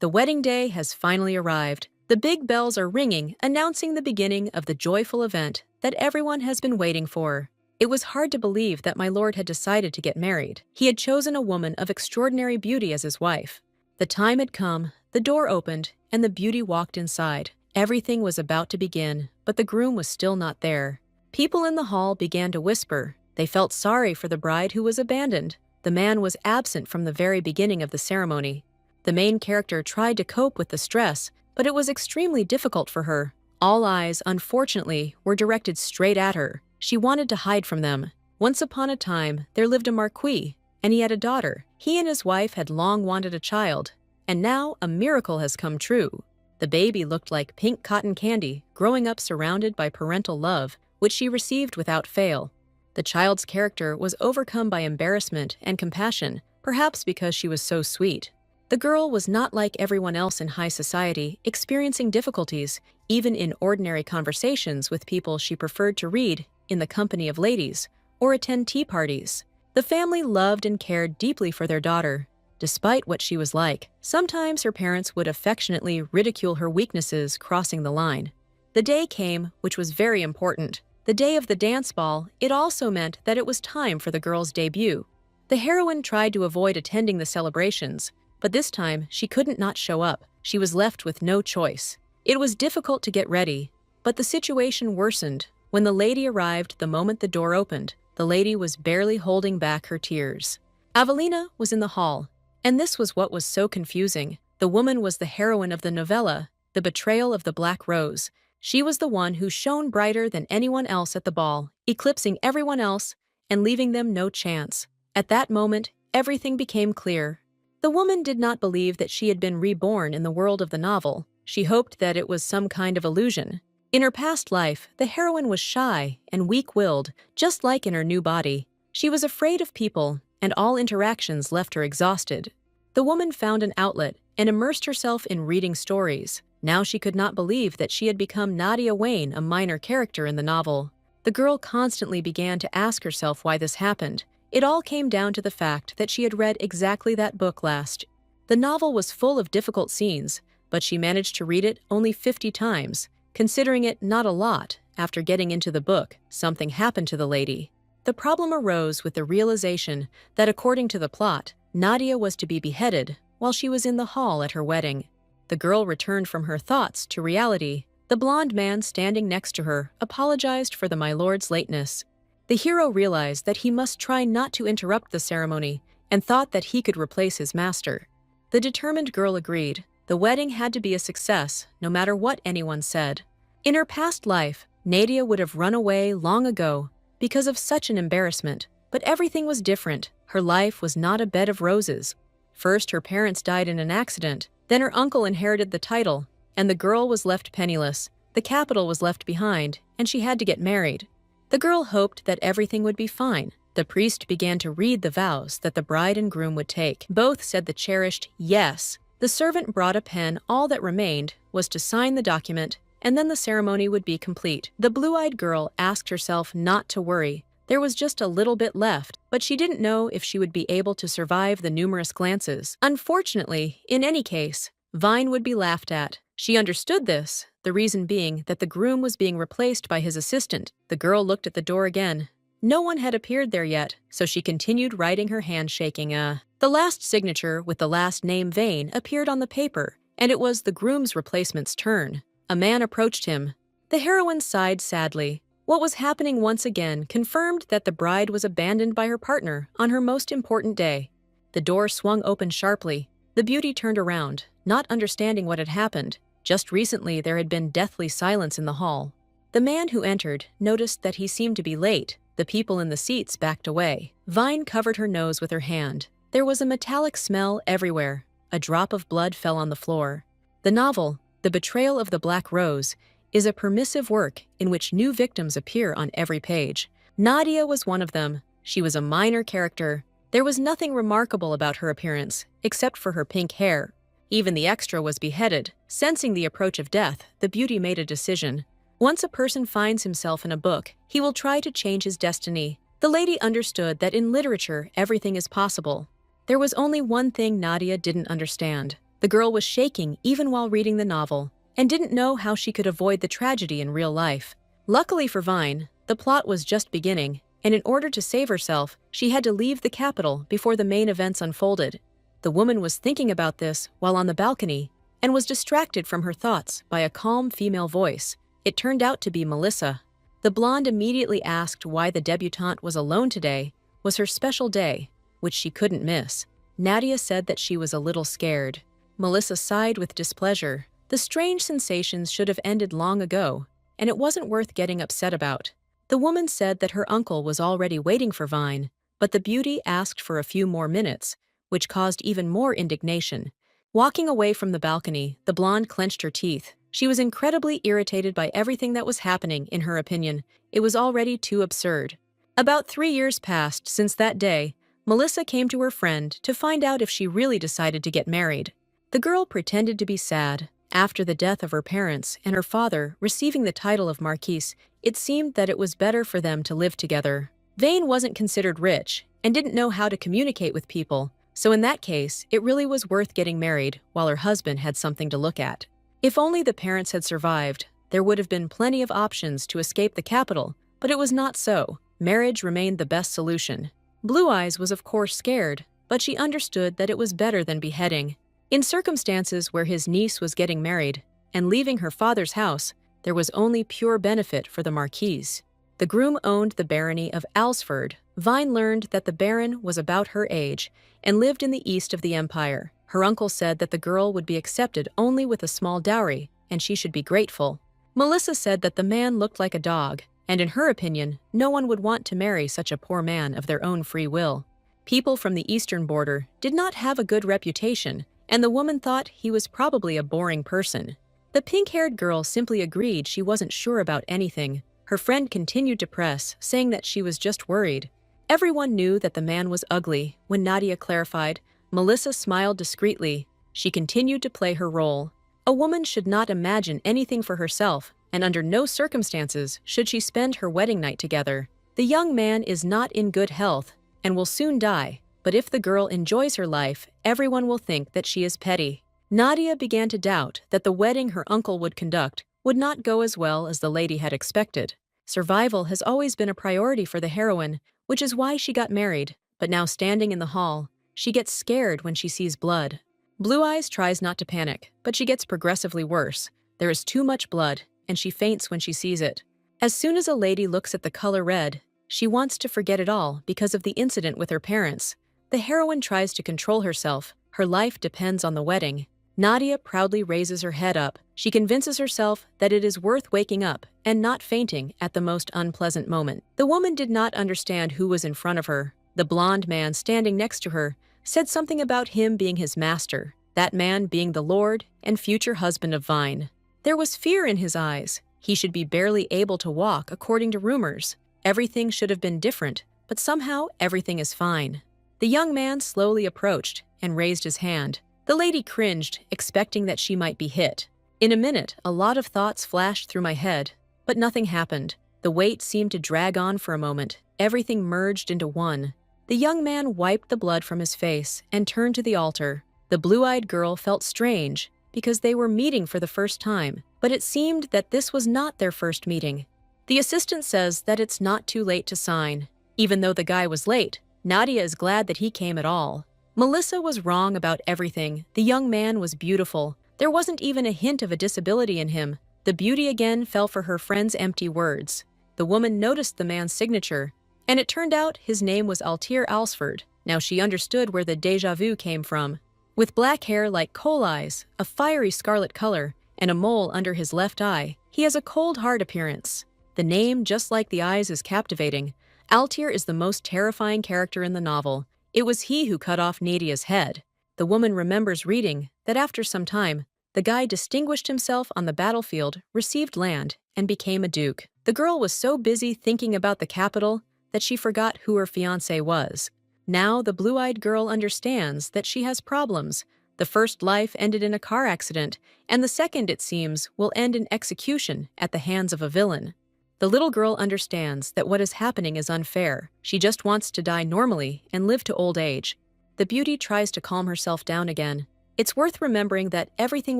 The wedding day has finally arrived. The big bells are ringing, announcing the beginning of the joyful event that everyone has been waiting for. It was hard to believe that my lord had decided to get married. He had chosen a woman of extraordinary beauty as his wife. The time had come, the door opened, and the beauty walked inside. Everything was about to begin, but the groom was still not there. People in the hall began to whisper. They felt sorry for the bride who was abandoned. The man was absent from the very beginning of the ceremony. The main character tried to cope with the stress, but it was extremely difficult for her. All eyes, unfortunately, were directed straight at her. She wanted to hide from them. Once upon a time, there lived a marquis, and he had a daughter. He and his wife had long wanted a child, and now a miracle has come true. The baby looked like pink cotton candy, growing up surrounded by parental love, which she received without fail. The child's character was overcome by embarrassment and compassion, perhaps because she was so sweet. The girl was not like everyone else in high society, experiencing difficulties, even in ordinary conversations with people she preferred to read in the company of ladies or attend tea parties. The family loved and cared deeply for their daughter, despite what she was like. Sometimes her parents would affectionately ridicule her weaknesses crossing the line. The day came, which was very important. The day of the dance ball. It also meant that it was time for the girl's debut. The heroine tried to avoid attending the celebrations, but this time she couldn't not show up. She was left with no choice. It was difficult to get ready, but the situation worsened when the lady arrived the moment the door opened. The lady was barely holding back her tears. Avelina was in the hall, and this was what was so confusing. The woman was the heroine of the novella, The Betrayal of the Black Rose. She was the one who shone brighter than anyone else at the ball, eclipsing everyone else and leaving them no chance. At that moment, everything became clear. The woman did not believe that she had been reborn in the world of the novel. She hoped that it was some kind of illusion. In her past life, the heroine was shy and weak-willed, just like in her new body. She was afraid of people, and all interactions left her exhausted. The woman found an outlet and immersed herself in reading stories. Now she could not believe that she had become Nadia Wayne, a minor character in the novel. The girl constantly began to ask herself why this happened. It all came down to the fact that she had read exactly that book last. The novel was full of difficult scenes, but she managed to read it only 50 times. Considering it not a lot, after getting into the book, something happened to the lady. The problem arose with the realization that according to the plot, Nadia was to be beheaded while she was in the hall at her wedding. The girl returned from her thoughts to reality. The blonde man standing next to her apologized for the my lord's lateness. The hero realized that he must try not to interrupt the ceremony and thought that he could replace his master. The determined girl agreed. The wedding had to be a success, no matter what anyone said. In her past life, Nadia would have run away long ago because of such an embarrassment, but everything was different. Her life was not a bed of roses. First, her parents died in an accident, then her uncle inherited the title, and the girl was left penniless. The capital was left behind, and she had to get married. The girl hoped that everything would be fine. The priest began to read the vows that the bride and groom would take. Both said the cherished yes. The servant brought a pen. All that remained was to sign the document, and then the ceremony would be complete. The blue-eyed girl asked herself not to worry. There was just a little bit left, but she didn't know if she would be able to survive the numerous glances. Unfortunately, in any case, Vine would be laughed at. She understood this, the reason being that the groom was being replaced by his assistant. The girl looked at the door again. No one had appeared there yet, so she continued writing, her hand shaking. The last signature with the last name Vane appeared on the paper, and it was the groom's replacement's turn. A man approached him. The heroine sighed sadly. What was happening once again confirmed that the bride was abandoned by her partner on her most important day. The door swung open sharply. The beauty turned around, not understanding what had happened. Just recently there had been deathly silence in the hall. The man who entered noticed that he seemed to be late. The people in the seats backed away. Vine covered her nose with her hand. There was a metallic smell everywhere. A drop of blood fell on the floor. The novel, The Betrayal of the Black Rose, is a permissive work in which new victims appear on every page. Nadia was one of them. She was a minor character. There was nothing remarkable about her appearance, except for her pink hair. Even the extra was beheaded. Sensing the approach of death, the beauty made a decision. Once a person finds himself in a book, he will try to change his destiny. The lady understood that in literature, everything is possible. There was only one thing Nadia didn't understand. The girl was shaking even while reading the novel, and didn't know how she could avoid the tragedy in real life. Luckily for Vine, the plot was just beginning, and in order to save herself, she had to leave the capital before the main events unfolded. The woman was thinking about this while on the balcony, and was distracted from her thoughts by a calm female voice. It turned out to be Melissa. The blonde immediately asked why the debutante was alone today, was her special day, which she couldn't miss. Nadia said that she was a little scared. Melissa sighed with displeasure. The strange sensations should have ended long ago, and it wasn't worth getting upset about. The woman said that her uncle was already waiting for Vine, but the beauty asked for a few more minutes, which caused even more indignation. Walking away from the balcony, the blonde clenched her teeth. She was incredibly irritated by everything that was happening, in her opinion. It was already too absurd. About 3 years passed since that day. Melissa came to her friend to find out if she really decided to get married. The girl pretended to be sad. After the death of her parents and her father receiving the title of Marquise, it seemed that it was better for them to live together. Vane wasn't considered rich and didn't know how to communicate with people, so in that case, it really was worth getting married while her husband had something to look at. If only the parents had survived, there would have been plenty of options to escape the capital, but it was not so. Marriage remained the best solution. Blue Eyes was of course scared, but she understood that it was better than beheading. In circumstances where his niece was getting married and leaving her father's house, there was only pure benefit for the Marquise. The groom owned the barony of Alsford. Vine learned that the baron was about her age and lived in the east of the empire. Her uncle said that the girl would be accepted only with a small dowry, and she should be grateful. Melissa said that the man looked like a dog, and in her opinion, no one would want to marry such a poor man of their own free will. People from the eastern border did not have a good reputation, and the woman thought he was probably a boring person. The pink-haired girl simply agreed she wasn't sure about anything. Her friend continued to press, saying that she was just worried. Everyone knew that the man was ugly. When Nadia clarified, Melissa smiled discreetly. She continued to play her role. A woman should not imagine anything for herself, and under no circumstances should she spend her wedding night together. The young man is not in good health and will soon die, but if the girl enjoys her life, everyone will think that she is petty. Nadia began to doubt that the wedding her uncle would conduct would not go as well as the lady had expected. Survival has always been a priority for the heroine, which is why she got married, but now standing in the hall, she gets scared when she sees blood. Blue Eyes tries not to panic, but she gets progressively worse. There is too much blood, and she faints when she sees it. As soon as a lady looks at the color red, she wants to forget it all because of the incident with her parents. The heroine tries to control herself. Her life depends on the wedding. Nadia proudly raises her head up. She convinces herself that it is worth waking up and not fainting at the most unpleasant moment. The woman did not understand who was in front of her. The blonde man standing next to her said something about him being his master, that man being the lord and future husband of Vine. There was fear in his eyes. He should be barely able to walk according to rumors. Everything should have been different, but somehow everything is fine. The young man slowly approached and raised his hand. The lady cringed, expecting that she might be hit. In a minute, a lot of thoughts flashed through my head, but nothing happened. The wait seemed to drag on for a moment. Everything merged into one. The young man wiped the blood from his face and turned to the altar. The blue-eyed girl felt strange because they were meeting for the first time, but it seemed that this was not their first meeting. The assistant says that it's not too late to sign. Even though the guy was late, Nadia is glad that he came at all. Melissa was wrong about everything. The young man was beautiful. There wasn't even a hint of a disability in him. The beauty again fell for her friend's empty words. The woman noticed the man's signature, and it turned out his name was Altier Alsford. Now she understood where the déjà vu came from. With black hair like coal eyes, a fiery scarlet color, and a mole under his left eye, he has a cold hard appearance. The name, just like the eyes, is captivating. Altier is the most terrifying character in the novel. It was he who cut off Nadia's head. The woman remembers reading that after some time, the guy distinguished himself on the battlefield, received land, and became a duke. The girl was so busy thinking about the capital that she forgot who her fiancé was. Now the blue-eyed girl understands that she has problems. The first life ended in a car accident, and the second, it seems, will end in execution at the hands of a villain. The little girl understands that what is happening is unfair. She just wants to die normally and live to old age. The beauty tries to calm herself down again. It's worth remembering that everything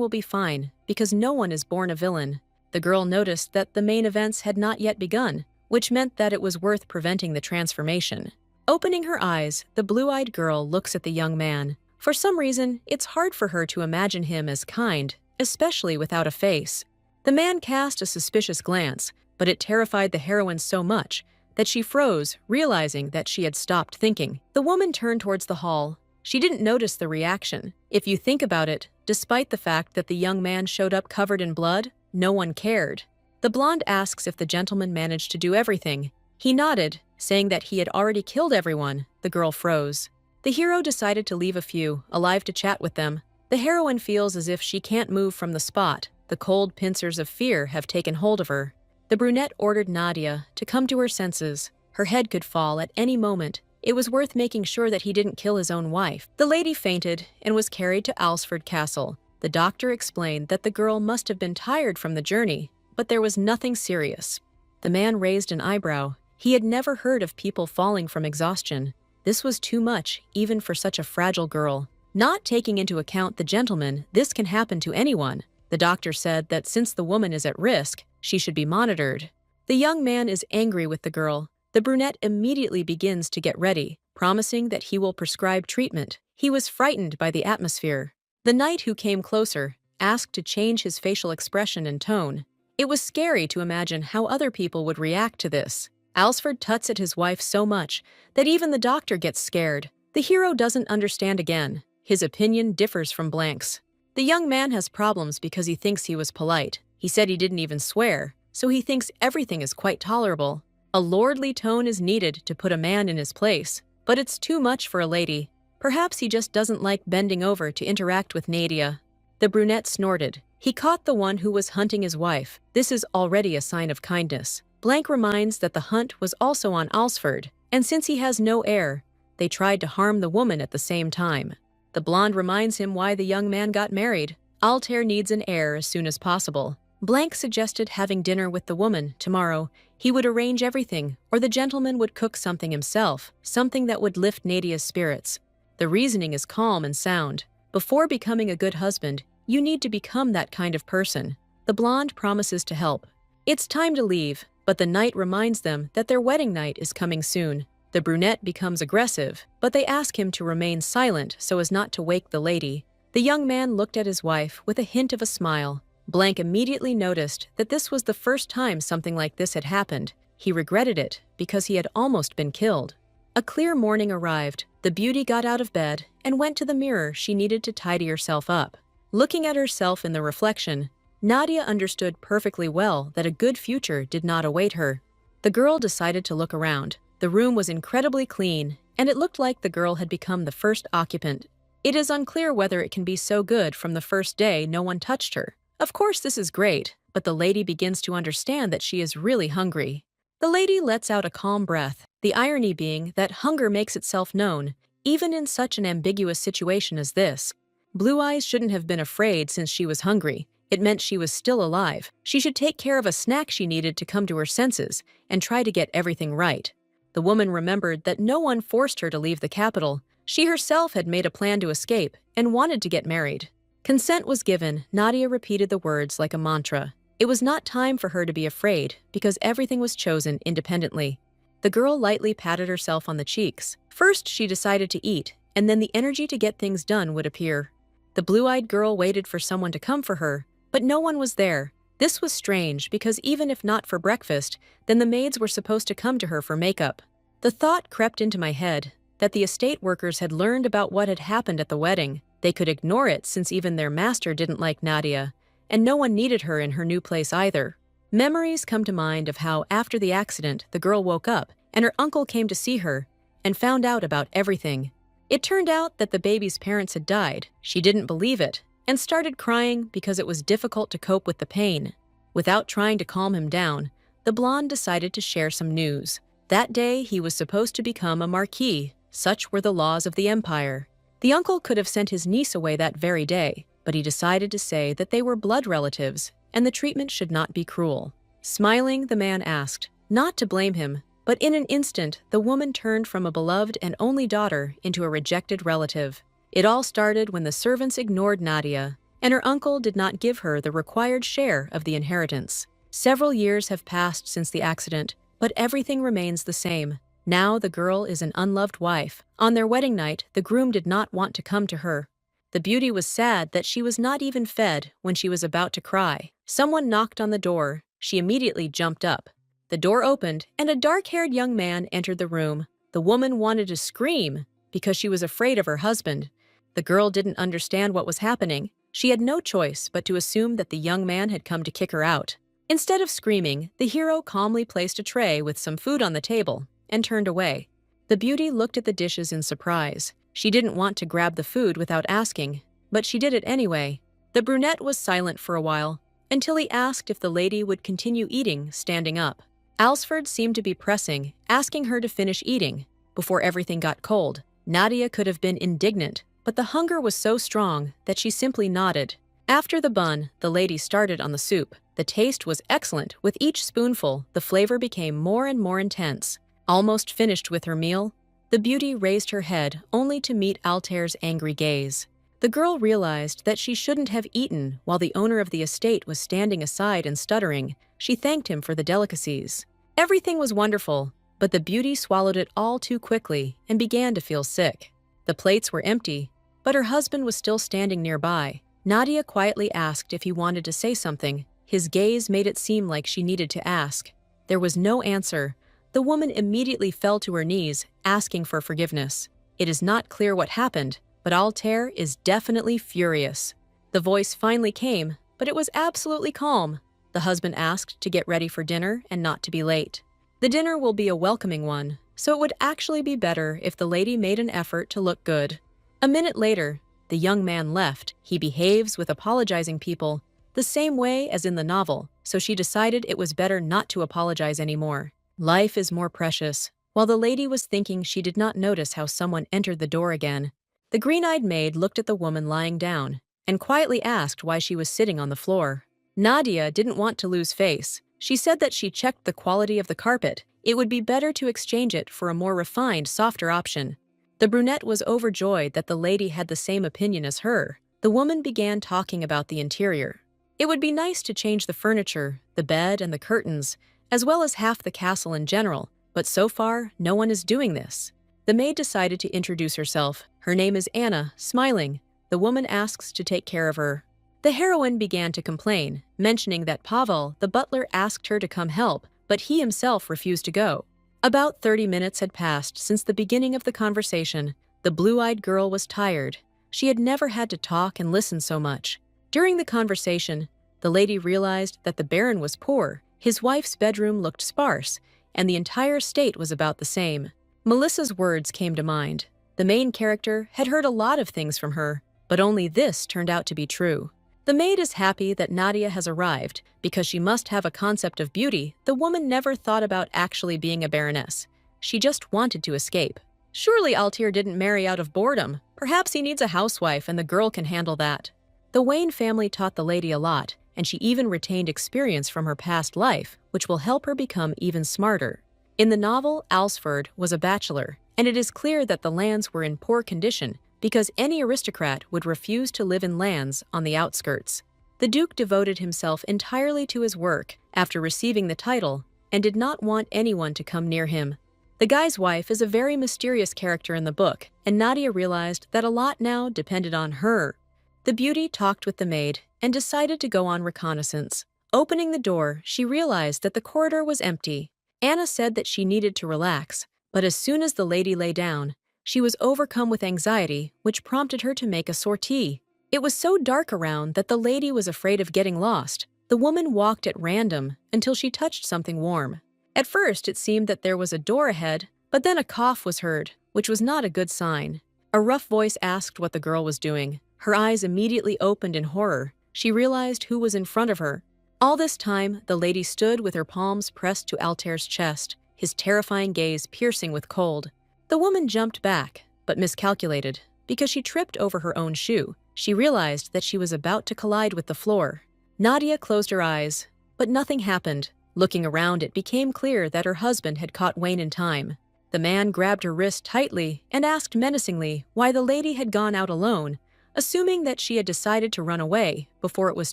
will be fine because no one is born a villain. The girl noticed that the main events had not yet begun, which meant that it was worth preventing the transformation. Opening her eyes, the blue-eyed girl looks at the young man. For some reason, it's hard for her to imagine him as kind, especially without a face. The man cast a suspicious glance, but it terrified the heroine so much that she froze, realizing that she had stopped thinking. The woman turned towards the hall. She didn't notice the reaction. If you think about it, despite the fact that the young man showed up covered in blood, no one cared. The blonde asks if the gentleman managed to do everything. He nodded, saying that he had already killed everyone. The girl froze. The hero decided to leave a few, alive to chat with them. The heroine feels as if she can't move from the spot. The cold pincers of fear have taken hold of her. The brunette ordered Nadia to come to her senses. Her head could fall at any moment. It was worth making sure that he didn't kill his own wife. The lady fainted and was carried to Alsford Castle. The doctor explained that the girl must have been tired from the journey, but there was nothing serious. The man raised an eyebrow. He had never heard of people falling from exhaustion. This was too much, even for such a fragile girl. Not taking into account the gentleman, this can happen to anyone. The doctor said that since the woman is at risk, she should be monitored. The young man is angry with the girl. The brunette immediately begins to get ready, promising that he will prescribe treatment. He was frightened by the atmosphere. The knight who came closer asked to change his facial expression and tone. It was scary to imagine how other people would react to this. Alsford tuts at his wife so much that even the doctor gets scared. The hero doesn't understand again. His opinion differs from Blank's. The young man has problems because he thinks he was polite. He said he didn't even swear, so he thinks everything is quite tolerable. A lordly tone is needed to put a man in his place, but it's too much for a lady. Perhaps he just doesn't like bending over to interact with Nadia. The brunette snorted. He caught the one who was hunting his wife. This is already a sign of kindness. Blank reminds that the hunt was also on Alsford, and since he has no heir, they tried to harm the woman at the same time. The blonde reminds him why the young man got married. Altair needs an heir as soon as possible. Blank suggested having dinner with the woman tomorrow. He would arrange everything, or the gentleman would cook something himself, something that would lift Nadia's spirits. The reasoning is calm and sound. Before becoming a good husband, you need to become that kind of person. The blonde promises to help. It's time to leave, but the knight reminds them that their wedding night is coming soon. The brunette becomes aggressive, but they ask him to remain silent so as not to wake the lady. The young man looked at his wife with a hint of a smile. Blank immediately noticed that this was the first time something like this had happened. He regretted it because he had almost been killed. A clear morning arrived. The beauty got out of bed and went to the mirror. She needed to tidy herself up. Looking at herself in the reflection, Nadia understood perfectly well that a good future did not await her. The girl decided to look around. The room was incredibly clean, and it looked like the girl had become the first occupant. It is unclear whether it can be so good from the first day no one touched her. Of course this is great, but the lady begins to understand that she is really hungry. The lady lets out a calm breath, the irony being that hunger makes itself known, even in such an ambiguous situation as this. Blue Eyes shouldn't have been afraid since she was hungry. It meant she was still alive. She should take care of a snack she needed to come to her senses and try to get everything right. The woman remembered that no one forced her to leave the capital. She herself had made a plan to escape and wanted to get married. Consent was given. Nadia repeated the words like a mantra. It was not time for her to be afraid because everything was chosen independently. The girl lightly patted herself on the cheeks. First, she decided to eat, and then the energy to get things done would appear. The blue-eyed girl waited for someone to come for her, but no one was there. This was strange because even if not for breakfast, then the maids were supposed to come to her for makeup. The thought crept into my head that the estate workers had learned about what had happened at the wedding. They could ignore it since even their master didn't like Nadia, and no one needed her in her new place either. Memories come to mind of how after the accident, the girl woke up and her uncle came to see her and found out about everything. It turned out that the baby's parents had died. She didn't believe it and started crying because it was difficult to cope with the pain. Without trying to calm him down, the blonde decided to share some news. That day, he was supposed to become a marquis. Such were the laws of the empire. The uncle could have sent his niece away that very day, but he decided to say that they were blood relatives and the treatment should not be cruel. Smiling, the man asked, not to blame him, but in an instant, the woman turned from a beloved and only daughter into a rejected relative. It all started when the servants ignored Nadia, and her uncle did not give her the required share of the inheritance. Several years have passed since the accident, but everything remains the same. Now the girl is an unloved wife. On their wedding night, the groom did not want to come to her. The beauty was sad that she was not even fed when she was about to cry. Someone knocked on the door. She immediately jumped up. The door opened, and a dark-haired young man entered the room. The woman wanted to scream because she was afraid of her husband. The girl didn't understand what was happening. She had no choice but to assume that the young man had come to kick her out. Instead of screaming, the hero calmly placed a tray with some food on the table and turned away. The beauty looked at the dishes in surprise. She didn't want to grab the food without asking, but she did it anyway. The brunette was silent for a while, until he asked if the lady would continue eating, standing up. Alsford seemed to be pressing, asking her to finish eating, before everything got cold. Nadia could have been indignant, but the hunger was so strong that she simply nodded. After the bun, the lady started on the soup. The taste was excellent. With each spoonful, the flavor became more and more intense. Almost finished with her meal, the beauty raised her head only to meet Altair's angry gaze. The girl realized that she shouldn't have eaten while the owner of the estate was standing aside and stuttering. She thanked him for the delicacies. Everything was wonderful, but the beauty swallowed it all too quickly and began to feel sick. The plates were empty, but her husband was still standing nearby. Nadia quietly asked if he wanted to say something. His gaze made it seem like she needed to ask. There was no answer. The woman immediately fell to her knees, asking for forgiveness. It is not clear what happened, but Altair is definitely furious. The voice finally came, but it was absolutely calm. The husband asked to get ready for dinner and not to be late. The dinner will be a welcoming one, so it would actually be better if the lady made an effort to look good. A minute later, the young man left. He behaves with apologizing people the same way as in the novel, so she decided it was better not to apologize anymore. Life is more precious. While the lady was thinking, she did not notice how someone entered the door again. The green-eyed maid looked at the woman lying down and quietly asked why she was sitting on the floor. Nadia didn't want to lose face. She said that she checked the quality of the carpet. It would be better to exchange it for a more refined, softer option. The brunette was overjoyed that the lady had the same opinion as her. The woman began talking about the interior. It would be nice to change the furniture, the bed and the curtains, as well as half the castle in general, but so far, no one is doing this. The maid decided to introduce herself. Her name is Anna, smiling. The woman asks to take care of her. The heroine began to complain, mentioning that Pavel, the butler, asked her to come help, but he himself refused to go. About 30 minutes had passed since the beginning of the conversation. The blue-eyed girl was tired. She had never had to talk and listen so much. During the conversation, the lady realized that the Baron was poor, his wife's bedroom looked sparse, and the entire estate was about the same. Melissa's words came to mind. The main character had heard a lot of things from her, but only this turned out to be true. The maid is happy that Nadia has arrived because she must have a concept of beauty. The woman never thought about actually being a baroness. She just wanted to escape. Surely Altair didn't marry out of boredom. Perhaps he needs a housewife and the girl can handle that. The Wayne family taught the lady a lot, and she even retained experience from her past life, which will help her become even smarter. In the novel, Alsford was a bachelor, and it is clear that the lands were in poor condition because any aristocrat would refuse to live in lands on the outskirts. The Duke devoted himself entirely to his work after receiving the title and did not want anyone to come near him. The guy's wife is a very mysterious character in the book, and Nadia realized that a lot now depended on her. The beauty talked with the maid and decided to go on reconnaissance. Opening the door, she realized that the corridor was empty. Anna said that she needed to relax, but as soon as the lady lay down, she was overcome with anxiety, which prompted her to make a sortie. It was so dark around that the lady was afraid of getting lost. The woman walked at random until she touched something warm. At first, it seemed that there was a door ahead, but then a cough was heard, which was not a good sign. A rough voice asked what the girl was doing. Her eyes immediately opened in horror. She realized who was in front of her. All this time, the lady stood with her palms pressed to Altair's chest, his terrifying gaze piercing with cold. The woman jumped back, but miscalculated. Because she tripped over her own shoe, she realized that she was about to collide with the floor. Nadia closed her eyes, but nothing happened. Looking around, it became clear that her husband had caught Wayne in time. The man grabbed her wrist tightly and asked menacingly why the lady had gone out alone, assuming that she had decided to run away before it was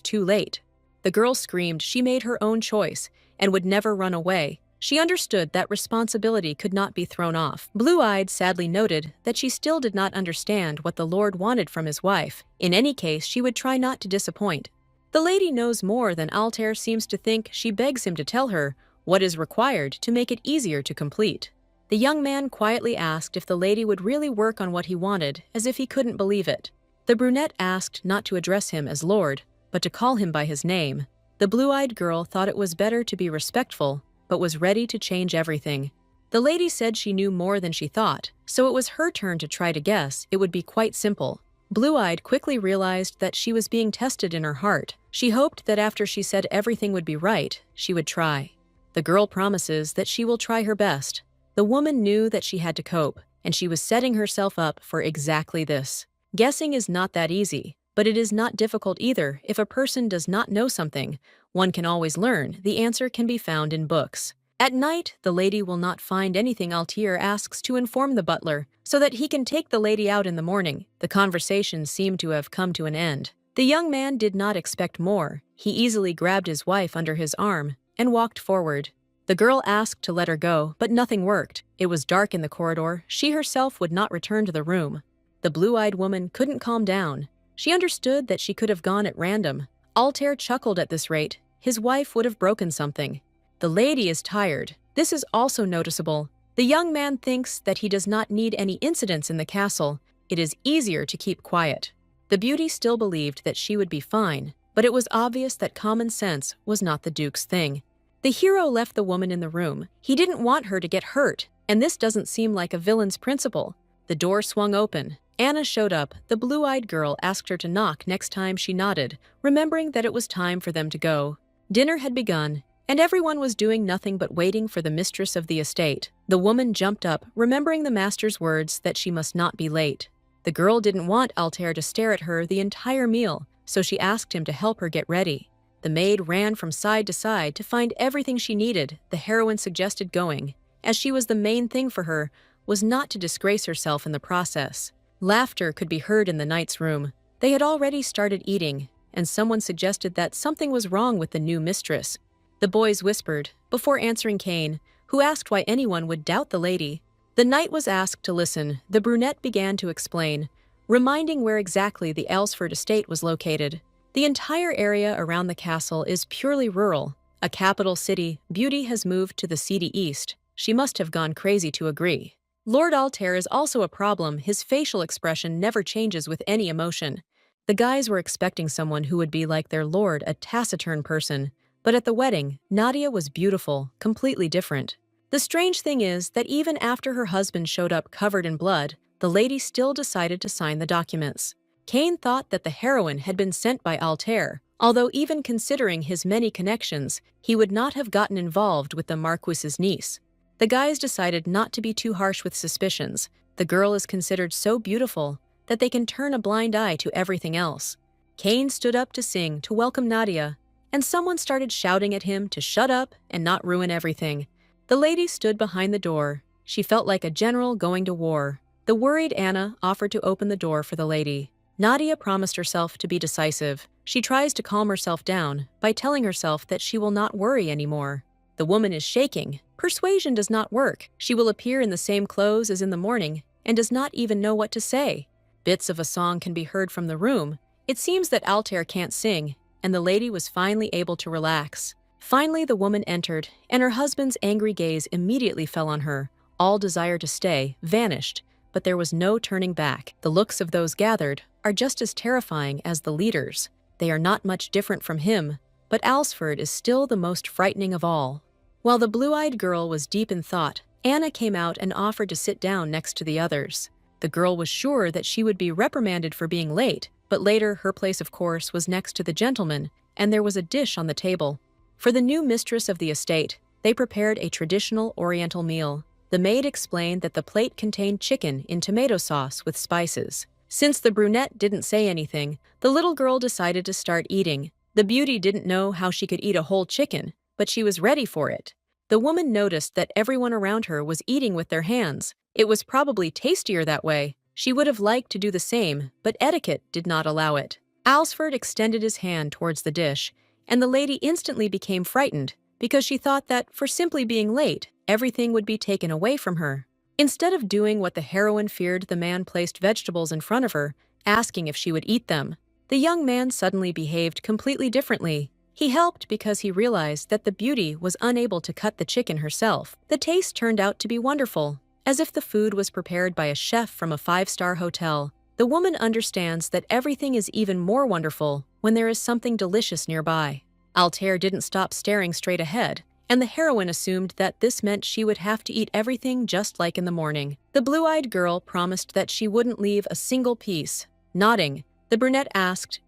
too late. The girl screamed she made her own choice and would never run away. She understood that responsibility could not be thrown off. Blue-Eyed sadly noted that she still did not understand what the Lord wanted from his wife. In any case, she would try not to disappoint. The lady knows more than Altair seems to think. She begs him to tell her what is required to make it easier to complete. The young man quietly asked if the lady would really work on what he wanted, as if he couldn't believe it. The brunette asked not to address him as Lord, but to call him by his name. The blue-eyed girl thought it was better to be respectful, but was ready to change everything. The lady said she knew more than she thought, so it was her turn to try to guess. It would be quite simple. Blue-Eyed quickly realized that she was being tested in her heart. She hoped that after she said everything would be right, she would try. The girl promises that she will try her best. The woman knew that she had to cope, and she was setting herself up for exactly this. Guessing is not that easy, but it is not difficult either. If a person does not know something, one can always learn. The answer can be found in books. At night, the lady will not find anything. Altair asks to inform the butler so that he can take the lady out in the morning. The conversation seemed to have come to an end. The young man did not expect more. He easily grabbed his wife under his arm and walked forward. The girl asked to let her go, but nothing worked. It was dark in the corridor. She herself would not return to the room. The blue-eyed woman couldn't calm down. She understood that she could have gone at random. Altair chuckled at this rate. His wife would have broken something. The lady is tired. This is also noticeable. The young man thinks that he does not need any incidents in the castle. It is easier to keep quiet. The beauty still believed that she would be fine, but it was obvious that common sense was not the Duke's thing. The hero left the woman in the room. He didn't want her to get hurt, and this doesn't seem like a villain's principle. The door swung open. Anna showed up. The blue-eyed girl asked her to knock next time. She nodded, remembering that it was time for them to go. Dinner had begun, and everyone was doing nothing but waiting for the mistress of the estate. The woman jumped up, remembering the master's words that she must not be late. The girl didn't want Altair to stare at her the entire meal, so she asked him to help her get ready. The maid ran from side to side to find everything she needed. The heroine suggested going, as she was the main thing for her, was not to disgrace herself in the process. Laughter could be heard in the knight's room. They had already started eating, and someone suggested that something was wrong with the new mistress. The boys whispered, before answering Kane, who asked why anyone would doubt the lady. The knight was asked to listen. The brunette began to explain, reminding where exactly the Aylesford estate was located. The entire area around the castle is purely rural. A capital city, Beauty has moved to the seedy east. She must have gone crazy to agree. Lord Altair is also a problem. His facial expression never changes with any emotion. The guys were expecting someone who would be like their lord, a taciturn person. But at the wedding, Nadia was beautiful, completely different. The strange thing is that even after her husband showed up covered in blood, the lady still decided to sign the documents. Kane thought that the heroine had been sent by Altair, although even considering his many connections, he would not have gotten involved with the Marquis's niece. The guys decided not to be too harsh with suspicions. The girl is considered so beautiful that they can turn a blind eye to everything else. Kane stood up to sing to welcome Nadia, and someone started shouting at him to shut up and not ruin everything. The lady stood behind the door. She felt like a general going to war. The worried Anna offered to open the door for the lady. Nadia promised herself to be decisive. She tries to calm herself down by telling herself that she will not worry anymore. The woman is shaking. Persuasion does not work. She will appear in the same clothes as in the morning and does not even know what to say. Bits of a song can be heard from the room. It seems that Altair can't sing, and the lady was finally able to relax. Finally, the woman entered, and her husband's angry gaze immediately fell on her. All desire to stay vanished, but there was no turning back. The looks of those gathered are just as terrifying as the leaders. They are not much different from him, but Aylesford is still the most frightening of all. While the blue-eyed girl was deep in thought, Anna came out and offered to sit down next to the others. The girl was sure that she would be reprimanded for being late, but later her place, of course, was next to the gentleman, and there was a dish on the table. For the new mistress of the estate, they prepared a traditional Oriental meal. The maid explained that the plate contained chicken in tomato sauce with spices. Since the brunette didn't say anything, the little girl decided to start eating. The beauty didn't know how she could eat a whole chicken, but she was ready for it. The woman noticed that everyone around her was eating with their hands. It was probably tastier that way. She would have liked to do the same, but etiquette did not allow it. Alsford extended his hand towards the dish, and the lady instantly became frightened because she thought that, for simply being late, everything would be taken away from her. Instead of doing what the heroine feared, the man placed vegetables in front of her, asking if she would eat them. The young man suddenly behaved completely differently. He helped because he realized that the beauty was unable to cut the chicken herself. The taste turned out to be wonderful, as if the food was prepared by a chef from a 5-star hotel. The woman understands that everything is even more wonderful when there is something delicious nearby. Altair didn't stop staring straight ahead, and the heroine assumed that this meant she would have to eat everything just like in the morning. The blue-eyed girl promised that she wouldn't leave a single piece. Nodding, the brunette asked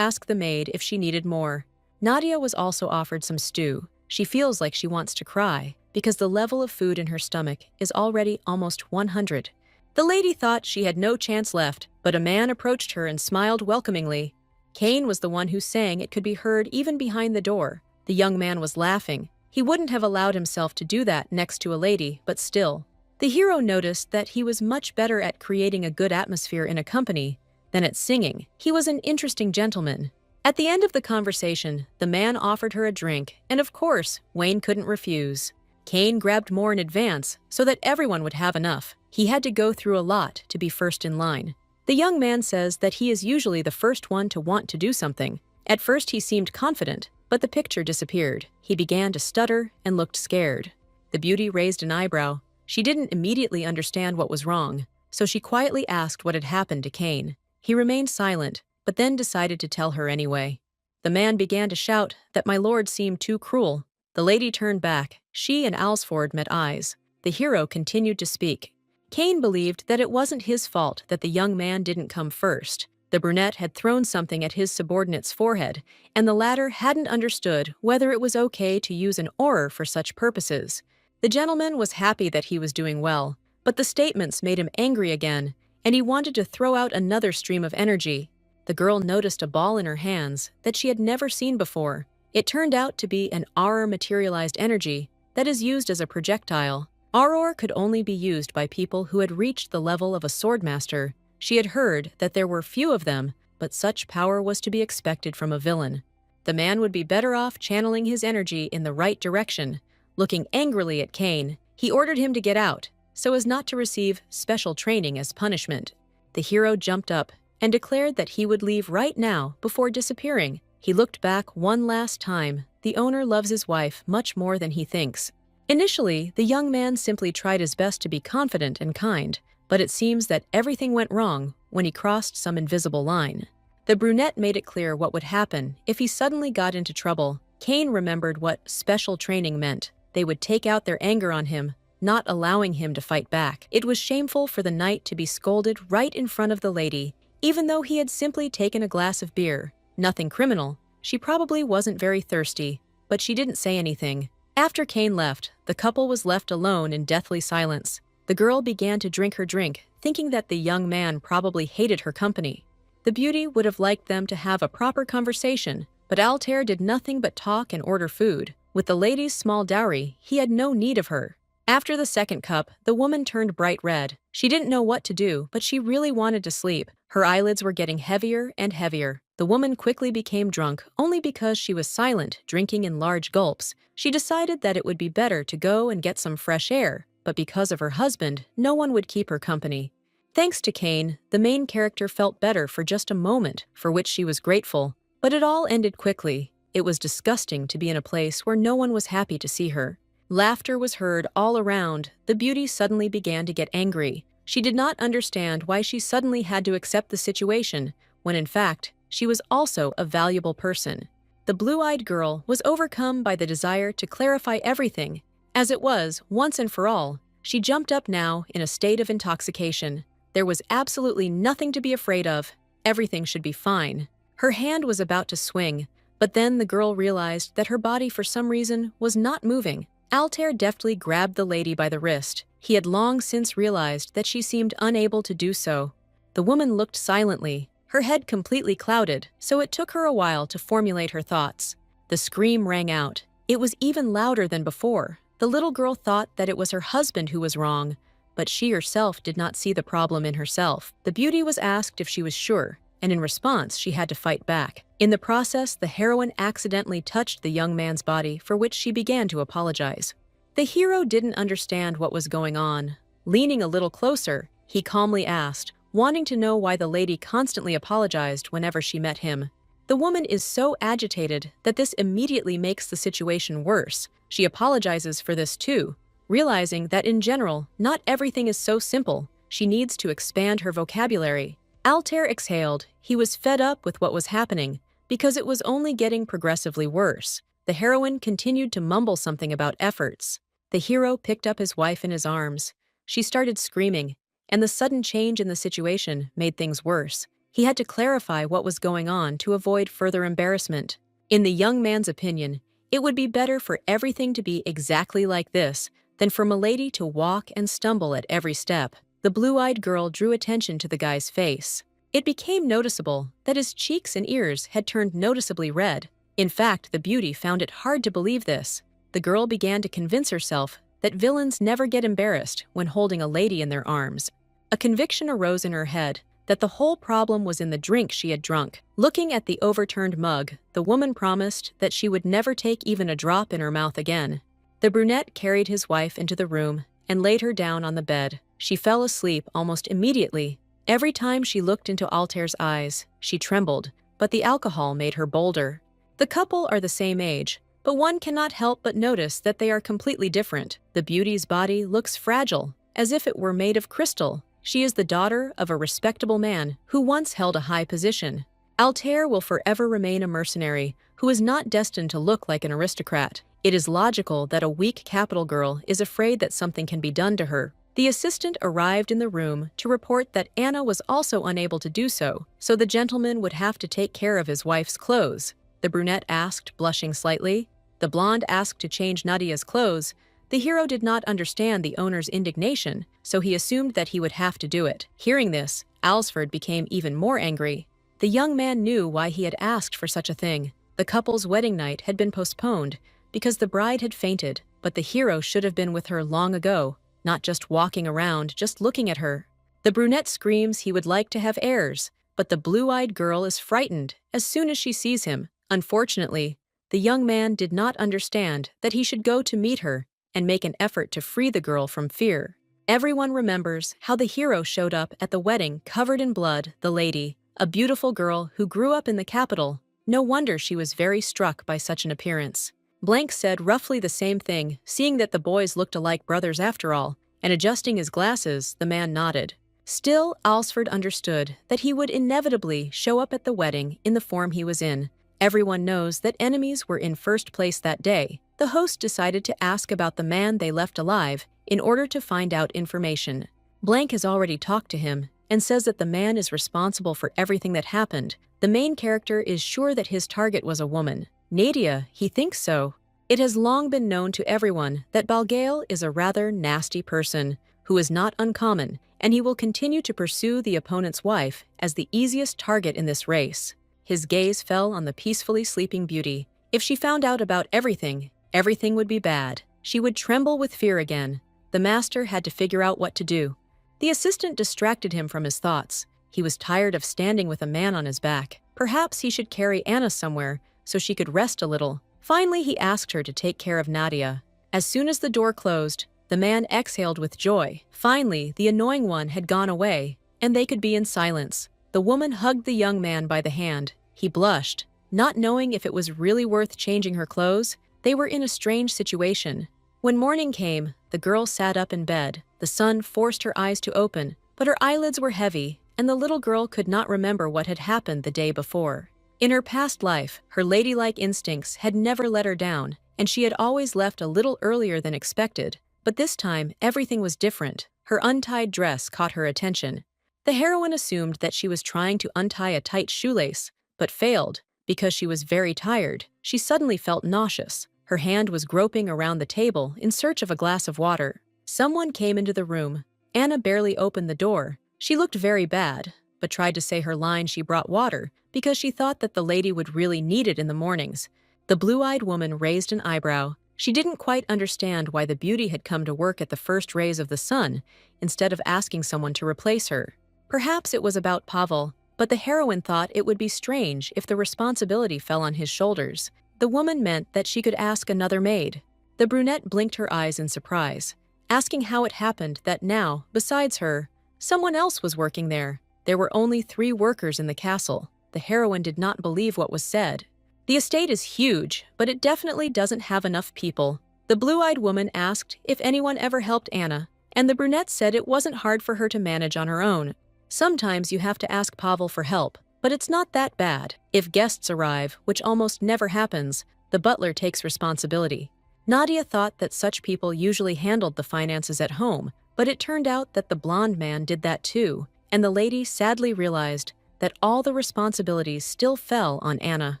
the maid if she needed more. Nadia was also offered some stew. She feels like she wants to cry because the level of food in her stomach is already almost 100. The lady thought she had no chance left, but a man approached her and smiled welcomingly. Kane was the one who sang. It could be heard even behind the door. The young man was laughing. He wouldn't have allowed himself to do that next to a lady, but still. The hero noticed that he was much better at creating a good atmosphere in a company than at singing. He was an interesting gentleman. At the end of the conversation, the man offered her a drink, and of course, Wayne couldn't refuse. Kane grabbed more in advance so that everyone would have enough. He had to go through a lot to be first in line. The young man says that he is usually the first one to want to do something. At first he seemed confident, but the picture disappeared. He began to stutter and looked scared. The beauty raised an eyebrow. She didn't immediately understand what was wrong, so she quietly asked what had happened to Kane. He remained silent, but then decided to tell her anyway. The man began to shout that my lord seemed too cruel. The lady turned back. She and Alsford met eyes. The hero continued to speak. Kane believed that it wasn't his fault that the young man didn't come first. The brunette had thrown something at his subordinate's forehead, and the latter hadn't understood whether it was okay to use an oar for such purposes. The gentleman was happy that he was doing well, but the statements made him angry again, and he wanted to throw out another stream of energy. The girl noticed a ball in her hands that she had never seen before. It turned out to be an auror materialized energy that is used as a projectile. Auror could only be used by people who had reached the level of a swordmaster. She had heard that there were few of them, but such power was to be expected from a villain. The man would be better off channeling his energy in the right direction. Looking angrily at Kane, he ordered him to get out, so as not to receive special training as punishment. The hero jumped up and declared that he would leave right now before disappearing. He looked back one last time. The owner loves his wife much more than he thinks. Initially, the young man simply tried his best to be confident and kind, but it seems that everything went wrong when he crossed some invisible line. The brunette made it clear what would happen if he suddenly got into trouble. Kane remembered what special training meant. They would take out their anger on him, not allowing him to fight back. It was shameful for the knight to be scolded right in front of the lady, even though he had simply taken a glass of beer. Nothing criminal. She probably wasn't very thirsty, but she didn't say anything. After Kane left, the couple was left alone in deathly silence. The girl began to drink her drink, thinking that the young man probably hated her company. The beauty would have liked them to have a proper conversation, but Altair did nothing but talk and order food. With the lady's small dowry, he had no need of her. After the second cup, the woman turned bright red. She didn't know what to do, but she really wanted to sleep. Her eyelids were getting heavier and heavier. The woman quickly became drunk only because she was silent, drinking in large gulps. She decided that it would be better to go and get some fresh air, but because of her husband, no one would keep her company. Thanks to Kane, the main character felt better for just a moment, for which she was grateful. But it all ended quickly. It was disgusting to be in a place where no one was happy to see her. Laughter was heard all around. The beauty suddenly began to get angry. She did not understand why she suddenly had to accept the situation, when in fact, she was also a valuable person. The blue-eyed girl was overcome by the desire to clarify everything. As it was, once and for all, she jumped up now in a state of intoxication. There was absolutely nothing to be afraid of. Everything should be fine. Her hand was about to swing, but then the girl realized that her body for some reason was not moving. Altair deftly grabbed the lady by the wrist. He had long since realized that she seemed unable to do so. The woman looked silently, her head completely clouded, so it took her a while to formulate her thoughts. The scream rang out. It was even louder than before. The little girl thought that it was her husband who was wrong, but she herself did not see the problem in herself. The beauty was asked if she was sure, and in response, she had to fight back. In the process, the heroine accidentally touched the young man's body, for which she began to apologize. The hero didn't understand what was going on. Leaning a little closer, he calmly asked, wanting to know why the lady constantly apologized whenever she met him. The woman is so agitated that this immediately makes the situation worse. She apologizes for this too, realizing that in general, not everything is so simple. She needs to expand her vocabulary. Altair exhaled. He was fed up with what was happening, because it was only getting progressively worse. The heroine continued to mumble something about efforts. The hero picked up his wife in his arms. She started screaming, and the sudden change in the situation made things worse. He had to clarify what was going on to avoid further embarrassment. In the young man's opinion, it would be better for everything to be exactly like this than for Milady to walk and stumble at every step. The blue-eyed girl drew attention to the guy's face. It became noticeable that his cheeks and ears had turned noticeably red. In fact, the beauty found it hard to believe this. The girl began to convince herself that villains never get embarrassed when holding a lady in their arms. A conviction arose in her head that the whole problem was in the drink she had drunk. Looking at the overturned mug, the woman promised that she would never take even a drop in her mouth again. The brunette carried his wife into the room and laid her down on the bed. She fell asleep almost immediately. Every time she looked into Altair's eyes, she trembled, but the alcohol made her bolder. The couple are the same age, but one cannot help but notice that they are completely different. The beauty's body looks fragile, as if it were made of crystal. She is the daughter of a respectable man who once held a high position. Altair will forever remain a mercenary who is not destined to look like an aristocrat. It is logical that a weak capital girl is afraid that something can be done to her. The assistant arrived in the room to report that Anna was also unable to do so, so the gentleman would have to take care of his wife's clothes. The brunette asked, blushing slightly. The blonde asked to change Nadia's clothes. The hero did not understand the owner's indignation, so he assumed that he would have to do it. Hearing this, Alsford became even more angry. The young man knew why he had asked for such a thing. The couple's wedding night had been postponed because the bride had fainted, but the hero should have been with her long ago, not just walking around, just looking at her. The brunette screams he would like to have heirs, but the blue-eyed girl is frightened as soon as she sees him. Unfortunately, the young man did not understand that he should go to meet her and make an effort to free the girl from fear. Everyone remembers how the hero showed up at the wedding covered in blood, the lady, a beautiful girl who grew up in the capital. No wonder she was very struck by such an appearance. Blank said roughly the same thing, seeing that the boys looked alike brothers after all, and adjusting his glasses, the man nodded. Still, Alsford understood that he would inevitably show up at the wedding in the form he was in. Everyone knows that enemies were in first place that day. The host decided to ask about the man they left alive in order to find out information. Blank has already talked to him and says that the man is responsible for everything that happened. The main character is sure that his target was a woman. Nadia, he thinks so. It has long been known to everyone that Balgale is a rather nasty person who is not uncommon, and he will continue to pursue the opponent's wife as the easiest target in this race. His gaze fell on the peacefully sleeping beauty. If she found out about everything, everything would be bad. She would tremble with fear again. The master had to figure out what to do. The assistant distracted him from his thoughts. He was tired of standing with a man on his back. Perhaps he should carry Anna somewhere so she could rest a little. Finally, he asked her to take care of Nadia. As soon as the door closed, the man exhaled with joy. Finally, the annoying one had gone away, and they could be in silence. The woman hugged the young man by the hand. He blushed. Not knowing if it was really worth changing her clothes, they were in a strange situation. When morning came, the girl sat up in bed. The sun forced her eyes to open, but her eyelids were heavy, and the little girl could not remember what had happened the day before. In her past life, her ladylike instincts had never let her down, and she had always left a little earlier than expected. But this time, everything was different. Her untied dress caught her attention. The heroine assumed that she was trying to untie a tight shoelace, but failed because she was very tired. She suddenly felt nauseous. Her hand was groping around the table in search of a glass of water. Someone came into the room. Anna barely opened the door. She looked very bad, but tried to say her line she brought water because she thought that the lady would really need it in the mornings. The blue-eyed woman raised an eyebrow. She didn't quite understand why the beauty had come to work at the first rays of the sun instead of asking someone to replace her. Perhaps it was about Pavel, but the heroine thought it would be strange if the responsibility fell on his shoulders. The woman meant that she could ask another maid. The brunette blinked her eyes in surprise, asking how it happened that now, besides her, someone else was working there. There were only 3 workers in the castle. The heroine did not believe what was said. The estate is huge, but it definitely doesn't have enough people. The blue-eyed woman asked if anyone ever helped Anna, and the brunette said it wasn't hard for her to manage on her own. Sometimes you have to ask Pavel for help, but it's not that bad. If guests arrive, which almost never happens, the butler takes responsibility. Nadia thought that such people usually handled the finances at home, but it turned out that the blonde man did that too, and the lady sadly realized that all the responsibilities still fell on Anna.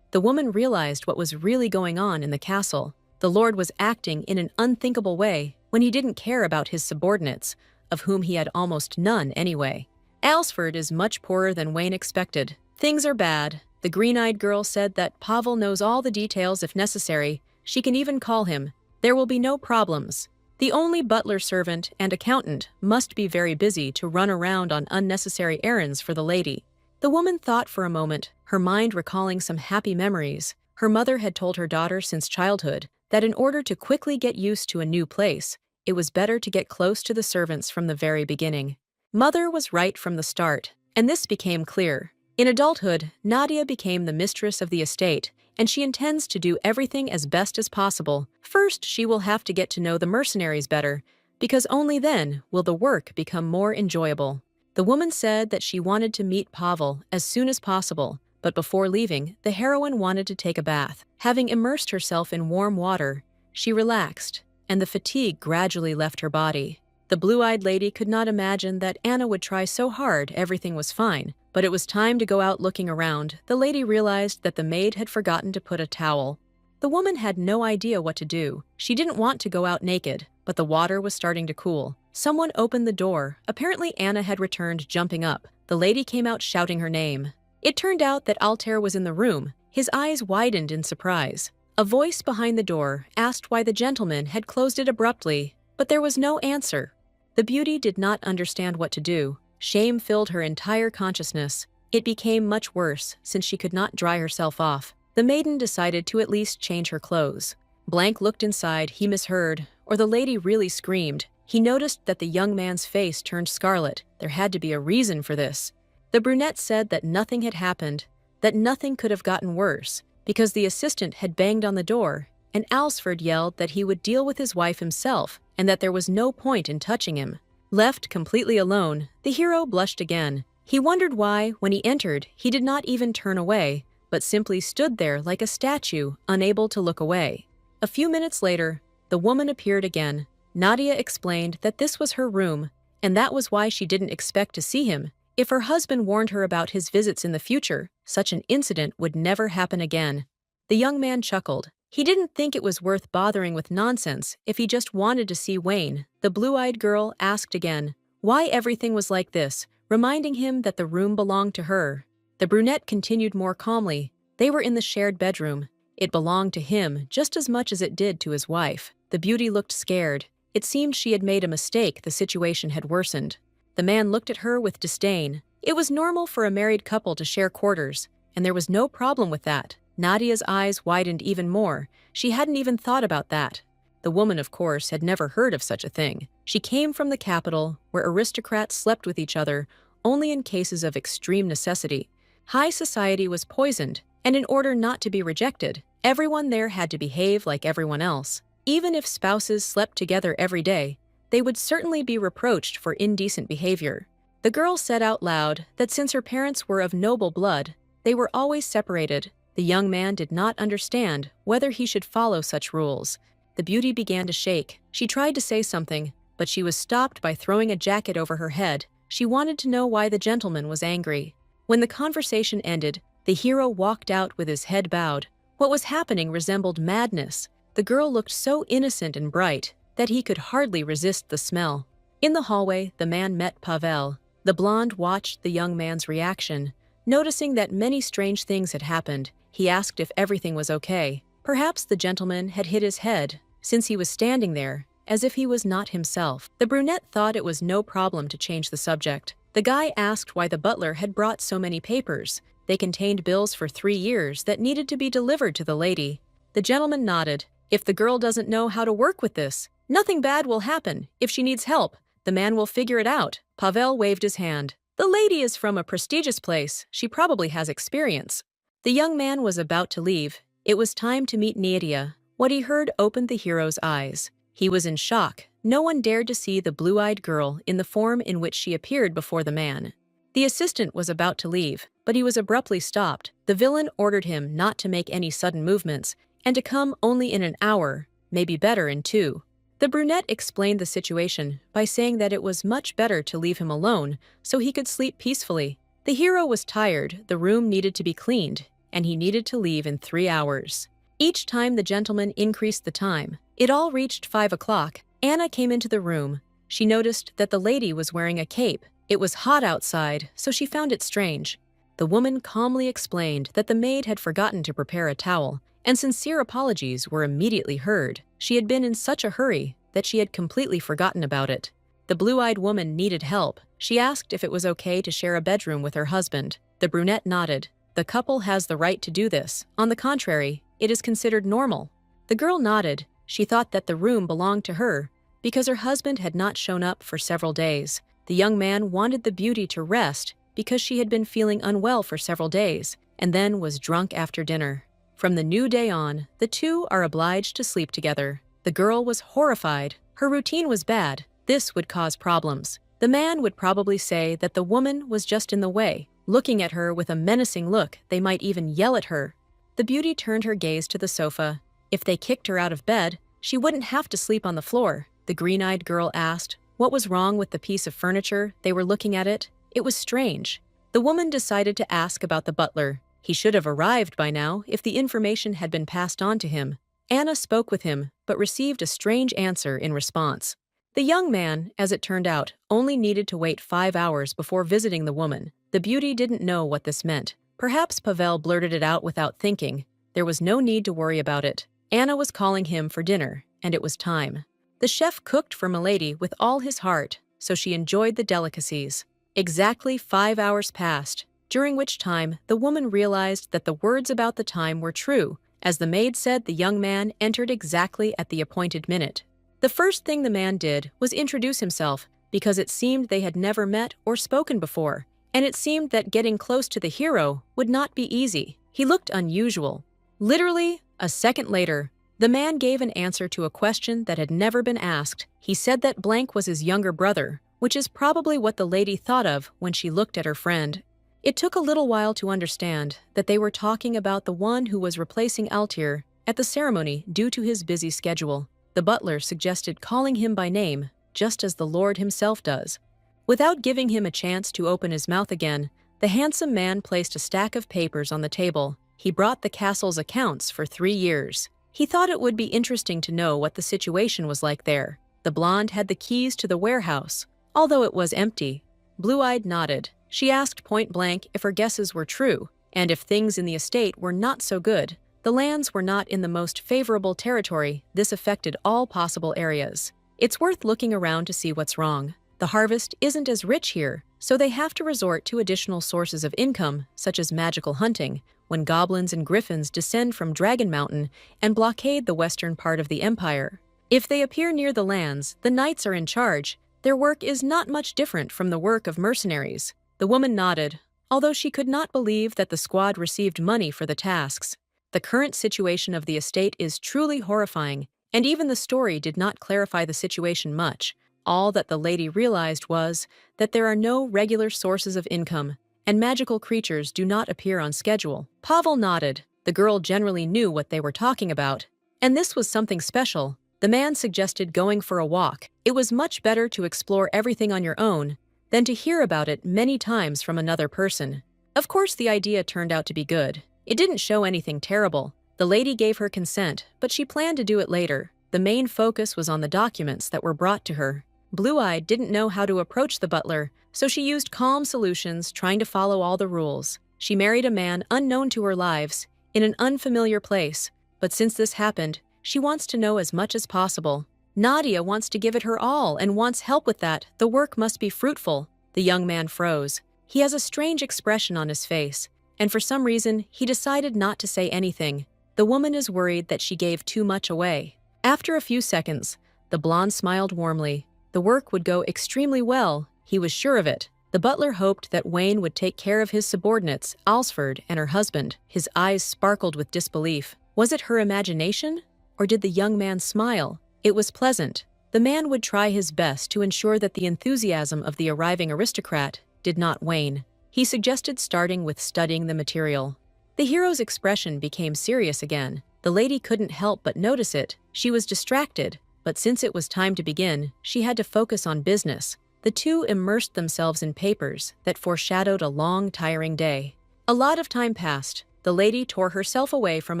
The woman realized what was really going on in the castle. The lord was acting in an unthinkable way when he didn't care about his subordinates, of whom he had almost none anyway. Alsford is much poorer than Wayne expected. Things are bad. The green-eyed girl said that Pavel knows all the details if necessary. She can even call him. There will be no problems. The only butler servant and accountant must be very busy to run around on unnecessary errands for the lady. The woman thought for a moment, her mind recalling some happy memories. Her mother had told her daughter since childhood that in order to quickly get used to a new place, it was better to get close to the servants from the very beginning. Mother was right from the start, and this became clear. In adulthood, Nadia became the mistress of the estate, and she intends to do everything as best as possible. First, she will have to get to know the mercenaries better, because only then will the work become more enjoyable. The woman said that she wanted to meet Pavel as soon as possible, but before leaving, the heroine wanted to take a bath. Having immersed herself in warm water, she relaxed, and the fatigue gradually left her body. The blue-eyed lady could not imagine that Anna would try so hard everything was fine, but it was time to go out looking around. The lady realized that the maid had forgotten to put a towel. The woman had no idea what to do. She didn't want to go out naked, but the water was starting to cool. Someone opened the door. Apparently Anna had returned, jumping up. The lady came out shouting her name. It turned out that Altair was in the room. His eyes widened in surprise. A voice behind the door asked why the gentleman had closed it abruptly, but there was no answer. The beauty did not understand what to do. Shame filled her entire consciousness. It became much worse since she could not dry herself off. The maiden decided to at least change her clothes. Blank looked inside. He misheard, or the lady really screamed. He noticed that the young man's face turned scarlet. There had to be a reason for this. The brunette said that nothing had happened, that nothing could have gotten worse, because the assistant had banged on the door, and Alsford yelled that he would deal with his wife himself, and that there was no point in touching him. Left completely alone, the hero blushed again. He wondered why, when he entered, he did not even turn away, but simply stood there like a statue, unable to look away. A few minutes later, the woman appeared again. Nadia explained that this was her room, and that was why she didn't expect to see him. If her husband warned her about his visits in the future, such an incident would never happen again. The young man chuckled. He didn't think it was worth bothering with nonsense if he just wanted to see Wayne. The blue-eyed girl asked again why everything was like this, reminding him that the room belonged to her. The brunette continued more calmly. They were in the shared bedroom. It belonged to him just as much as it did to his wife. The beauty looked scared. It seemed she had made a mistake. The situation had worsened. The man looked at her with disdain. It was normal for a married couple to share quarters, and there was no problem with that. Nadia's eyes widened even more. She hadn't even thought about that. The woman, of course, had never heard of such a thing. She came from the capital, where aristocrats slept with each other only in cases of extreme necessity. High society was poisoned, and in order not to be rejected, everyone there had to behave like everyone else. Even if spouses slept together every day, they would certainly be reproached for indecent behavior. The girl said out loud that since her parents were of noble blood, they were always separated. The young man did not understand whether he should follow such rules. The beauty began to shake. She tried to say something, but she was stopped by throwing a jacket over her head. She wanted to know why the gentleman was angry. When the conversation ended, the hero walked out with his head bowed. What was happening resembled madness. The girl looked so innocent and bright that he could hardly resist the smell. In the hallway, the man met Pavel. The blonde watched the young man's reaction. Noticing that many strange things had happened, he asked if everything was okay. Perhaps the gentleman had hit his head, since he was standing there, as if he was not himself. The brunette thought it was no problem to change the subject. The guy asked why the butler had brought so many papers. They contained bills for 3 years that needed to be delivered to the lady. The gentleman nodded. If the girl doesn't know how to work with this, nothing bad will happen. If she needs help, the man will figure it out. Pavel waved his hand. The lady is from a prestigious place. She probably has experience. The young man was about to leave. It was time to meet Nydia. What he heard opened the hero's eyes. He was in shock. No one dared to see the blue-eyed girl in the form in which she appeared before the man. The assistant was about to leave, but he was abruptly stopped. The villain ordered him not to make any sudden movements and to come only in an hour, maybe better in 2. The brunette explained the situation by saying that it was much better to leave him alone so he could sleep peacefully. The hero was tired, the room needed to be cleaned, and he needed to leave in 3 hours. Each time the gentleman increased the time. It all reached 5 o'clock. Anna came into the room. She noticed that the lady was wearing a cape. It was hot outside, so she found it strange. The woman calmly explained that the maid had forgotten to prepare a towel, and sincere apologies were immediately heard. She had been in such a hurry that she had completely forgotten about it. The blue-eyed woman needed help. She asked if it was okay to share a bedroom with her husband. The brunette nodded. The couple has the right to do this. On the contrary, it is considered normal. The girl nodded. She thought that the room belonged to her because her husband had not shown up for several days. The young man wanted the beauty to rest because she had been feeling unwell for several days and then was drunk after dinner. From the new day on, the two are obliged to sleep together. The girl was horrified. Her routine was bad. This would cause problems. The man would probably say that the woman was just in the way. Looking at her with a menacing look, they might even yell at her. The beauty turned her gaze to the sofa. If they kicked her out of bed, she wouldn't have to sleep on the floor. The green-eyed girl asked what was wrong with the piece of furniture. They were looking at it. It was strange. The woman decided to ask about the butler. He should have arrived by now if the information had been passed on to him. Anna spoke with him, but received a strange answer in response. The young man, as it turned out, only needed to wait 5 hours before visiting the woman. The beauty didn't know what this meant. Perhaps Pavel blurted it out without thinking. There was no need to worry about it. Anna was calling him for dinner, and it was time. The chef cooked for Milady with all his heart, so she enjoyed the delicacies. Exactly 5 hours passed, during which time the woman realized that the words about the time were true. As the maid said, the young man entered exactly at the appointed minute. The first thing the man did was introduce himself, because it seemed they had never met or spoken before, and it seemed that getting close to the hero would not be easy. He looked unusual. Literally, a second later, the man gave an answer to a question that had never been asked. He said that blank was his younger brother, which is probably what the lady thought of when she looked at her friend. It took a little while to understand that they were talking about the one who was replacing Altir at the ceremony due to his busy schedule. The butler suggested calling him by name, just as the Lord himself does. Without giving him a chance to open his mouth again, the handsome man placed a stack of papers on the table. He brought the castle's accounts for 3 years. He thought it would be interesting to know what the situation was like there. The blonde had the keys to the warehouse, although it was empty. Blue-eyed nodded. She asked point-blank if her guesses were true, and if things in the estate were not so good. The lands were not in the most favorable territory. This affected all possible areas. It's worth looking around to see what's wrong. The harvest isn't as rich here, so they have to resort to additional sources of income, such as magical hunting, when goblins and griffins descend from Dragon Mountain and blockade the western part of the empire. If they appear near the lands, the knights are in charge. Their work is not much different from the work of mercenaries. The woman nodded, although she could not believe that the squad received money for the tasks. The current situation of the estate is truly horrifying, and even the story did not clarify the situation much. All that the lady realized was that there are no regular sources of income, and magical creatures do not appear on schedule. Pavel nodded. The girl generally knew what they were talking about, and this was something special. The man suggested going for a walk. It was much better to explore everything on your own than to hear about it many times from another person. Of course, the idea turned out to be good. It didn't show anything terrible. The lady gave her consent, but she planned to do it later. The main focus was on the documents that were brought to her. Blue-eyed didn't know how to approach the butler, so she used calm solutions, trying to follow all the rules. She married a man unknown to her lives, in an unfamiliar place. but since this happened, she wants to know as much as possible. Nadia wants to give it her all and wants help with that. The work must be fruitful. The young man froze. He has a strange expression on his face, and for some reason, he decided not to say anything. The woman is worried that she gave too much away. After a few seconds, the blonde smiled warmly. The work would go extremely well, he was sure of it. The butler hoped that Wayne would take care of his subordinates, Alsford and her husband. His eyes sparkled with disbelief. Was it her imagination? Or did the young man smile? It was pleasant. The man would try his best to ensure that the enthusiasm of the arriving aristocrat did not wane. He suggested starting with studying the material. The hero's expression became serious again. The lady couldn't help but notice it. She was distracted, but since it was time to begin, she had to focus on business. The two immersed themselves in papers that foreshadowed a long, tiring day. A lot of time passed. The lady tore herself away from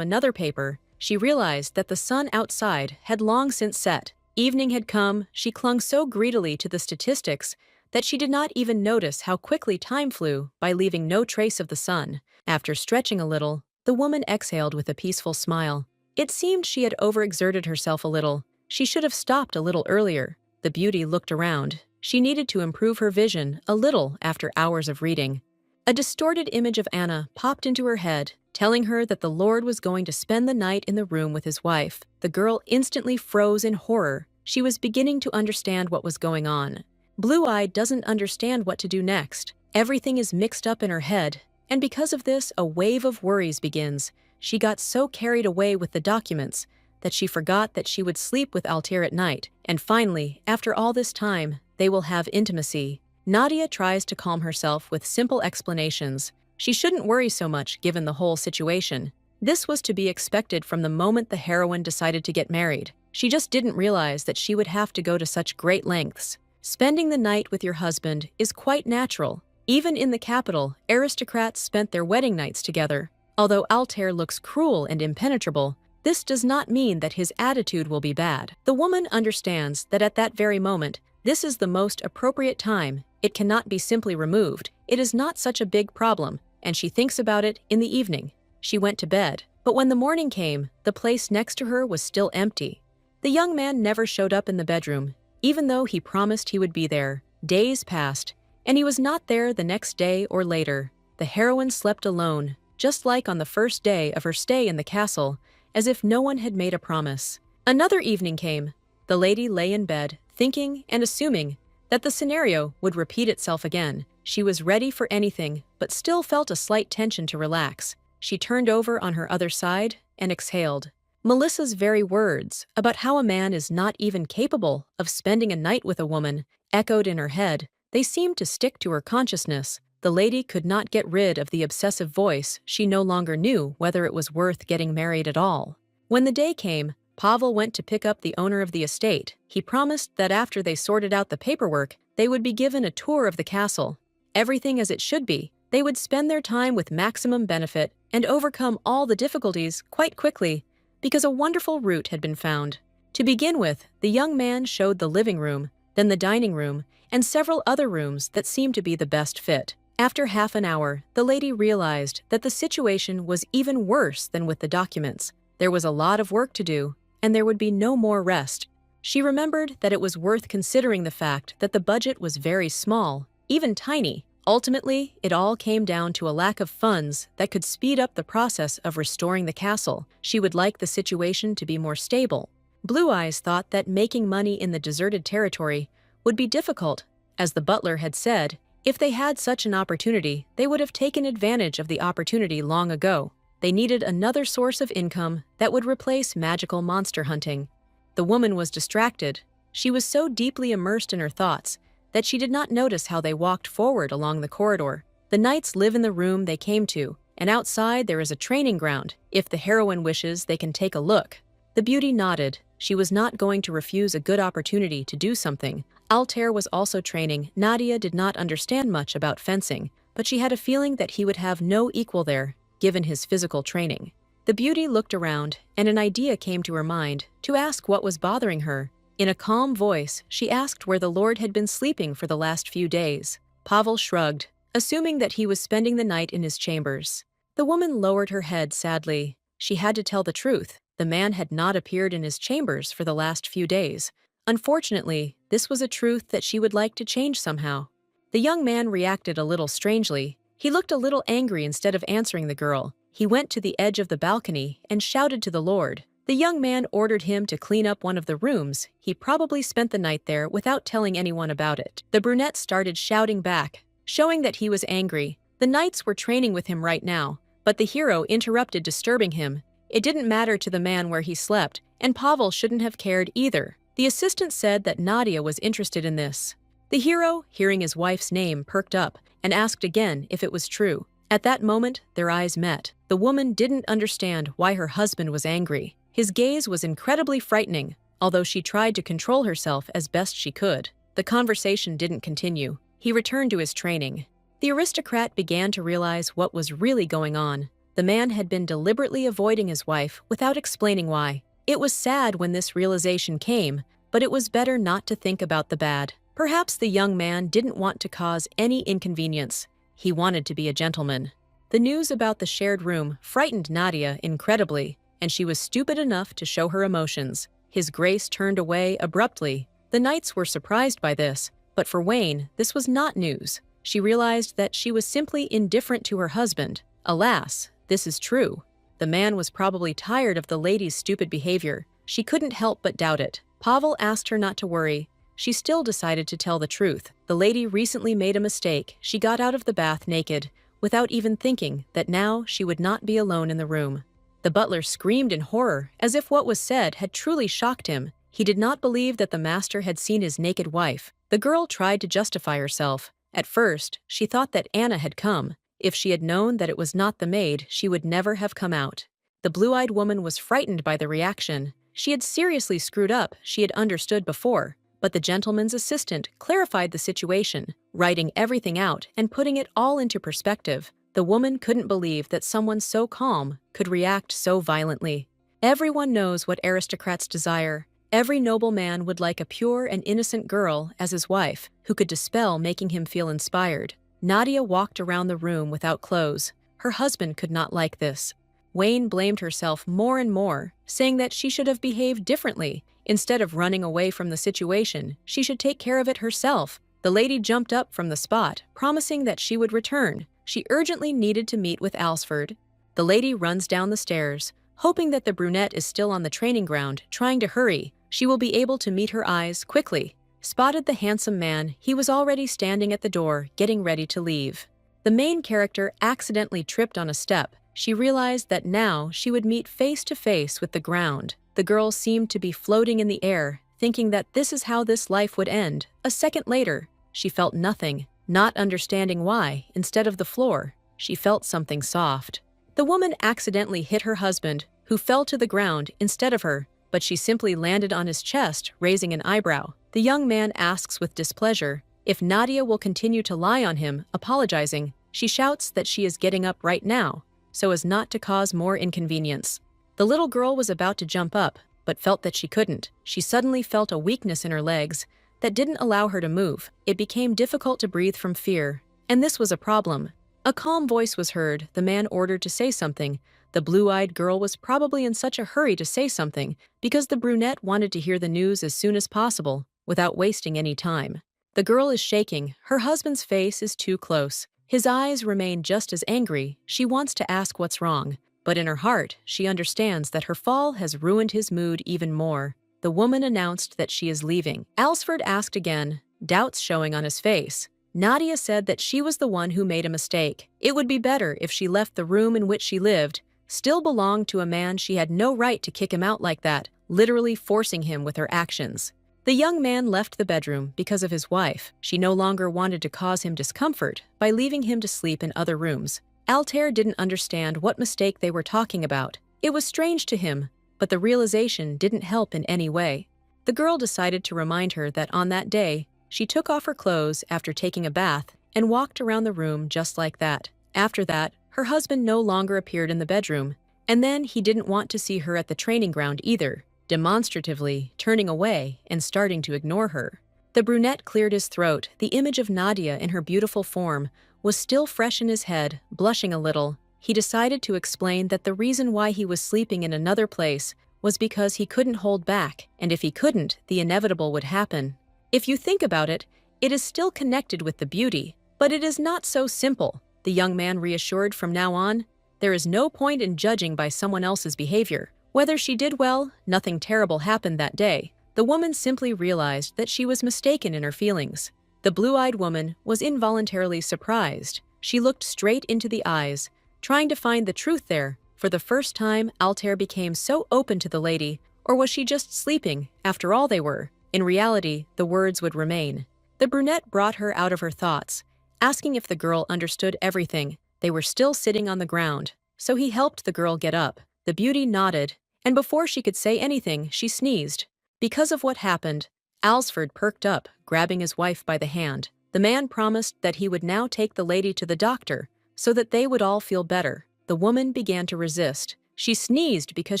another paper. She realized that the sun outside had long since set. Evening had come. She clung so greedily to the statistics that she did not even notice how quickly time flew by leaving no trace of the sun. After stretching a little, the woman exhaled with a peaceful smile. It seemed she had overexerted herself a little. She should have stopped a little earlier. The beauty looked around. She needed to improve her vision a little after hours of reading. A distorted image of Anna popped into her head, telling her that the Lord was going to spend the night in the room with his wife. The girl instantly froze in horror. She was beginning to understand what was going on. Blue-Eye doesn't understand what to do next. Everything is mixed up in her head, and because of this, a wave of worries begins. She got so carried away with the documents that she forgot that she would sleep with Altair at night, and finally, after all this time, they will have intimacy. Nadia tries to calm herself with simple explanations. She shouldn't worry so much given the whole situation. This was to be expected from the moment the heroine decided to get married. She just didn't realize that she would have to go to such great lengths. Spending the night with your husband is quite natural. Even in the capital, aristocrats spent their wedding nights together. Although Altair looks cruel and impenetrable, this does not mean that his attitude will be bad. The woman understands that at that very moment, this is the most appropriate time. It cannot be simply removed. It is not such a big problem, and she thinks about it in the evening. She went to bed, but when the morning came, the place next to her was still empty. The young man never showed up in the bedroom, even though he promised he would be there. Days passed, and he was not there the next day or later. The heroine slept alone, just like on the first day of her stay in the castle, as if no one had made a promise. Another evening came. The lady lay in bed, thinking and assuming that the scenario would repeat itself again. She was ready for anything, but still felt a slight tension to relax. She turned over on her other side and exhaled. Melissa's very words about how a man is not even capable of spending a night with a woman echoed in her head. They seemed to stick to her consciousness. The lady could not get rid of the obsessive voice. She no longer knew whether it was worth getting married at all. When the day came, Pavel went to pick up the owner of the estate. He promised that after they sorted out the paperwork, they would be given a tour of the castle. Everything as it should be. They would spend their time with maximum benefit and overcome all the difficulties quite quickly, because a wonderful route had been found. To begin with, the young man showed the living room, then the dining room, and several other rooms that seemed to be the best fit. After half an hour, the lady realized that the situation was even worse than with the documents. There was a lot of work to do, and there would be no more rest. She remembered that it was worth considering the fact that the budget was very small, even tiny. Ultimately, it all came down to a lack of funds that could speed up the process of restoring the castle. She would like the situation to be more stable. Blue Eyes thought that making money in the deserted territory would be difficult. As the butler had said, if they had such an opportunity, they would have taken advantage of the opportunity long ago. They needed another source of income that would replace magical monster hunting. The woman was distracted. She was so deeply immersed in her thoughts that she did not notice how they walked forward along the corridor. The knights live in the room they came to, and outside there is a training ground. If the heroine wishes, they can take a look. The beauty nodded. She was not going to refuse a good opportunity to do something. Altair was also training. Nadia did not understand much about fencing, but she had a feeling that he would have no equal there, given his physical training. The beauty looked around, and an idea came to her mind to ask what was bothering her. In a calm voice, she asked where the Lord had been sleeping for the last few days. Pavel shrugged, assuming that he was spending the night in his chambers. The woman lowered her head sadly. She had to tell the truth. The man had not appeared in his chambers for the last few days. Unfortunately, this was a truth that she would like to change somehow. The young man reacted a little strangely. He looked a little angry instead of answering the girl. He went to the edge of the balcony and shouted to the Lord. The young man ordered him to clean up one of the rooms. He probably spent the night there without telling anyone about it. The brunette started shouting back, showing that he was angry. The knights were training with him right now, but the hero interrupted, disturbing him. It didn't matter to the man where he slept, and Pavel shouldn't have cared either. The assistant said that Nadia was interested in this. The hero, hearing his wife's name, perked up and asked again if it was true. At that moment, their eyes met. The woman didn't understand why her husband was angry. His gaze was incredibly frightening, although she tried to control herself as best she could. The conversation didn't continue. He returned to his training. The aristocrat began to realize what was really going on. The man had been deliberately avoiding his wife without explaining why. It was sad when this realization came, but it was better not to think about the bad. Perhaps the young man didn't want to cause any inconvenience. He wanted to be a gentleman. The news about the shared room frightened Nadia incredibly, and she was stupid enough to show her emotions. His Grace turned away abruptly. The knights were surprised by this, but for Wayne, this was not news. She realized that she was simply indifferent to her husband. Alas, this is true. The man was probably tired of the lady's stupid behavior. She couldn't help but doubt it. Pavel asked her not to worry. She still decided to tell the truth. The lady recently made a mistake. She got out of the bath naked, without even thinking that now she would not be alone in the room. The butler screamed in horror, as if what was said had truly shocked him. He did not believe that the master had seen his naked wife. The girl tried to justify herself. At first, she thought that Anna had come. If she had known that it was not the maid, she would never have come out. The blue-eyed woman was frightened by the reaction. She had seriously screwed up, she had understood before. But the gentleman's assistant clarified the situation, writing everything out and putting it all into perspective. The woman couldn't believe that someone so calm could react so violently. Everyone knows what aristocrats desire. Every noble man would like a pure and innocent girl as his wife, who could dispel making him feel inspired. Nadia walked around the room without clothes. Her husband could not like this. Wayne blamed herself more and more, saying that she should have behaved differently. Instead of running away from the situation, she should take care of it herself. The lady jumped up from the spot, promising that she would return. She urgently needed to meet with Alsford. The lady runs down the stairs, hoping that the brunette is still on the training ground, trying to hurry. She will be able to meet her eyes quickly. Spotted the handsome man. He was already standing at the door, getting ready to leave. The main character accidentally tripped on a step. She realized that now she would meet face to face with the ground. The girl seemed to be floating in the air, thinking that this is how this life would end. A second later, she felt nothing, not understanding why. Instead of the floor, she felt something soft. The woman accidentally hit her husband, who fell to the ground instead of her, but she simply landed on his chest, raising an eyebrow. The young man asks with displeasure if Nadia will continue to lie on him, apologizing. She shouts that she is getting up right now, so as not to cause more inconvenience. The little girl was about to jump up, but felt that she couldn't. She suddenly felt a weakness in her legs that didn't allow her to move. It became difficult to breathe from fear, and this was a problem. A calm voice was heard. The man ordered to say something. The blue-eyed girl was probably in such a hurry to say something because the brunette wanted to hear the news as soon as possible, without wasting any time. The girl is shaking. Her husband's face is too close. His eyes remain just as angry. She wants to ask what's wrong, but in her heart, she understands that her fall has ruined his mood even more. The woman announced that she is leaving. Alsford asked again, doubts showing on his face. Nadia said that she was the one who made a mistake. It would be better if she left the room in which she lived. Still belonged to a man. She had no right to kick him out like that, literally forcing him with her actions. The young man left the bedroom because of his wife. She no longer wanted to cause him discomfort by leaving him to sleep in other rooms. Altair didn't understand what mistake they were talking about. It was strange to him, but the realization didn't help in any way. The girl decided to remind her that on that day, she took off her clothes after taking a bath and walked around the room just like that. After that, her husband no longer appeared in the bedroom, and then he didn't want to see her at the training ground either, demonstratively turning away and starting to ignore her. The brunette cleared his throat. The image of Nadia in her beautiful form was still fresh in his head. Blushing a little, he decided to explain that the reason why he was sleeping in another place was because he couldn't hold back, and if he couldn't, the inevitable would happen. If you think about it, it is still connected with the beauty, but it is not so simple, the young man reassured. From now on, there is no point in judging by someone else's behavior. Whether she did well, nothing terrible happened that day. The woman simply realized that she was mistaken in her feelings. The blue-eyed woman was involuntarily surprised. She looked straight into the eyes, trying to find the truth there. For the first time, Altair became so open to the lady, or was she just sleeping? After all, they were. In reality, the words would remain. The brunette brought her out of her thoughts, asking if the girl understood everything. They were still sitting on the ground, so he helped the girl get up. The beauty nodded, and before she could say anything, she sneezed. Because of what happened, Alsford perked up, grabbing his wife by the hand. The man promised that he would now take the lady to the doctor, so that they would all feel better. The woman began to resist. She sneezed because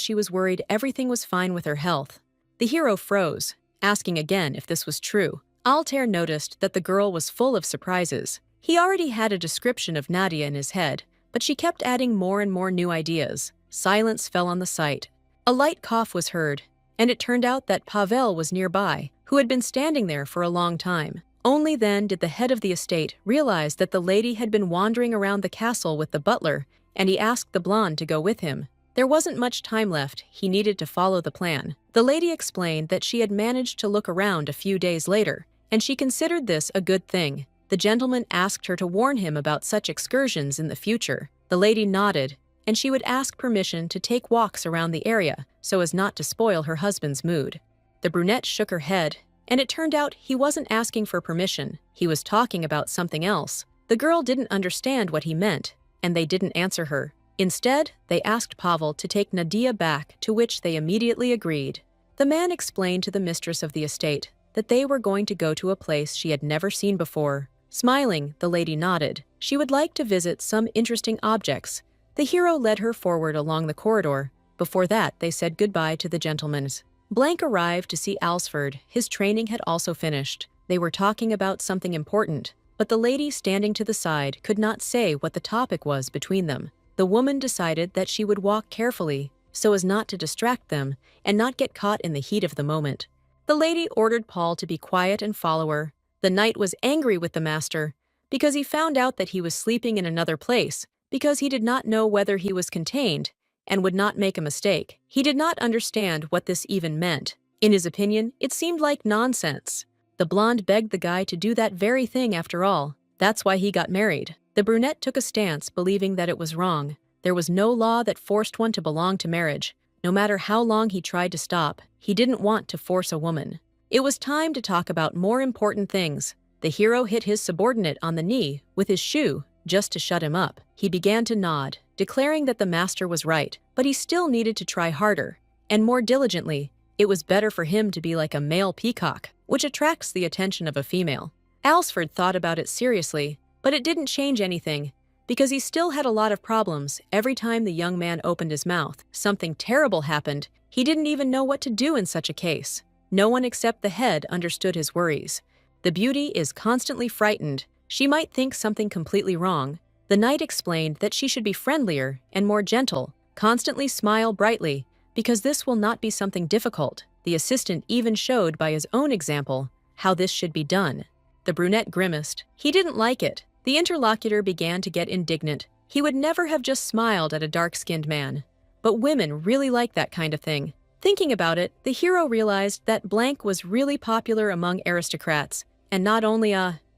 she was worried everything was fine with her health. The hero froze, asking again if this was true. Altair noticed that the girl was full of surprises. He already had a description of Nadia in his head, but she kept adding more and more new ideas. Silence fell on the sight. A light cough was heard, and it turned out that Pavel was nearby, who had been standing there for a long time. Only then did the head of the estate realize that the lady had been wandering around the castle with the butler, and he asked the blonde to go with him. There wasn't much time left. He needed to follow the plan. The lady explained that she had managed to look around a few days later, and she considered this a good thing. The gentleman asked her to warn him about such excursions in the future. The lady nodded, and she would ask permission to take walks around the area so as not to spoil her husband's mood. The brunette shook her head, and it turned out he wasn't asking for permission. He was talking about something else. The girl didn't understand what he meant, and they didn't answer her. Instead, they asked Pavel to take Nadia back, to which they immediately agreed. The man explained to the mistress of the estate that they were going to go to a place she had never seen before. Smiling, the lady nodded. She would like to visit some interesting objects. The hero led her forward along the corridor. Before that, they said goodbye to the gentlemen. Blank arrived to see Alsford. His training had also finished. They were talking about something important, but the lady standing to the side could not say what the topic was between them. The woman decided that she would walk carefully so as not to distract them and not get caught in the heat of the moment. The lady ordered Paul to be quiet and follow her. The knight was angry with the master because he found out that he was sleeping in another place because he did not know whether he was contained and would not make a mistake. He did not understand what this even meant. In his opinion, it seemed like nonsense. The blonde begged the guy to do that very thing after all. That's why he got married. The brunette took a stance, believing that it was wrong. There was no law that forced one to belong to marriage. No matter how long he tried to stop, he didn't want to force a woman. It was time to talk about more important things. The hero hit his subordinate on the knee with his shoe just to shut him up. He began to nod, declaring that the master was right, but he still needed to try harder and more diligently. It was better for him to be like a male peacock, which attracts the attention of a female. Alsford thought about it seriously, but it didn't change anything, because he still had a lot of problems. Every time the young man opened his mouth, something terrible happened. He didn't even know what to do in such a case. No one except the head understood his worries. The beauty is constantly frightened. She might think something completely wrong. The knight explained that she should be friendlier and more gentle, constantly smile brightly, because this will not be something difficult. The assistant even showed by his own example how this should be done. The brunette grimaced. He didn't like it. The interlocutor began to get indignant. He would never have just smiled at a dark-skinned man. But women really like that kind of thing. Thinking about it, the hero realized that blank was really popular among aristocrats, and not only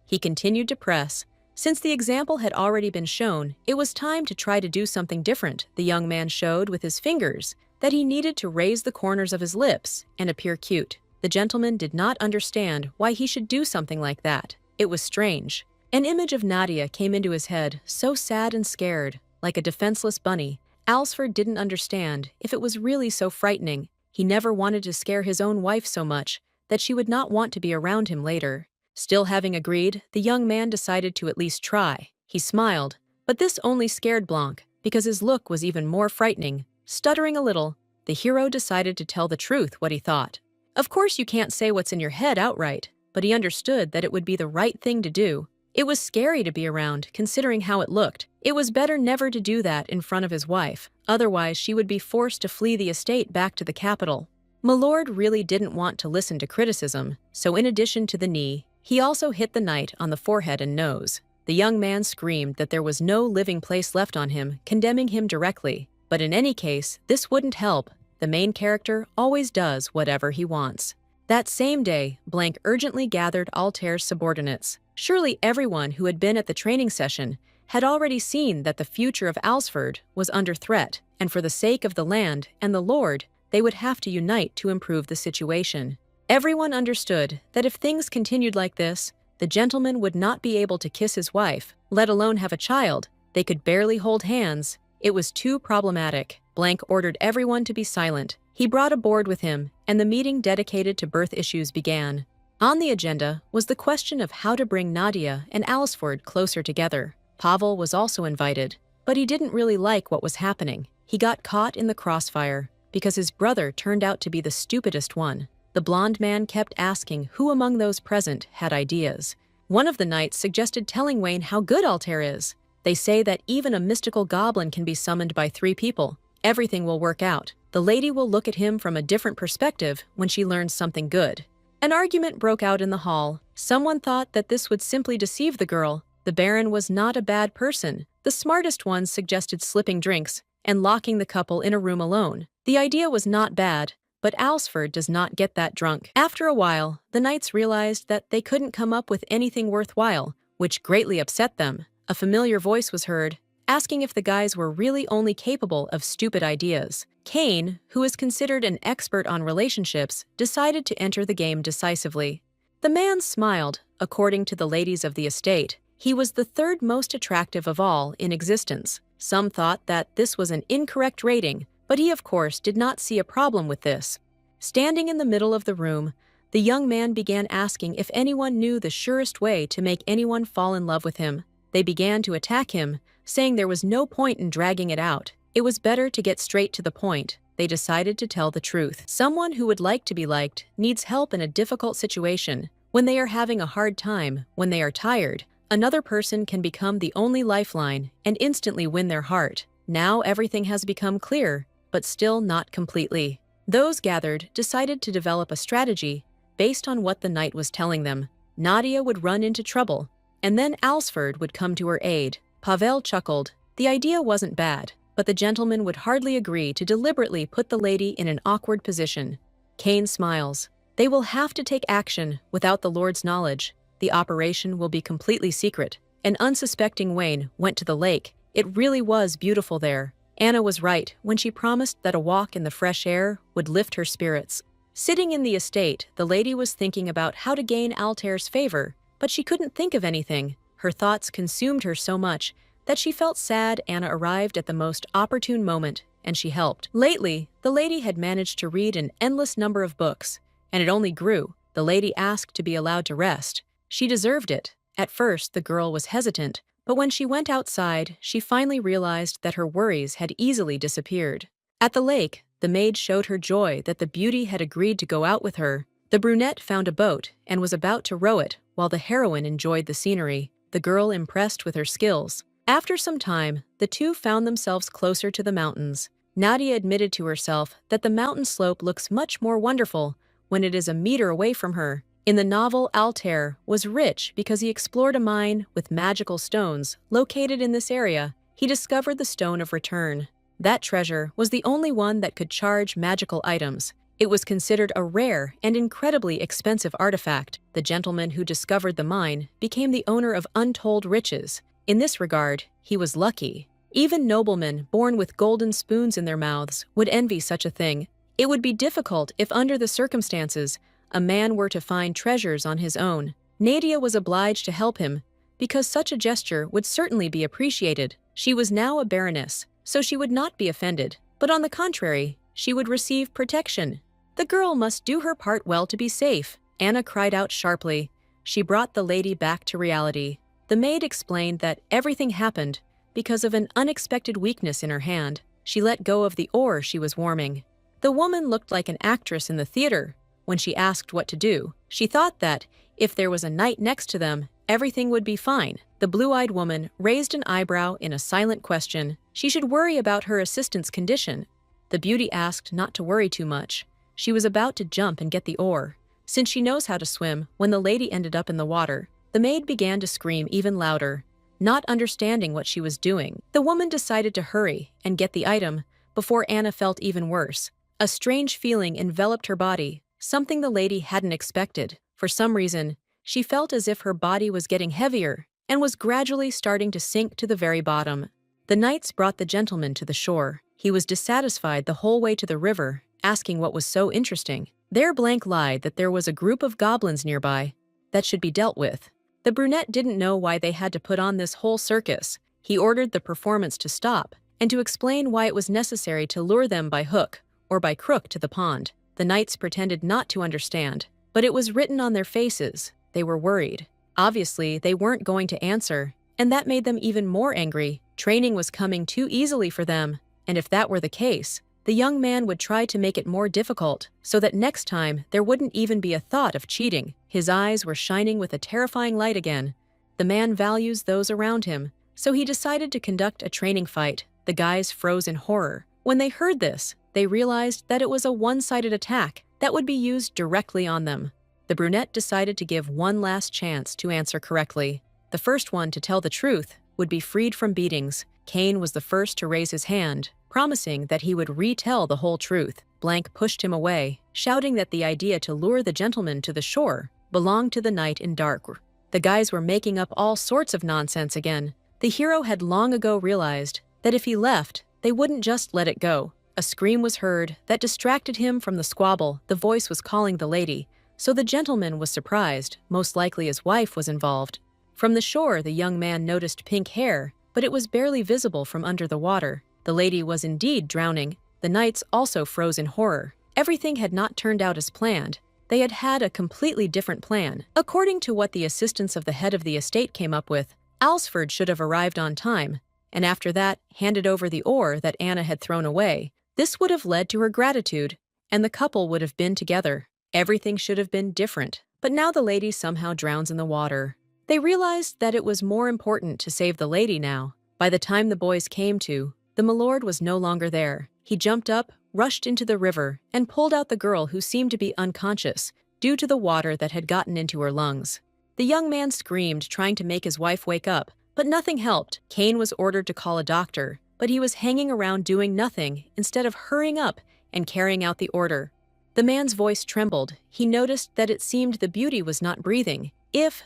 he continued to press. Since the example had already been shown, it was time to try to do something different. The young man showed with his fingers that he needed to raise the corners of his lips and appear cute. The gentleman did not understand why he should do something like that. It was strange. An image of Nadia came into his head, so sad and scared, like a defenseless bunny. Alsford didn't understand if it was really so frightening. He never wanted to scare his own wife so much that she would not want to be around him later. Still having agreed, the young man decided to at least try. He smiled, but this only scared Blanc because his look was even more frightening. Stuttering a little, the hero decided to tell the truth what he thought. Of course you can't say what's in your head outright, but he understood that it would be the right thing to do. It was scary to be around, considering how it looked. It was better never to do that in front of his wife, otherwise she would be forced to flee the estate back to the capital. Milord really didn't want to listen to criticism, so in addition to the knee, he also hit the knight on the forehead and nose. The young man screamed that there was no living place left on him, condemning him directly. But in any case, this wouldn't help. The main character always does whatever he wants. That same day, Blank urgently gathered Altair's subordinates. Surely everyone who had been at the training session had already seen that the future of Alsford was under threat, and for the sake of the land and the Lord, they would have to unite to improve the situation. Everyone understood that if things continued like this, the gentleman would not be able to kiss his wife, let alone have a child. They could barely hold hands. It was too problematic. Blank ordered everyone to be silent. He brought a board with him, and the meeting dedicated to birth issues began. On the agenda was the question of how to bring Nadia and Alsford closer together. Pavel was also invited, but he didn't really like what was happening. He got caught in the crossfire because his brother turned out to be the stupidest one. The blonde man kept asking who among those present had ideas. One of the knights suggested telling Wayne how good Altair is. They say that even a mystical goblin can be summoned by 3 people. Everything will work out. The lady will look at him from a different perspective when she learns something good. An argument broke out in the hall. Someone thought that this would simply deceive the girl. The Baron was not a bad person. The smartest ones suggested slipping drinks and locking the couple in a room alone. The idea was not bad, but Alsford does not get that drunk. After a while, the knights realized that they couldn't come up with anything worthwhile, which greatly upset them. A familiar voice was heard, asking if the guys were really only capable of stupid ideas. Kane, who is considered an expert on relationships, decided to enter the game decisively. The man smiled. According to the ladies of the estate, he was the 3rd most attractive of all in existence. Some thought that this was an incorrect rating, but he of course did not see a problem with this. Standing in the middle of the room, the young man began asking if anyone knew the surest way to make anyone fall in love with him. They began to attack him, saying there was no point in dragging it out. It was better to get straight to the point. They decided to tell the truth. Someone who would like to be liked needs help in a difficult situation. When they are having a hard time, when they are tired, another person can become the only lifeline and instantly win their heart. Now everything has become clear, but still not completely. Those gathered decided to develop a strategy based on what the knight was telling them. Nadia would run into trouble, and then Alsford would come to her aid. Pavel chuckled. The idea wasn't bad, but the gentleman would hardly agree to deliberately put the lady in an awkward position. Kane smiles. They will have to take action without the Lord's knowledge. The operation will be completely secret. An unsuspecting Wayne went to the lake. It really was beautiful there. Anna was right when she promised that a walk in the fresh air would lift her spirits. Sitting in the estate, the lady was thinking about how to gain Altair's favor, but she couldn't think of anything. Her thoughts consumed her so much that she felt sad Anna arrived at the most opportune moment, and she helped. Lately, the lady had managed to read an endless number of books, and it only grew. The lady asked to be allowed to rest. She deserved it. At first, the girl was hesitant, but when she went outside, she finally realized that her worries had easily disappeared. At the lake, the maid showed her joy that the beauty had agreed to go out with her. The brunette found a boat and was about to row it, while the heroine enjoyed the scenery, the girl impressed with her skills. After some time, the two found themselves closer to the mountains. Nadia admitted to herself that the mountain slope looks much more wonderful when it is a meter away from her. In the novel, Altair was rich because he explored a mine with magical stones located in this area. He discovered the Stone of Return. That treasure was the only one that could charge magical items. It was considered a rare and incredibly expensive artifact. The gentleman who discovered the mine became the owner of untold riches. In this regard, he was lucky. Even noblemen born with golden spoons in their mouths would envy such a thing. It would be difficult if, under the circumstances, a man were to find treasures on his own. Nadia was obliged to help him, because such a gesture would certainly be appreciated. She was now a baroness, so she would not be offended, but on the contrary, she would receive protection. The girl must do her part well to be safe. Anna cried out sharply. She brought the lady back to reality. The maid explained that everything happened because of an unexpected weakness in her hand. She let go of the oar she was warming. The woman looked like an actress in the theater. When she asked what to do, she thought that, If there was a knight next to them, everything would be fine. The blue-eyed woman raised an eyebrow in a silent question. She should worry about her assistant's condition. The beauty asked not to worry too much. She was about to jump and get the oar. Since she knows how to swim, when the lady ended up in the water, the maid began to scream even louder. Not understanding what she was doing, the woman decided to hurry and get the item before Anna felt even worse. A strange feeling enveloped her body, something the lady hadn't expected. For some reason, she felt as if her body was getting heavier and was gradually starting to sink to the very bottom. The knights brought the gentleman to the shore. He was dissatisfied the whole way to the river, asking what was so interesting. Their blank lied that there was a group of goblins nearby that should be dealt with. The brunette didn't know why they had to put on this whole circus. He ordered the performance to stop and to explain why it was necessary to lure them by hook or by crook to the pond. The knights pretended not to understand, but it was written on their faces. They were worried. Obviously, they weren't going to answer, and that made them even more angry. Training was coming too easily for them, and if that were the case, the young man would try to make it more difficult so that next time there wouldn't even be a thought of cheating. His eyes were shining with a terrifying light again. The man values those around him, so he decided to conduct a training fight. The guys froze in horror. When they heard this, they realized that it was a one-sided attack that would be used directly on them. The brunette decided to give one last chance to answer correctly. The first one to tell the truth would be freed from beatings. Cain was the first to raise his hand, promising that he would retell the whole truth. Blank pushed him away, shouting that the idea to lure the gentleman to the shore belonged to the knight in dark. The guys were making up all sorts of nonsense again. The hero had long ago realized that if he left, they wouldn't just let it go. A scream was heard that distracted him from the squabble. The voice was calling the lady, so the gentleman was surprised. Most likely his wife was involved. From the shore, the young man noticed pink hair, but it was barely visible from under the water. The lady was indeed drowning. The knights also froze in horror. Everything had not turned out as planned. They had had a completely different plan. According to what the assistants of the head of the estate came up with, Alsford should have arrived on time, and after that handed over the oar that Anna had thrown away. This would have led to her gratitude, and the couple would have been together. Everything should have been different, but now the lady somehow drowns in the water. They realized that it was more important to save the lady now. By the time the boys came to, the milord was no longer there. He jumped up, rushed into the river, and pulled out the girl who seemed to be unconscious due to the water that had gotten into her lungs. The young man screamed, trying to make his wife wake up, but nothing helped. Cain was ordered to call a doctor, but he was hanging around doing nothing instead of hurrying up and carrying out the order. The man's voice trembled. He noticed that it seemed the beauty was not breathing.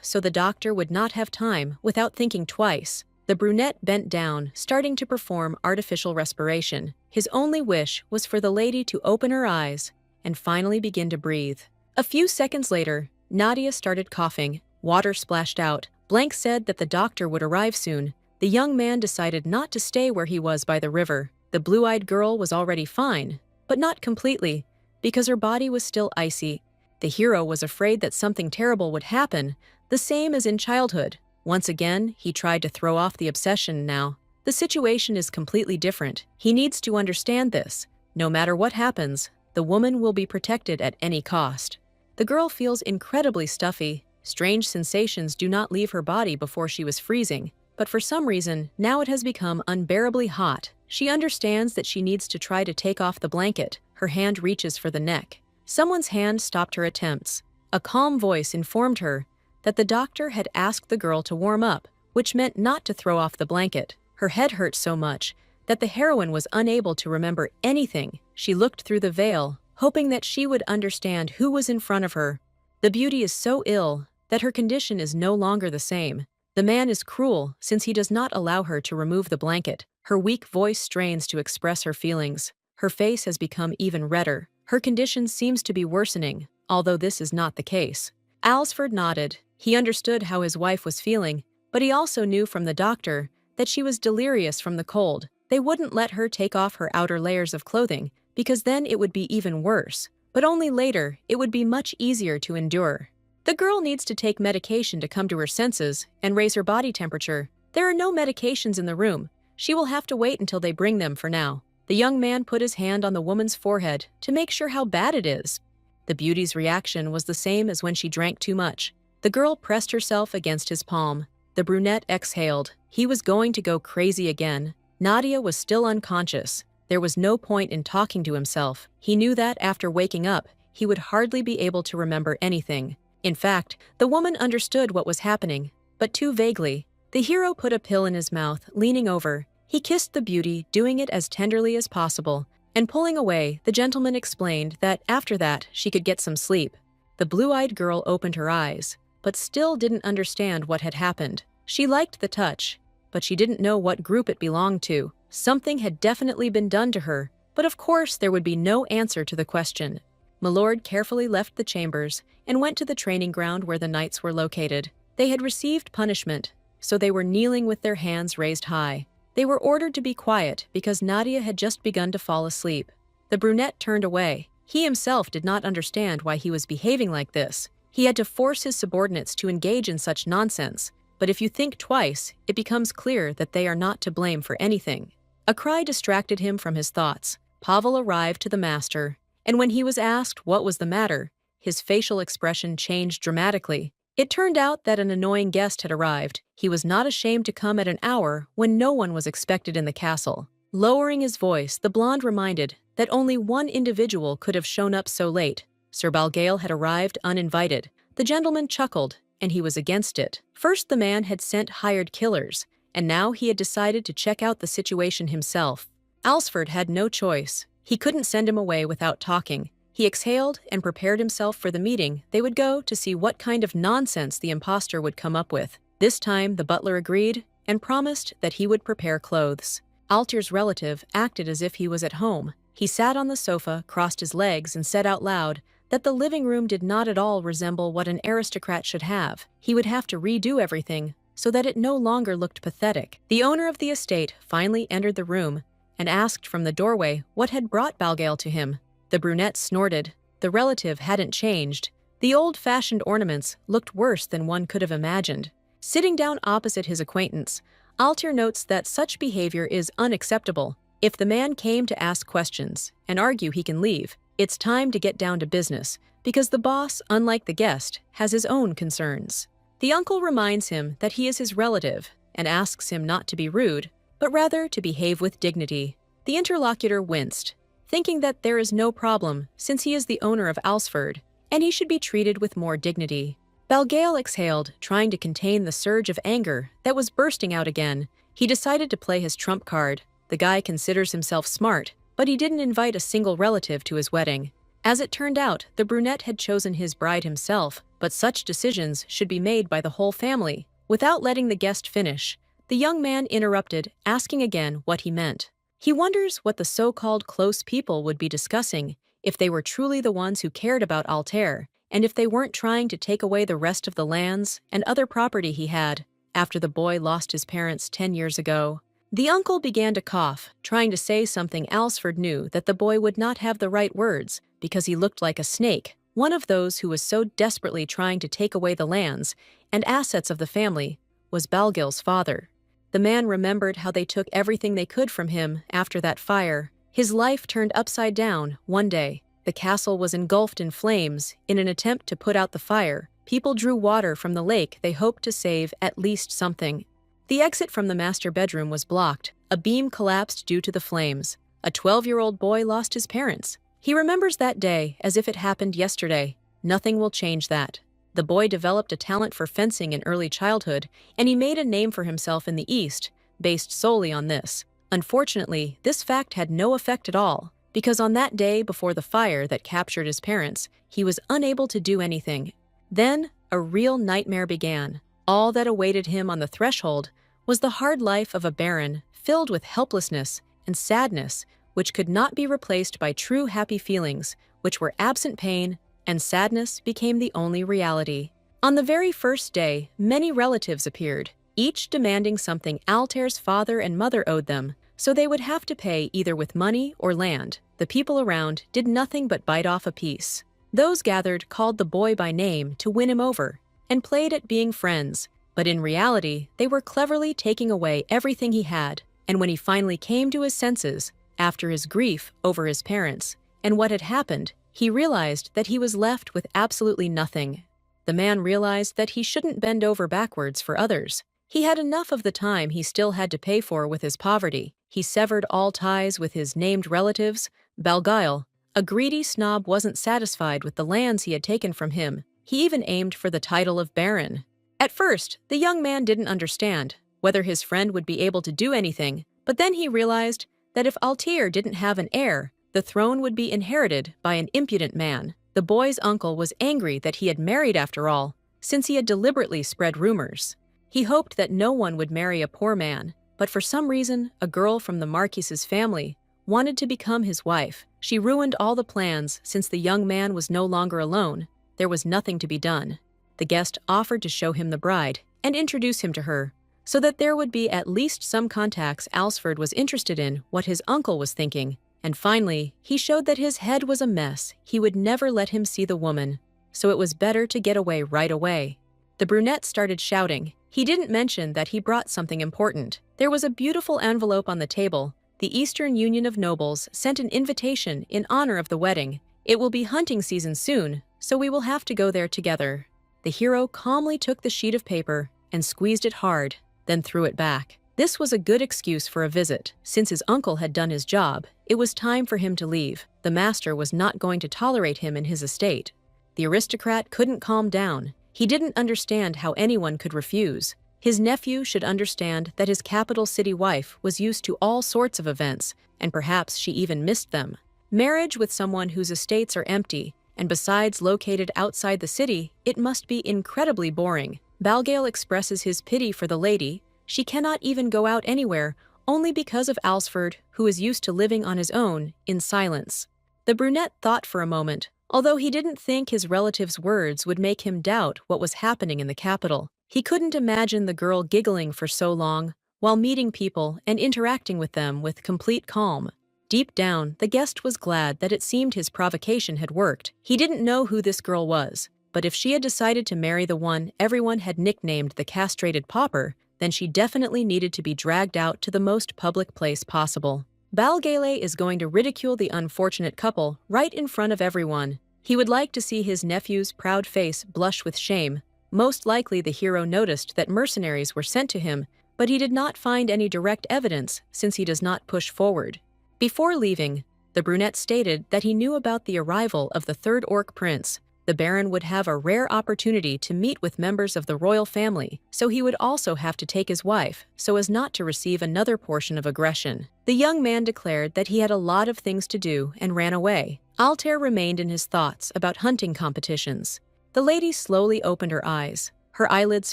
So the doctor would not have time without thinking twice. The brunette bent down, starting to perform artificial respiration. His only wish was for the lady to open her eyes and finally begin to breathe. A few seconds later, Nadia started coughing. Water splashed out. Blank said that the doctor would arrive soon. The young man decided not to stay where he was by the river. The blue-eyed girl was already fine, but not completely, because her body was still icy. The hero was afraid that something terrible would happen, the same as in childhood. Once again, he tried to throw off the obsession now. The situation is completely different. He needs to understand this. No matter what happens, the woman will be protected at any cost. The girl feels incredibly stuffy. Strange sensations do not leave her body before she was freezing, but for some reason, now it has become unbearably hot. She understands that she needs to try to take off the blanket. Her hand reaches for the neck. Someone's hand stopped her attempts. A calm voice informed her that the doctor had asked the girl to warm up, which meant not to throw off the blanket. Her head hurt so much that the heroine was unable to remember anything. She looked through the veil, hoping that she would understand who was in front of her. The beauty is so ill that her condition is no longer the same. The man is cruel since he does not allow her to remove the blanket. Her weak voice strains to express her feelings. Her face has become even redder. Her condition seems to be worsening, although this is not the case. Alsford nodded. He understood how his wife was feeling, but he also knew from the doctor that she was delirious from the cold. They wouldn't let her take off her outer layers of clothing, because then it would be even worse. But only later, it would be much easier to endure. The girl needs to take medication to come to her senses and raise her body temperature. There are no medications in the room. She will have to wait until they bring them for now. The young man put his hand on the woman's forehead to make sure how bad it is. The beauty's reaction was the same as when she drank too much. The girl pressed herself against his palm. The brunette exhaled. He was going to go crazy again. Nadia was still unconscious. There was no point in talking to himself. He knew that after waking up, he would hardly be able to remember anything. In fact, the woman understood what was happening, but too vaguely. The hero put a pill in his mouth, leaning over. He kissed the beauty, doing it as tenderly as possible. And pulling away, the gentleman explained that after that, she could get some sleep. The blue-eyed girl opened her eyes, but still didn't understand what had happened. She liked the touch, but she didn't know what group it belonged to. Something had definitely been done to her, but of course there would be no answer to the question. Milord carefully left the chambers and went to the training ground where the knights were located. They had received punishment, so they were kneeling with their hands raised high. They were ordered to be quiet because Nadia had just begun to fall asleep. The brunette turned away. He himself did not understand why he was behaving like this. He had to force his subordinates to engage in such nonsense, but if you think twice, it becomes clear that they are not to blame for anything. A cry distracted him from his thoughts. Pavel arrived to the master, and when he was asked what was the matter, his facial expression changed dramatically. It turned out that an annoying guest had arrived. He was not ashamed to come at an hour when no one was expected in the castle. Lowering his voice, the blonde reminded that only one individual could have shown up so late. Sir Balgale had arrived uninvited. The gentleman chuckled, and he was against it. First, the man had sent hired killers, and now he had decided to check out the situation himself. Alsford had no choice. He couldn't send him away without talking. He exhaled and prepared himself for the meeting. They would go to see what kind of nonsense the impostor would come up with. This time, the butler agreed and promised that he would prepare clothes. Alter's relative acted as if he was at home. He sat on the sofa, crossed his legs, and said out loud that the living room did not at all resemble what an aristocrat should have. He would have to redo everything so that it no longer looked pathetic. The owner of the estate finally entered the room and asked from the doorway what had brought Balgale to him. The brunette snorted. The relative hadn't changed. The old-fashioned ornaments looked worse than one could have imagined. Sitting down opposite his acquaintance, Alter notes that such behavior is unacceptable. If the man came to ask questions and argue, he can leave. It's time to get down to business, because the boss, unlike the guest, has his own concerns. The uncle reminds him that he is his relative and asks him not to be rude, but rather to behave with dignity. The interlocutor winced, thinking that there is no problem since he is the owner of Alsford, and he should be treated with more dignity. Balgale exhaled, trying to contain the surge of anger that was bursting out again. He decided to play his trump card. The guy considers himself smart, but he didn't invite a single relative to his wedding. As it turned out, the brunette had chosen his bride himself, but such decisions should be made by the whole family. Without letting the guest finish, the young man interrupted, asking again what he meant. He wonders what the so-called close people would be discussing if they were truly the ones who cared about Altair, and if they weren't trying to take away the rest of the lands and other property he had after the boy lost his parents 10 years ago. The uncle began to cough, trying to say something. Alsford knew that the boy would not have the right words because he looked like a snake, one of those who was so desperately trying to take away the lands and assets of the family was Balgale's father. The man remembered how they took everything they could from him after that fire. His life turned upside down one day. The castle was engulfed in flames. In an attempt to put out the fire, people drew water from the lake. They hoped to save at least something. The exit from the master bedroom was blocked. A beam collapsed due to the flames. A 12-year-old boy lost his parents. He remembers that day as if it happened yesterday. Nothing will change that. The boy developed a talent for fencing in early childhood, and he made a name for himself in the East, based solely on this. Unfortunately, this fact had no effect at all, because on that day before the fire that captured his parents, he was unable to do anything. Then, a real nightmare began. All that awaited him on the threshold was the hard life of a baron, filled with helplessness and sadness, which could not be replaced by true happy feelings, which were absent pain, and sadness became the only reality. On the very first day, many relatives appeared, each demanding something Altair's father and mother owed them, so they would have to pay either with money or land. The people around did nothing but bite off a piece. Those gathered called the boy by name to win him over, and played at being friends, but in reality, they were cleverly taking away everything he had. And when he finally came to his senses, after his grief over his parents and what had happened, he realized that he was left with absolutely nothing. The man realized that he shouldn't bend over backwards for others. He had enough of the time he still had to pay for with his poverty. He severed all ties with his named relatives. Balgail, a greedy snob, wasn't satisfied with the lands he had taken from him. He even aimed for the title of baron. At first, the young man didn't understand whether his friend would be able to do anything, but then he realized that if Altair didn't have an heir, the throne would be inherited by an impudent man. The boy's uncle was angry that he had married after all, since he had deliberately spread rumors. He hoped that no one would marry a poor man, but for some reason, a girl from the Marquis's family wanted to become his wife. She ruined all the plans since the young man was no longer alone. There was nothing to be done. The guest offered to show him the bride and introduce him to her, so that there would be at least some contacts. Alsford was interested in what his uncle was thinking, and finally, he showed that his head was a mess. He would never let him see the woman, so it was better to get away right away. The brunette started shouting. He didn't mention that he brought something important. There was a beautiful envelope on the table. The Eastern Union of Nobles sent an invitation in honor of the wedding. It will be hunting season soon, so we will have to go there together. The hero calmly took the sheet of paper and squeezed it hard, then threw it back. This was a good excuse for a visit. Since his uncle had done his job, it was time for him to leave. The master was not going to tolerate him in his estate. The aristocrat couldn't calm down. He didn't understand how anyone could refuse. His nephew should understand that his capital city wife was used to all sorts of events, and perhaps she even missed them. Marriage with someone whose estates are empty, and besides located outside the city, it must be incredibly boring. Balgail expresses his pity for the lady. She cannot even go out anywhere, only because of Alsford, who is used to living on his own, in silence. The brunette thought for a moment, although he didn't think his relative's words would make him doubt what was happening in the capital. He couldn't imagine the girl giggling for so long, while meeting people and interacting with them with complete calm. Deep down, the guest was glad that it seemed his provocation had worked. He didn't know who this girl was, but if she had decided to marry the one everyone had nicknamed the castrated pauper, then she definitely needed to be dragged out to the most public place possible. Balgail is going to ridicule the unfortunate couple right in front of everyone. He would like to see his nephew's proud face blush with shame. Most likely the hero noticed that mercenaries were sent to him, but he did not find any direct evidence since he does not push forward. Before leaving, the brunette stated that he knew about the arrival of the third orc prince. The baron would have a rare opportunity to meet with members of the royal family, so he would also have to take his wife so as not to receive another portion of aggression. The young man declared that he had a lot of things to do and ran away. Altair remained in his thoughts about hunting competitions. The lady slowly opened her eyes. Her eyelids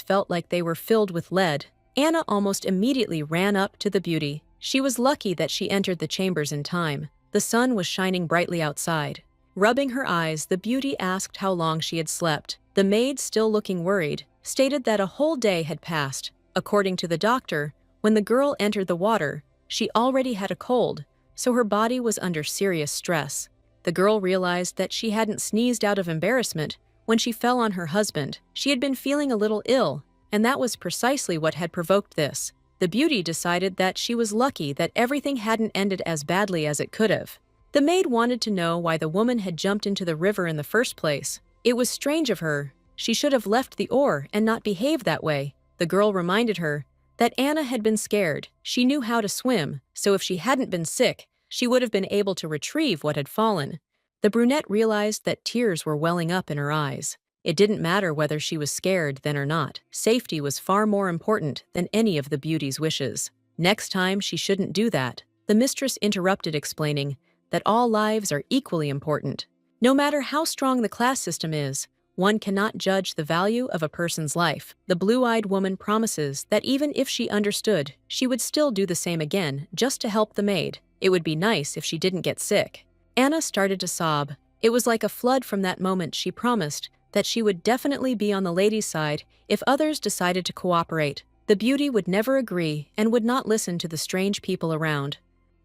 felt like they were filled with lead. Anna almost immediately ran up to the beauty. She was lucky that she entered the chambers in time. The sun was shining brightly outside. Rubbing her eyes, the beauty asked how long she had slept. The maid, still looking worried, stated that a whole day had passed. According to the doctor, when the girl entered the water, she already had a cold, so her body was under serious stress. The girl realized that she hadn't sneezed out of embarrassment when she fell on her husband. She had been feeling a little ill, and that was precisely what had provoked this. The beauty decided that she was lucky that everything hadn't ended as badly as it could have. The maid wanted to know why the woman had jumped into the river in the first place. It was strange of her. She should have left the oar and not behaved that way. The girl reminded her that Anna had been scared. She knew how to swim, so if she hadn't been sick, she would have been able to retrieve what had fallen. The brunette realized that tears were welling up in her eyes. It didn't matter whether she was scared then or not. Safety was far more important than any of the beauty's wishes. Next time she shouldn't do that. The mistress interrupted, explaining that all lives are equally important. No matter how strong the class system is, one cannot judge the value of a person's life. The blue-eyed woman promises that even if she understood, she would still do the same again just to help the maid. It would be nice if she didn't get sick. Anna started to sob. It was like a flood from that moment. She promised that she would definitely be on the lady's side if others decided to cooperate. The beauty would never agree and would not listen to the strange people around.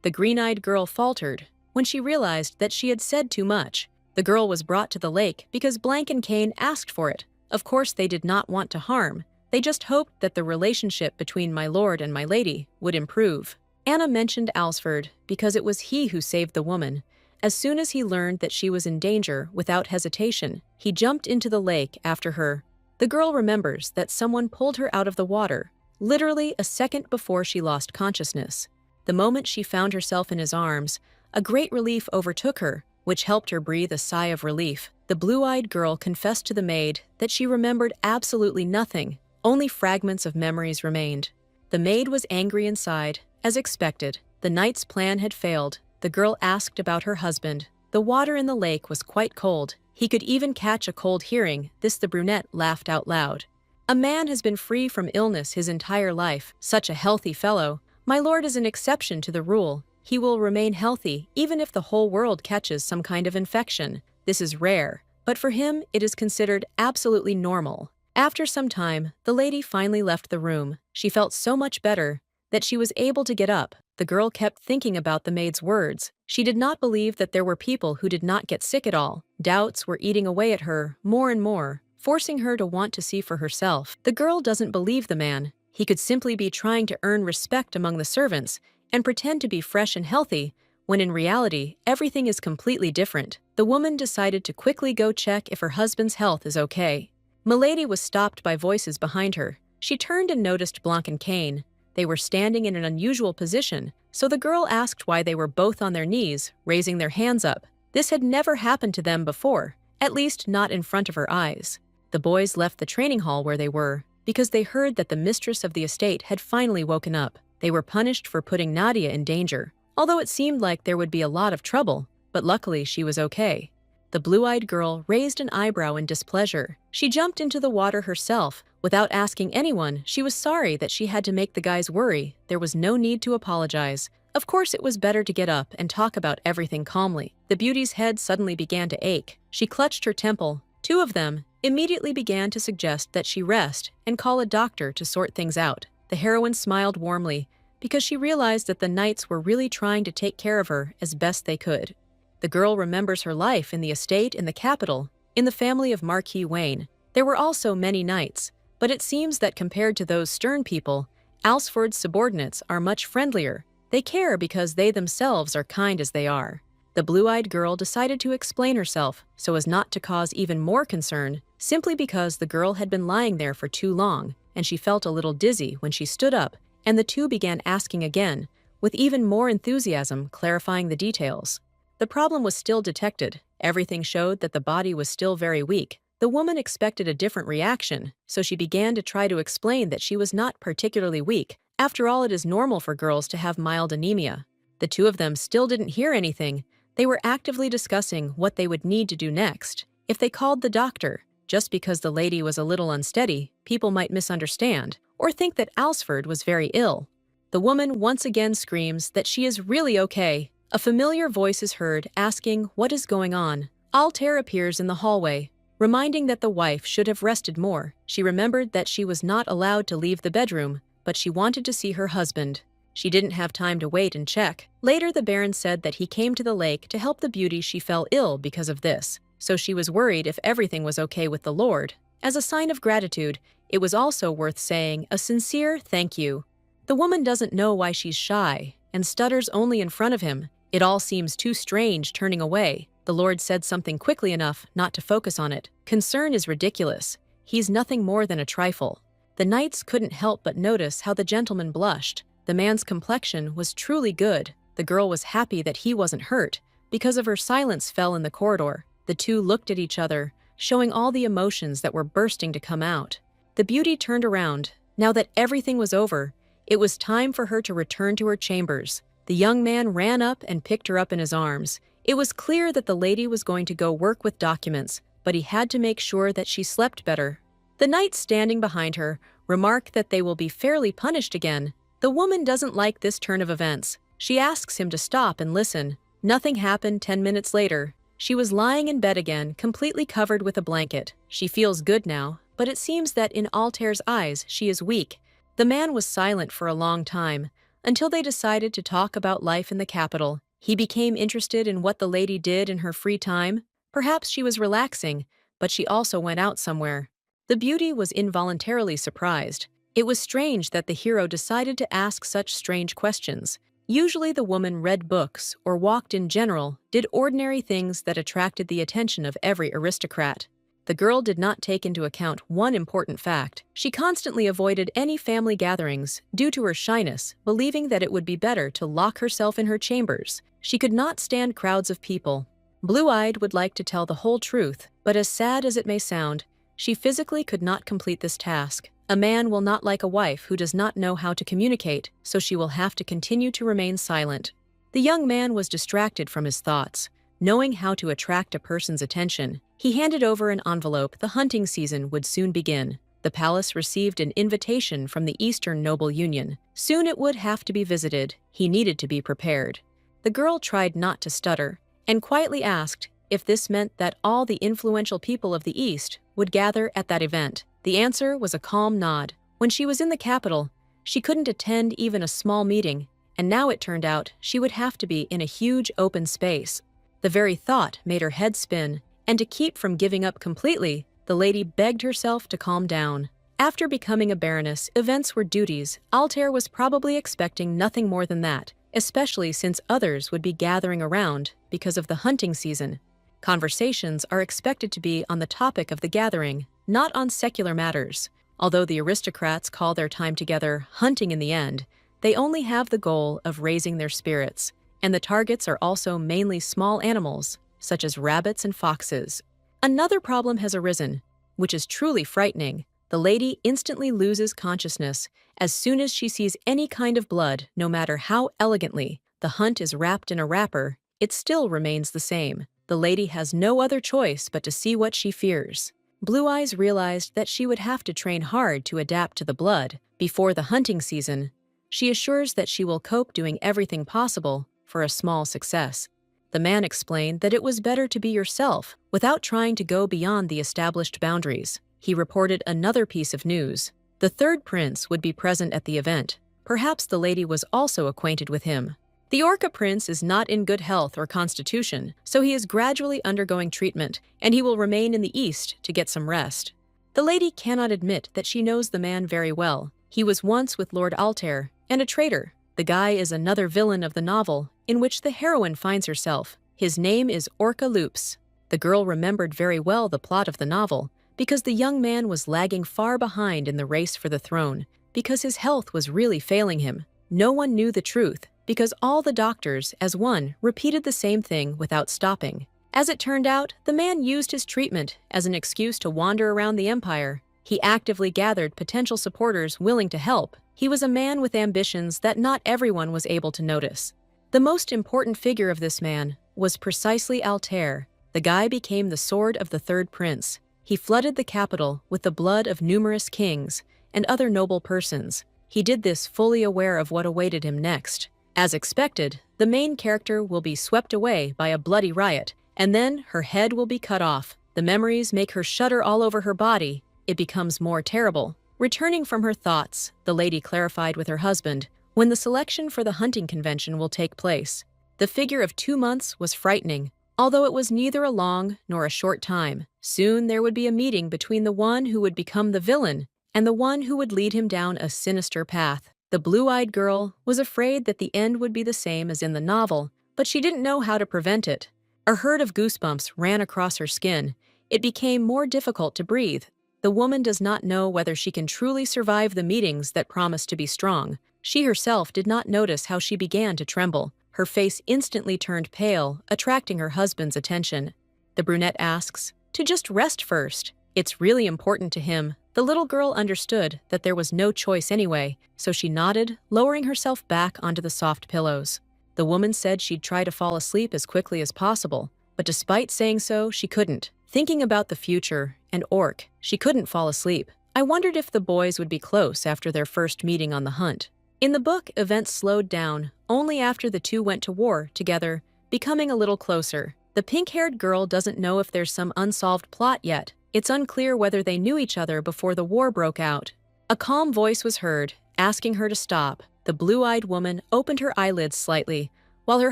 The green-eyed girl faltered when she realized that she had said too much. The girl was brought to the lake because Blank and Kane asked for it. Of course, they did not want to harm. They just hoped that the relationship between my lord and my lady would improve. Anna mentioned Alsford because it was he who saved the woman, As soon as he learned that she was in danger, without hesitation, he jumped into the lake after her. The girl remembers that someone pulled her out of the water, literally a second before she lost consciousness. The moment she found herself in his arms, a great relief overtook her, which helped her breathe a sigh of relief. The blue-eyed girl confessed to the maid that she remembered absolutely nothing, only fragments of memories remained. The maid was angry inside, as expected. The knight's plan had failed. The girl asked about her husband. The water in the lake was quite cold. He could even catch a cold hearing this. The brunette laughed out loud. A man has been free from illness his entire life, such a healthy fellow. My lord is an exception to the rule. He will remain healthy even if the whole world catches some kind of infection. This is rare, but for him it is considered absolutely normal. After some time, the lady finally left the room. She felt so much better that she was able to get up. The girl kept thinking about the maid's words. She did not believe that there were people who did not get sick at all. Doubts were eating away at her more and more, forcing her to want to see for herself. The girl doesn't believe the man. He could simply be trying to earn respect among the servants and pretend to be fresh and healthy, when in reality, everything is completely different. The woman decided to quickly go check if her husband's health is okay. Milady was stopped by voices behind her. She turned and noticed Blanc and Cain. They were standing in an unusual position, so the girl asked why they were both on their knees, raising their hands up. This had never happened to them before, at least not in front of her eyes. The boys left the training hall where they were, because they heard that the mistress of the estate had finally woken up. They were punished for putting Nadia in danger, although it seemed like there would be a lot of trouble, but luckily she was okay. The blue-eyed girl raised an eyebrow in displeasure. She jumped into the water herself. Without asking anyone, she was sorry that she had to make the guys worry. There was no need to apologize. Of course, it was better to get up and talk about everything calmly. The beauty's head suddenly began to ache. She clutched her temple. Two of them immediately began to suggest that she rest and call a doctor to sort things out. The heroine smiled warmly because she realized that the knights were really trying to take care of her as best they could. The girl remembers her life in the estate in the capital, in the family of Marquis Wayne. There were also many knights, but it seems that compared to those stern people, Alsford's subordinates are much friendlier. They care because they themselves are kind as they are. The blue-eyed girl decided to explain herself so as not to cause even more concern, simply because the girl had been lying there for too long, and she felt a little dizzy when she stood up, and the two began asking again, with even more enthusiasm, clarifying the details. The problem was still detected. Everything showed that the body was still very weak. The woman expected a different reaction, so she began to try to explain that she was not particularly weak. After all, it is normal for girls to have mild anemia. The two of them still didn't hear anything. They were actively discussing what they would need to do next. If they called the doctor, just because the lady was a little unsteady, people might misunderstand or think that Alsford was very ill. The woman once again screams that she is really okay. A familiar voice is heard asking what is going on. Altair appears in the hallway, reminding that the wife should have rested more. She remembered that she was not allowed to leave the bedroom, but she wanted to see her husband. She didn't have time to wait and check. Later, the Baron said that he came to the lake to help the beauty. She fell ill because of this, so she was worried if everything was okay with the Lord. As a sign of gratitude, it was also worth saying a sincere thank you. The woman doesn't know why she's shy and stutters only in front of him. It all seems too strange turning away. The Lord said something quickly enough not to focus on it. Concern is ridiculous. He's nothing more than a trifle. The knights couldn't help but notice how the gentleman blushed. The man's complexion was truly good. The girl was happy that he wasn't hurt. Because of her silence fell in the corridor. The two looked at each other, showing all the emotions that were bursting to come out. The beauty turned around. Now that everything was over, it was time for her to return to her chambers. The young man ran up and picked her up in his arms. It was clear that the lady was going to go work with documents, but he had to make sure that she slept better. The knights standing behind her remark that they will be fairly punished again. The woman doesn't like this turn of events. She asks him to stop and listen. Nothing happened 10 minutes later. She was lying in bed again, completely covered with a blanket. She feels good now, but it seems that in Altair's eyes she is weak. The man was silent for a long time, until they decided to talk about life in the capital. He became interested in what the lady did in her free time. Perhaps she was relaxing, but she also went out somewhere. The beauty was involuntarily surprised. It was strange that the hero decided to ask such strange questions. Usually the woman read books or walked in general, did ordinary things that attracted the attention of every aristocrat. The girl did not take into account one important fact. She constantly avoided any family gatherings due to her shyness, believing that it would be better to lock herself in her chambers. She could not stand crowds of people. Blue-Eyed would like to tell the whole truth, but as sad as it may sound, she physically could not complete this task. A man will not like a wife who does not know how to communicate, so she will have to continue to remain silent. The young man was distracted from his thoughts. Knowing how to attract a person's attention, he handed over an envelope. The hunting season would soon begin. The palace received an invitation from the Eastern Noble Union. Soon it would have to be visited. He needed to be prepared. The girl tried not to stutter, and quietly asked if this meant that all the influential people of the East would gather at that event. The answer was a calm nod. When she was in the capital, she couldn't attend even a small meeting, and now it turned out she would have to be in a huge open space. The very thought made her head spin, and to keep from giving up completely, the lady begged herself to calm down. After becoming a baroness, events were duties. Altair was probably expecting nothing more than that, especially since others would be gathering around because of the hunting season. Conversations are expected to be on the topic of the gathering, not on secular matters. Although the aristocrats call their time together hunting in the end, they only have the goal of raising their spirits, and the targets are also mainly small animals, such as rabbits and foxes. Another problem has arisen, which is truly frightening. The lady instantly loses consciousness as soon as she sees any kind of blood, no matter how elegantly the hunt is wrapped in a wrapper, it still remains the same. The lady has no other choice but to see what she fears. Blue Eyes realized that she would have to train hard to adapt to the blood. Before the hunting season, she assures that she will cope doing everything possible for a small success. The man explained that it was better to be yourself without trying to go beyond the established boundaries. He reported another piece of news. The third prince would be present at the event. Perhaps the lady was also acquainted with him. The Orca prince is not in good health or constitution, so he is gradually undergoing treatment, and he will remain in the east to get some rest. The lady cannot admit that she knows the man very well. He was once with Lord Altair, and a traitor. The guy is another villain of the novel, in which the heroine finds herself. His name is Orca Loops. The girl remembered very well the plot of the novel, because the young man was lagging far behind in the race for the throne, because his health was really failing him. No one knew the truth, because all the doctors, as one, repeated the same thing without stopping. As it turned out, the man used his treatment as an excuse to wander around the empire. He actively gathered potential supporters willing to help. He was a man with ambitions that not everyone was able to notice. The most important figure of this man was precisely Altair. The guy became the sword of the third prince. He flooded the capital with the blood of numerous kings and other noble persons. He did this fully aware of what awaited him next. As expected, the main character will be swept away by a bloody riot, and then her head will be cut off. The memories make her shudder all over her body. It becomes more terrible. Returning from her thoughts, the lady clarified with her husband when the selection for the hunting convention will take place. The figure of 2 months was frightening, although it was neither a long nor a short time. Soon there would be a meeting between the one who would become the villain and the one who would lead him down a sinister path. The blue-eyed girl was afraid that the end would be the same as in the novel, but she didn't know how to prevent it. A herd of goosebumps ran across her skin. It became more difficult to breathe. The woman does not know whether she can truly survive the meetings that promise to be strong. She herself did not notice how she began to tremble. Her face instantly turned pale, attracting her husband's attention. The brunette asks, "To just rest first. It's really important to him." The little girl understood that there was no choice anyway, so she nodded, lowering herself back onto the soft pillows. The woman said she'd try to fall asleep as quickly as possible, but despite saying so, she couldn't. Thinking about the future and Orc, she couldn't fall asleep. I wondered if the boys would be close after their first meeting on the hunt. In the book, events slowed down only after the two went to war together, becoming a little closer. The pink-haired girl doesn't know if there's some unsolved plot yet. It's unclear whether they knew each other before the war broke out. A calm voice was heard, asking her to stop. The blue-eyed woman opened her eyelids slightly, while her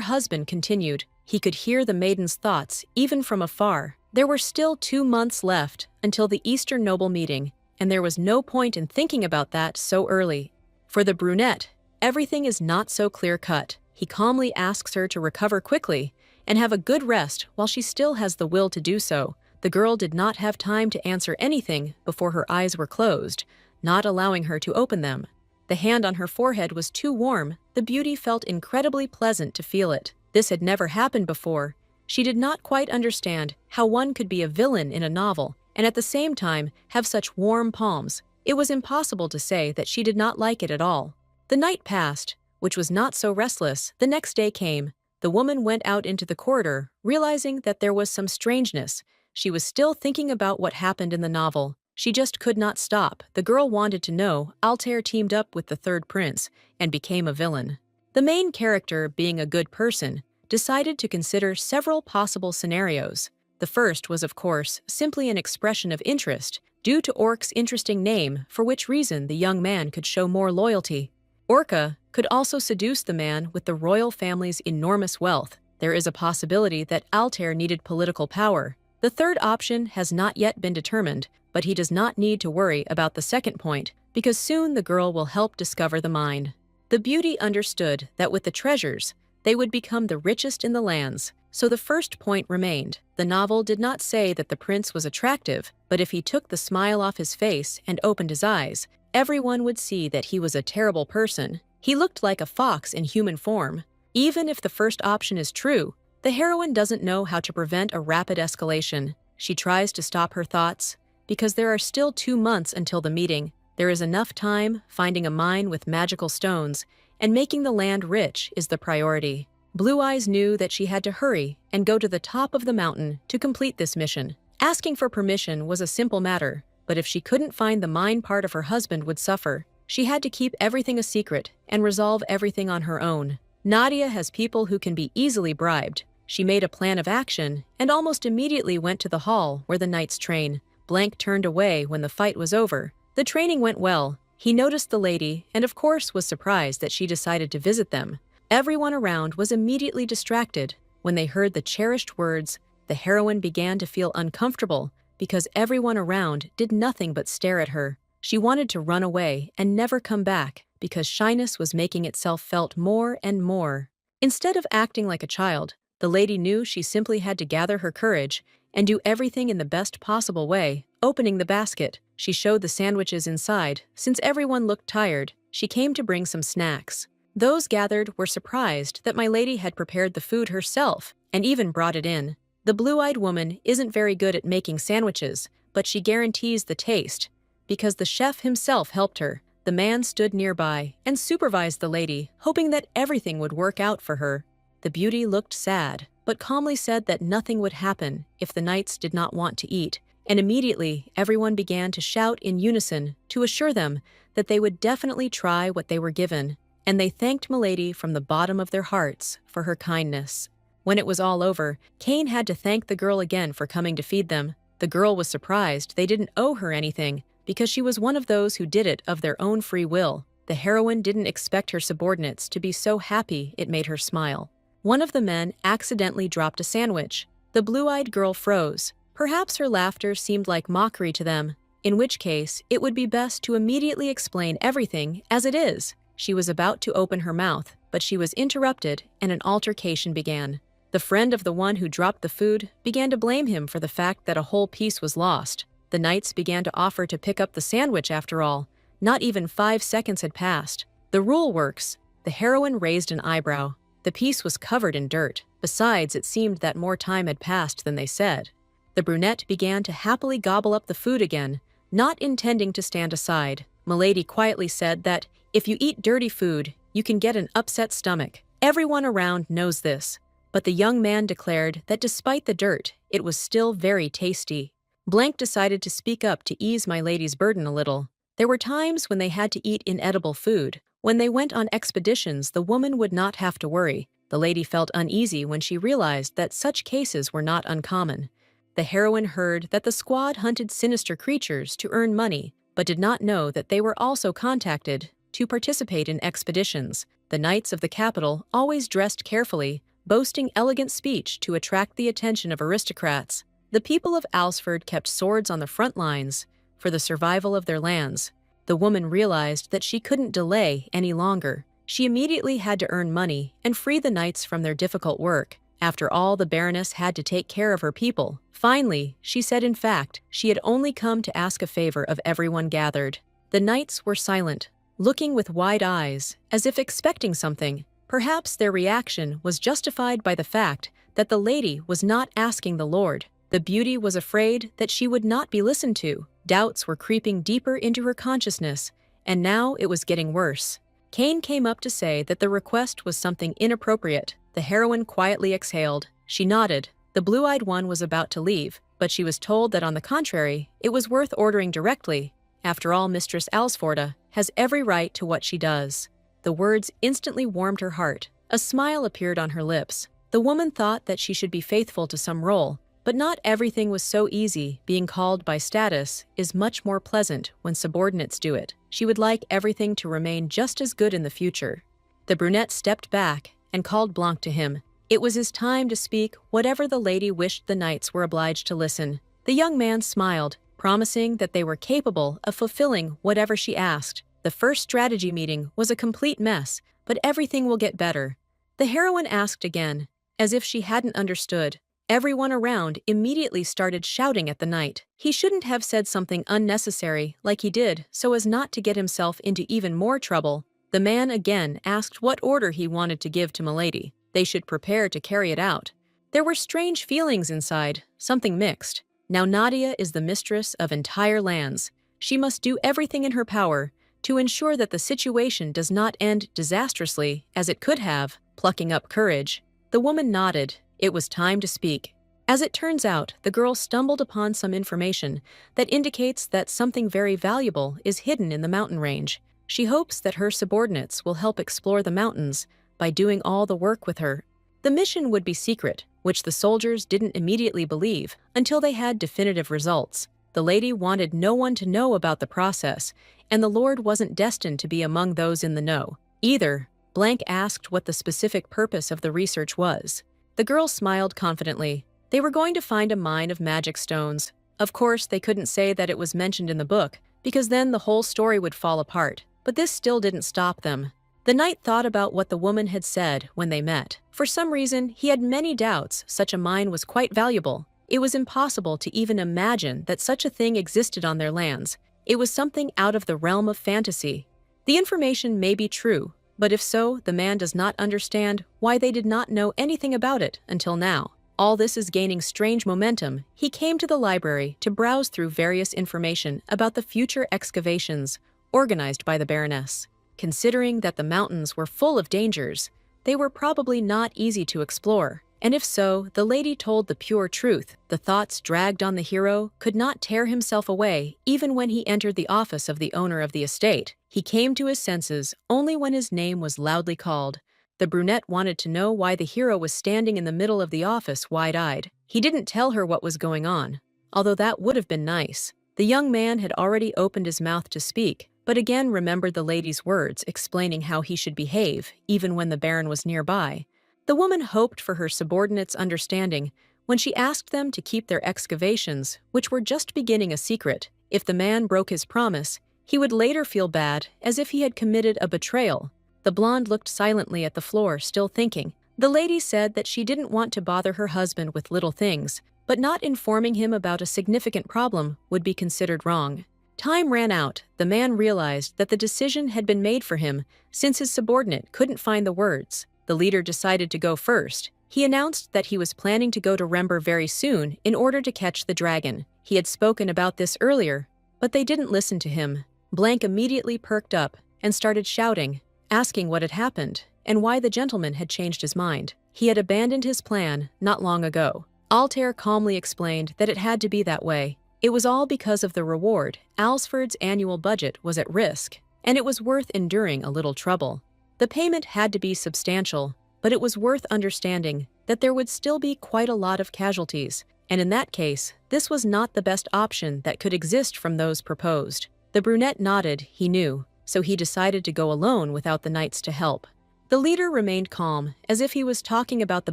husband continued. He could hear the maiden's thoughts, even from afar. There were still 2 months left until the Eastern Noble meeting, and there was no point in thinking about that so early. For the brunette, everything is not so clear-cut. He calmly asks her to recover quickly and have a good rest while she still has the will to do so. The girl did not have time to answer anything before her eyes were closed, not allowing her to open them. The hand on her forehead was too warm. The beauty felt incredibly pleasant to feel it. This had never happened before. She did not quite understand how one could be a villain in a novel and at the same time have such warm palms. It was impossible to say that she did not like it at all. The night passed, which was not so restless. The next day came. The woman went out into the corridor, realizing that there was some strangeness. She was still thinking about what happened in the novel. She just could not stop. The girl wanted to know. Altair teamed up with the third prince and became a villain. The main character, being a good person, decided to consider several possible scenarios. The first was, of course, simply an expression of interest, due to Orc's interesting name, for which reason the young man could show more loyalty. Orca could also seduce the man with the royal family's enormous wealth. There is a possibility that Altair needed political power. The third option has not yet been determined, but he does not need to worry about the second point, because soon the girl will help discover the mine. The beauty understood that with the treasures, they would become the richest in the lands, so the first point remained. The novel did not say that the prince was attractive, but if he took the smile off his face and opened his eyes, everyone would see that he was a terrible person. He looked like a fox in human form. Even if the first option is true, the heroine doesn't know how to prevent a rapid escalation. She tries to stop her thoughts. Because there are still 2 months until the meeting, there is enough time. Finding a mine with magical stones and making the land rich is the priority. Blue Eyes knew that she had to hurry and go to the top of the mountain to complete this mission. Asking for permission was a simple matter, but if she couldn't find the mine, part of her husband would suffer. She had to keep everything a secret and resolve everything on her own. Nadia has people who can be easily bribed. She made a plan of action and almost immediately went to the hall where the knights train. Blank turned away when the fight was over. The training went well. He noticed the lady and of course was surprised that she decided to visit them. Everyone around was immediately distracted. When they heard the cherished words, the heroine began to feel uncomfortable because everyone around did nothing but stare at her. She wanted to run away and never come back because shyness was making itself felt more and more. Instead of acting like a child, the lady knew she simply had to gather her courage and do everything in the best possible way. Opening the basket, she showed the sandwiches inside. Since everyone looked tired, she came to bring some snacks. Those gathered were surprised that my lady had prepared the food herself and even brought it in. The blue-eyed woman isn't very good at making sandwiches, but she guarantees the taste because the chef himself helped her. The man stood nearby and supervised the lady, hoping that everything would work out for her. The beauty looked sad, but calmly said that nothing would happen if the knights did not want to eat, and immediately everyone began to shout in unison to assure them that they would definitely try what they were given, and they thanked Milady from the bottom of their hearts for her kindness. When it was all over, Cain had to thank the girl again for coming to feed them. The girl was surprised they didn't owe her anything, because she was one of those who did it of their own free will. The heroine didn't expect her subordinates to be so happy it made her smile. One of the men accidentally dropped a sandwich. The blue-eyed girl froze. Perhaps her laughter seemed like mockery to them, in which case it would be best to immediately explain everything as it is. She was about to open her mouth, but she was interrupted and an altercation began. The friend of the one who dropped the food began to blame him for the fact that a whole piece was lost. The knights began to offer to pick up the sandwich after all. Not even 5 seconds had passed. The rule works. The heroine raised an eyebrow. The piece was covered in dirt. Besides, it seemed that more time had passed than they said. The brunette began to happily gobble up the food again, not intending to stand aside. Milady quietly said that if you eat dirty food, you can get an upset stomach. Everyone around knows this, but the young man declared that despite the dirt, it was still very tasty. Blank decided to speak up to ease my lady's burden a little. There were times when they had to eat inedible food. When they went on expeditions, the woman would not have to worry. The lady felt uneasy when she realized that such cases were not uncommon. The heroine heard that the squad hunted sinister creatures to earn money, but did not know that they were also contacted to participate in expeditions. The knights of the capital always dressed carefully, boasting elegant speech to attract the attention of aristocrats. The people of Alsford kept swords on the front lines for the survival of their lands. The woman realized that she couldn't delay any longer. She immediately had to earn money and free the knights from their difficult work. After all, the Baroness had to take care of her people. Finally, she said in fact, she had only come to ask a favor of everyone gathered. The knights were silent, looking with wide eyes, as if expecting something. Perhaps their reaction was justified by the fact that the lady was not asking the Lord. The beauty was afraid that she would not be listened to. Doubts were creeping deeper into her consciousness, and now it was getting worse. Cain came up to say that the request was something inappropriate. The heroine quietly exhaled. She nodded. The blue-eyed one was about to leave, but she was told that on the contrary, it was worth ordering directly. After all, Mistress Alsforda has every right to what she does. The words instantly warmed her heart. A smile appeared on her lips. The woman thought that she should be faithful to some role, but not everything was so easy. Being called by status is much more pleasant when subordinates do it. She would like everything to remain just as good in the future. The brunette stepped back and called Blanc to him. It was his time to speak whatever the lady wished. The knights were obliged to listen. The young man smiled, promising that they were capable of fulfilling whatever she asked. The first strategy meeting was a complete mess, but everything will get better. The heroine asked again, as if she hadn't understood. Everyone around immediately started shouting at the knight. He shouldn't have said something unnecessary like he did so as not to get himself into even more trouble. The man again asked what order he wanted to give to Milady. They should prepare to carry it out. There were strange feelings inside, something mixed. Now Nadia is the mistress of entire lands. She must do everything in her power to ensure that the situation does not end disastrously as it could have. Plucking up courage, the woman nodded. It was time to speak. As it turns out, the girl stumbled upon some information that indicates that something very valuable is hidden in the mountain range. She hopes that her subordinates will help explore the mountains by doing all the work with her. The mission would be secret, which the soldiers didn't immediately believe until they had definitive results. The lady wanted no one to know about the process, and the Lord wasn't destined to be among those in the know either. Blanc asked what the specific purpose of the research was. The girl smiled confidently. They were going to find a mine of magic stones. Of course, they couldn't say that it was mentioned in the book, because then the whole story would fall apart. But this still didn't stop them. The knight thought about what the woman had said when they met. For some reason, he had many doubts such a mine was quite valuable. It was impossible to even imagine that such a thing existed on their lands. It was something out of the realm of fantasy. The information may be true, but if so, the man does not understand why they did not know anything about it until now. All this is gaining strange momentum. He came to the library to browse through various information about the future excavations organized by the Baroness. Considering that the mountains were full of dangers, they were probably not easy to explore. And if so, the lady told the pure truth. The thoughts dragged on the hero could not tear himself away even when he entered the office of the owner of the estate. He came to his senses only when his name was loudly called. The brunette wanted to know why the hero was standing in the middle of the office wide-eyed. He didn't tell her what was going on, although that would have been nice. The young man had already opened his mouth to speak, but again remembered the lady's words explaining how he should behave even when the Baron was nearby. The woman hoped for her subordinates' understanding when she asked them to keep their excavations, which were just beginning, a secret. If the man broke his promise, he would later feel bad, as if he had committed a betrayal. The blonde looked silently at the floor, still thinking. The lady said that she didn't want to bother her husband with little things, but not informing him about a significant problem would be considered wrong. Time ran out. The man realized that the decision had been made for him, since his subordinate couldn't find the words. The leader decided to go first. He announced that he was planning to go to Rember very soon in order to catch the dragon. He had spoken about this earlier, but they didn't listen to him. Blanc immediately perked up and started shouting, asking what had happened and why the gentleman had changed his mind. He had abandoned his plan not long ago. Altair calmly explained that it had to be that way. It was all because of the reward. Alsford's annual budget was at risk, and it was worth enduring a little trouble. The payment had to be substantial, but it was worth understanding that there would still be quite a lot of casualties, and in that case, this was not the best option that could exist from those proposed. The brunette nodded. He knew, so he decided to go alone without the knights to help. The leader remained calm, as if he was talking about the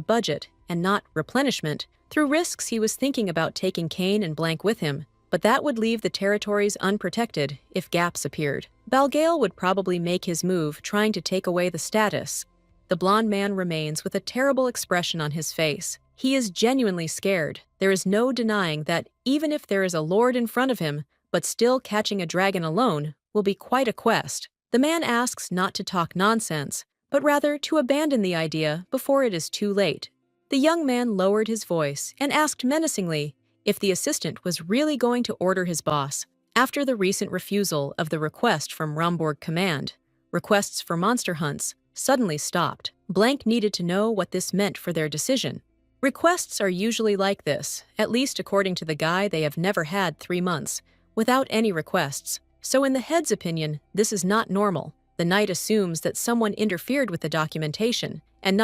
budget and not replenishment. Through risks, he was thinking about taking Cain and Blanc with him. but that would leave the territories unprotected if gaps appeared. Balgale would probably make his move trying to take away the status. The blond man remains with a terrible expression on his face. He is genuinely scared. There is no denying that even if there is a lord in front of him, but still catching a dragon alone will be quite a quest. The man asks not to talk nonsense, but rather to abandon the idea before it is too late. The young man lowered his voice and asked menacingly if the assistant was really going to order his boss. After the recent refusal of the request from Romborg Command, requests for monster hunts suddenly stopped. Blank needed to know what this meant for their decision. Requests are usually like this, at least according to the guy. They have never had 3 months without any requests. So in the head's opinion, this is not normal. The knight assumes that someone interfered with the documentation, and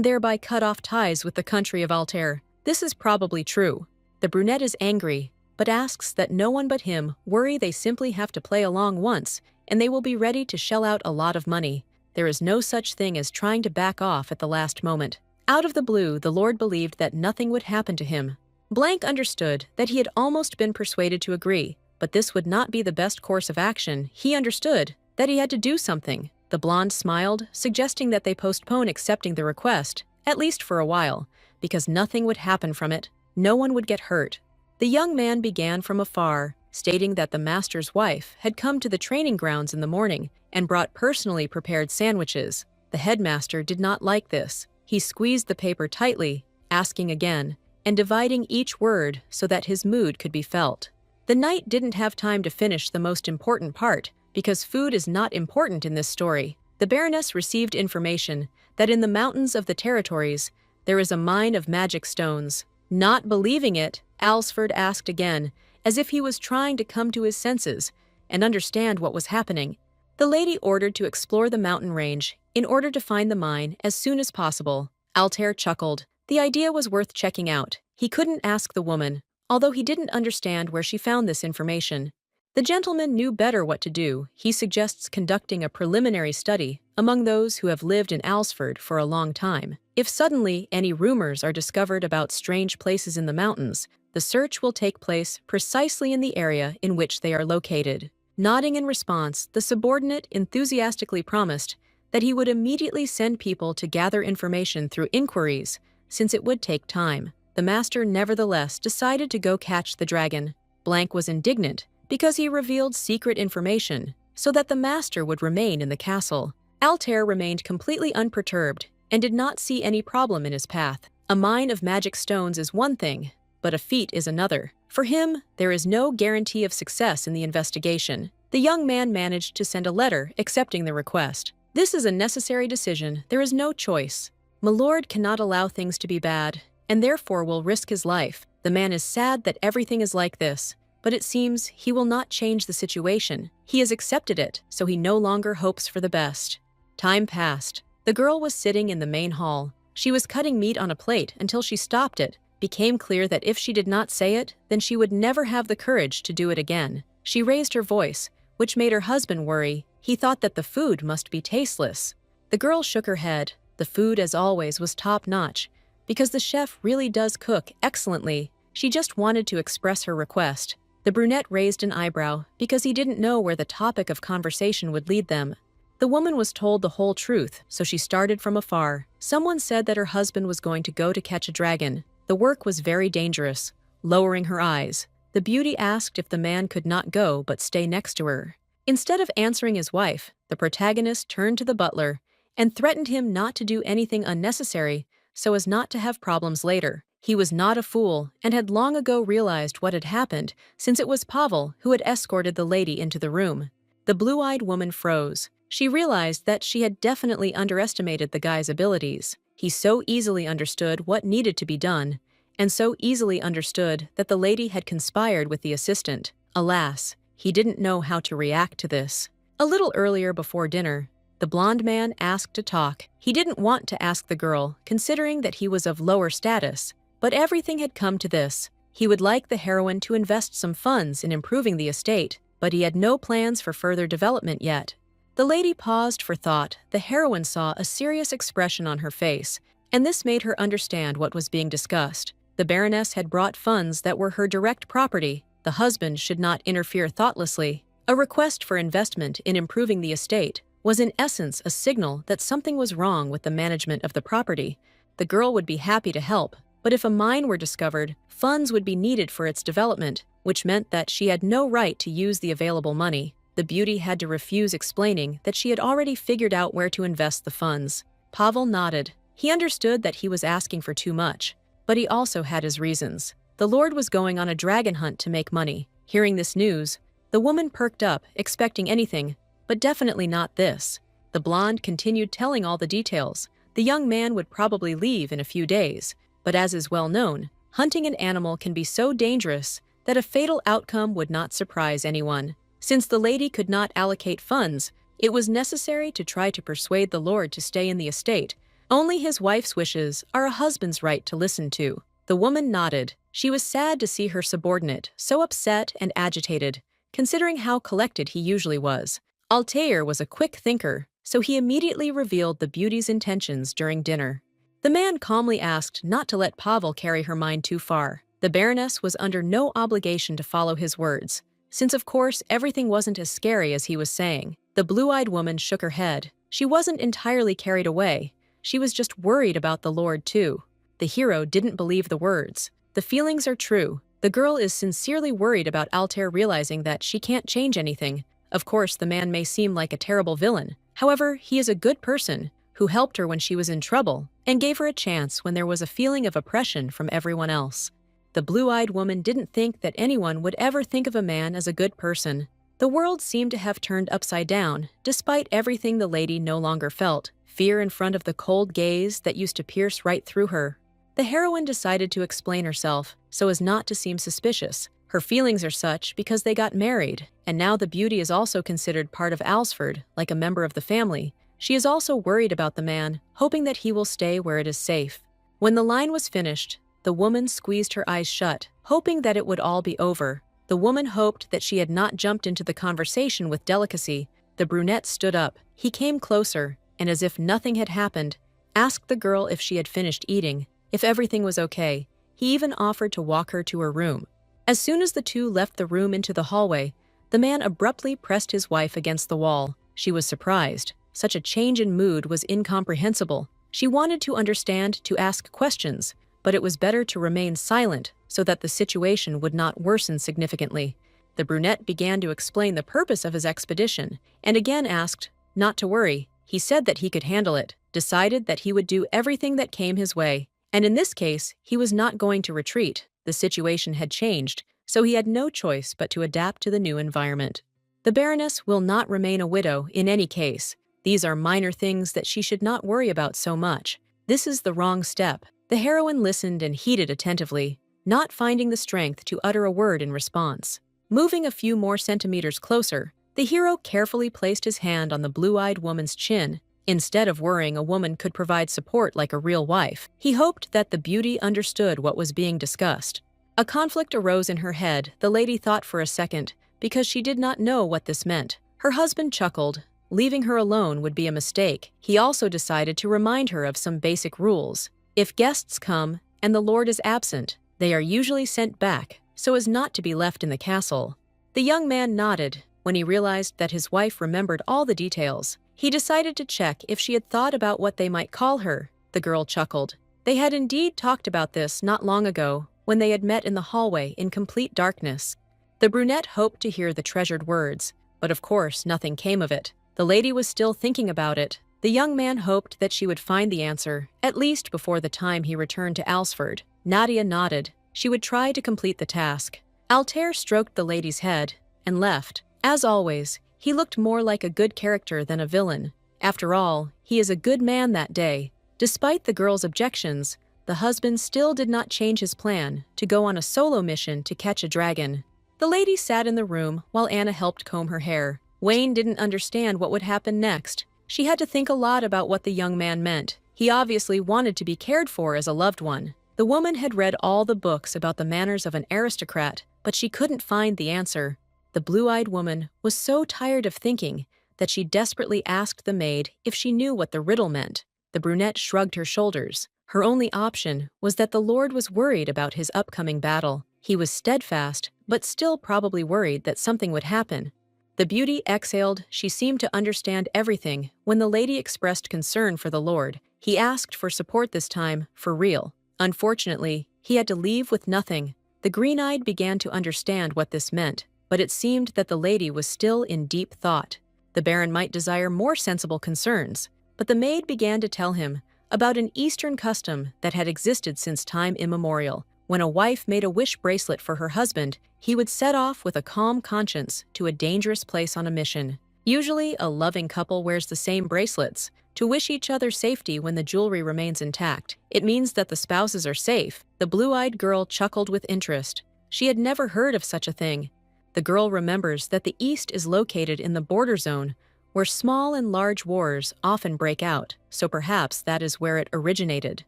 thereby cut off ties with the country of Altair. This is probably true. The brunette is angry, but asks that no one but him worry. They simply have to play along once, and they will be ready to shell out a lot of money. There is no such thing as trying to back off at the last moment. Out of the blue, the Lord believed that nothing would happen to him. Blank understood that he had almost been persuaded to agree, but this would not be the best course of action. He understood that he had to do something. The blonde smiled, suggesting that they postpone accepting the request, at least for a while, because nothing would happen from it. No one would get hurt. The young man began from afar, stating that the master's wife had come to the training grounds in the morning and brought personally prepared sandwiches. The headmaster did not like this. He squeezed the paper tightly, asking again, and dividing each word so that his mood could be felt. The knight didn't have time to finish the most important part, because food is not important in this story. The Baroness received information that in the mountains of the territories there is a mine of magic stones. Not believing it, Alsford asked again, as if he was trying to come to his senses and understand what was happening. The lady ordered to explore the mountain range in order to find the mine as soon as possible. Altair chuckled. The idea was worth checking out. He couldn't ask the woman, although he didn't understand where she found this information. The gentleman knew better what to do. He suggests conducting a preliminary study among those who have lived in Alsford for a long time. If suddenly any rumors are discovered about strange places in the mountains, the search will take place precisely in the area in which they are located. Nodding in response, the subordinate enthusiastically promised that he would immediately send people to gather information through inquiries, since it would take time. The master nevertheless decided to go catch the dragon. Blank was indignant because he revealed secret information so that the master would remain in the castle. Altair remained completely unperturbed and did not see any problem in his path. A mine of magic stones is one thing, but a feat is another. For him, there is no guarantee of success in the investigation. The young man managed to send a letter accepting the request. This is a necessary decision. There is no choice. Milord cannot allow things to be bad, and therefore will risk his life. The man is sad that everything is like this, but it seems he will not change the situation. He has accepted it, so he no longer hopes for the best. Time passed. The girl was sitting in the main hall. She was cutting meat on a plate until she stopped it. Became clear that if she did not say it, then she would never have the courage to do it again. She raised her voice, which made her husband worry. He thought that the food must be tasteless. The girl shook her head. The food, as always, was top-notch, because the chef really does cook excellently. She just wanted to express her request. The brunette raised an eyebrow because he didn't know where the topic of conversation would lead them. The woman was told the whole truth, so she started from afar. Someone said that her husband was going to go to catch a dragon. The work was very dangerous. Lowering her eyes, the beauty asked if the man could not go but stay next to her. Instead of answering his wife, the protagonist turned to the butler and threatened him not to do anything unnecessary so as not to have problems later. He was not a fool and had long ago realized what had happened, since it was Pavel who had escorted the lady into the room. The blue-eyed woman froze. She realized that she had definitely underestimated the guy's abilities. He so easily understood what needed to be done, and so easily understood that the lady had conspired with the assistant. Alas, he didn't know how to react to this. A little earlier before dinner, the blonde man asked to talk. He didn't want to ask the girl, considering that he was of lower status, but everything had come to this. He would like the heroine to invest some funds in improving the estate, but he had no plans for further development yet. The lady paused for thought. The heroine saw a serious expression on her face, and this made her understand what was being discussed. The Baroness had brought funds that were her direct property. the husband should not interfere thoughtlessly. A request for investment in improving the estate was in essence a signal that something was wrong with the management of the property. The girl would be happy to help, but if a mine were discovered, funds would be needed for its development, which meant that she had no right to use the available money. The beauty had to refuse, explaining that she had already figured out where to invest the funds. Pavel nodded. He understood that he was asking for too much, but he also had his reasons. The Lord was going on a dragon hunt to make money. Hearing this news, the woman perked up, expecting anything, but definitely not this. The blonde continued telling all the details. The young man would probably leave in a few days, but as is well known, hunting an animal can be so dangerous that a fatal outcome would not surprise anyone. Since the lady could not allocate funds, it was necessary to try to persuade the Lord to stay in the estate. Only his wife's wishes are a husband's right to listen to. The woman nodded. She was sad to see her subordinate so upset and agitated, considering how collected he usually was. Altair was a quick thinker, so he immediately revealed the beauty's intentions during dinner. The man calmly asked not to let Pavel carry her mind too far. The Baroness was under no obligation to follow his words, since of course everything wasn't as scary as he was saying. The blue-eyed woman shook her head. She wasn't entirely carried away. She was just worried about the Lord too. The hero didn't believe the words. The feelings are true. The girl is sincerely worried about Altair realizing that she can't change anything. Of course, the man may seem like a terrible villain. However, he is a good person who helped her when she was in trouble and gave her a chance when there was a feeling of oppression from everyone else. The blue-eyed woman didn't think that anyone would ever think of a man as a good person. The world seemed to have turned upside down, despite everything the lady no longer felt. Fear in front of the cold gaze that used to pierce right through her. The heroine decided to explain herself, so as not to seem suspicious. Her feelings are such because they got married, and now the beauty is also considered part of Alsford, like a member of the family. She is also worried about the man, hoping that he will stay where it is safe. When the line was finished, the woman squeezed her eyes shut, hoping that it would all be over. The woman hoped that she had not jumped into the conversation with delicacy. The brunette stood up. He came closer, and as if nothing had happened, asked the girl if she had finished eating, if everything was okay. He even offered to walk her to her room. As soon as the two left the room into the hallway, the man abruptly pressed his wife against the wall. She was surprised. Such a change in mood was incomprehensible. She wanted to understand, to ask questions, but it was better to remain silent so that the situation would not worsen significantly. The brunette began to explain the purpose of his expedition, and again asked not to worry. He said that he could handle it, decided that he would do everything that came his way, and in this case, he was not going to retreat. The situation had changed, so he had no choice but to adapt to the new environment. The Baroness will not remain a widow in any case. These are minor things that she should not worry about so much. This is the wrong step. The heroine listened and heeded attentively, not finding the strength to utter a word in response. Moving a few more centimeters closer, the hero carefully placed his hand on the blue-eyed woman's chin. Instead of worrying a woman could provide support like a real wife, he hoped that the beauty understood what was being discussed. A conflict arose in her head. The lady thought for a second, because she did not know what this meant. Her husband chuckled. Leaving her alone would be a mistake. He also decided to remind her of some basic rules. If guests come and the Lord is absent, they are usually sent back, so as not to be left in the castle. The young man nodded. When he realized that his wife remembered all the details, he decided to check if she had thought about what they might call her. The girl chuckled. They had indeed talked about this not long ago, when they had met in the hallway in complete darkness. The brunette hoped to hear the treasured words, but of course nothing came of it. The lady was still thinking about it. The young man hoped that she would find the answer, at least before the time he returned to Alsford. Nadia nodded. She would try to complete the task. Altair stroked the lady's head and left. As always, he looked more like a good character than a villain. After all, he is a good man that day. Despite the girl's objections, the husband still did not change his plan to go on a solo mission to catch a dragon. The lady sat in the room while Anna helped comb her hair. Wayne didn't understand what would happen next. She had to think a lot about what the young man meant. He obviously wanted to be cared for as a loved one. The woman had read all the books about the manners of an aristocrat, but she couldn't find the answer. The blue-eyed woman was so tired of thinking that she desperately asked the maid if she knew what the riddle meant. The brunette shrugged her shoulders. Her only option was that the Lord was worried about his upcoming battle. He was steadfast, but still probably worried that something would happen. The beauty exhaled. She seemed to understand everything. When the lady expressed concern for the Lord, he asked for support this time, for real. Unfortunately, he had to leave with nothing. The green-eyed began to understand what this meant, but it seemed that the lady was still in deep thought. The baron might desire more sensible concerns, but the maid began to tell him about an Eastern custom that had existed since time immemorial. When a wife made a wish bracelet for her husband, he would set off with a calm conscience to a dangerous place on a mission. Usually, a loving couple wears the same bracelets to wish each other safety when the jewelry remains intact. It means that the spouses are safe. The blue-eyed girl chuckled with interest. She had never heard of such a thing. The girl remembers that the East is located in the border zone, where small and large wars often break out, so perhaps that is where it originated.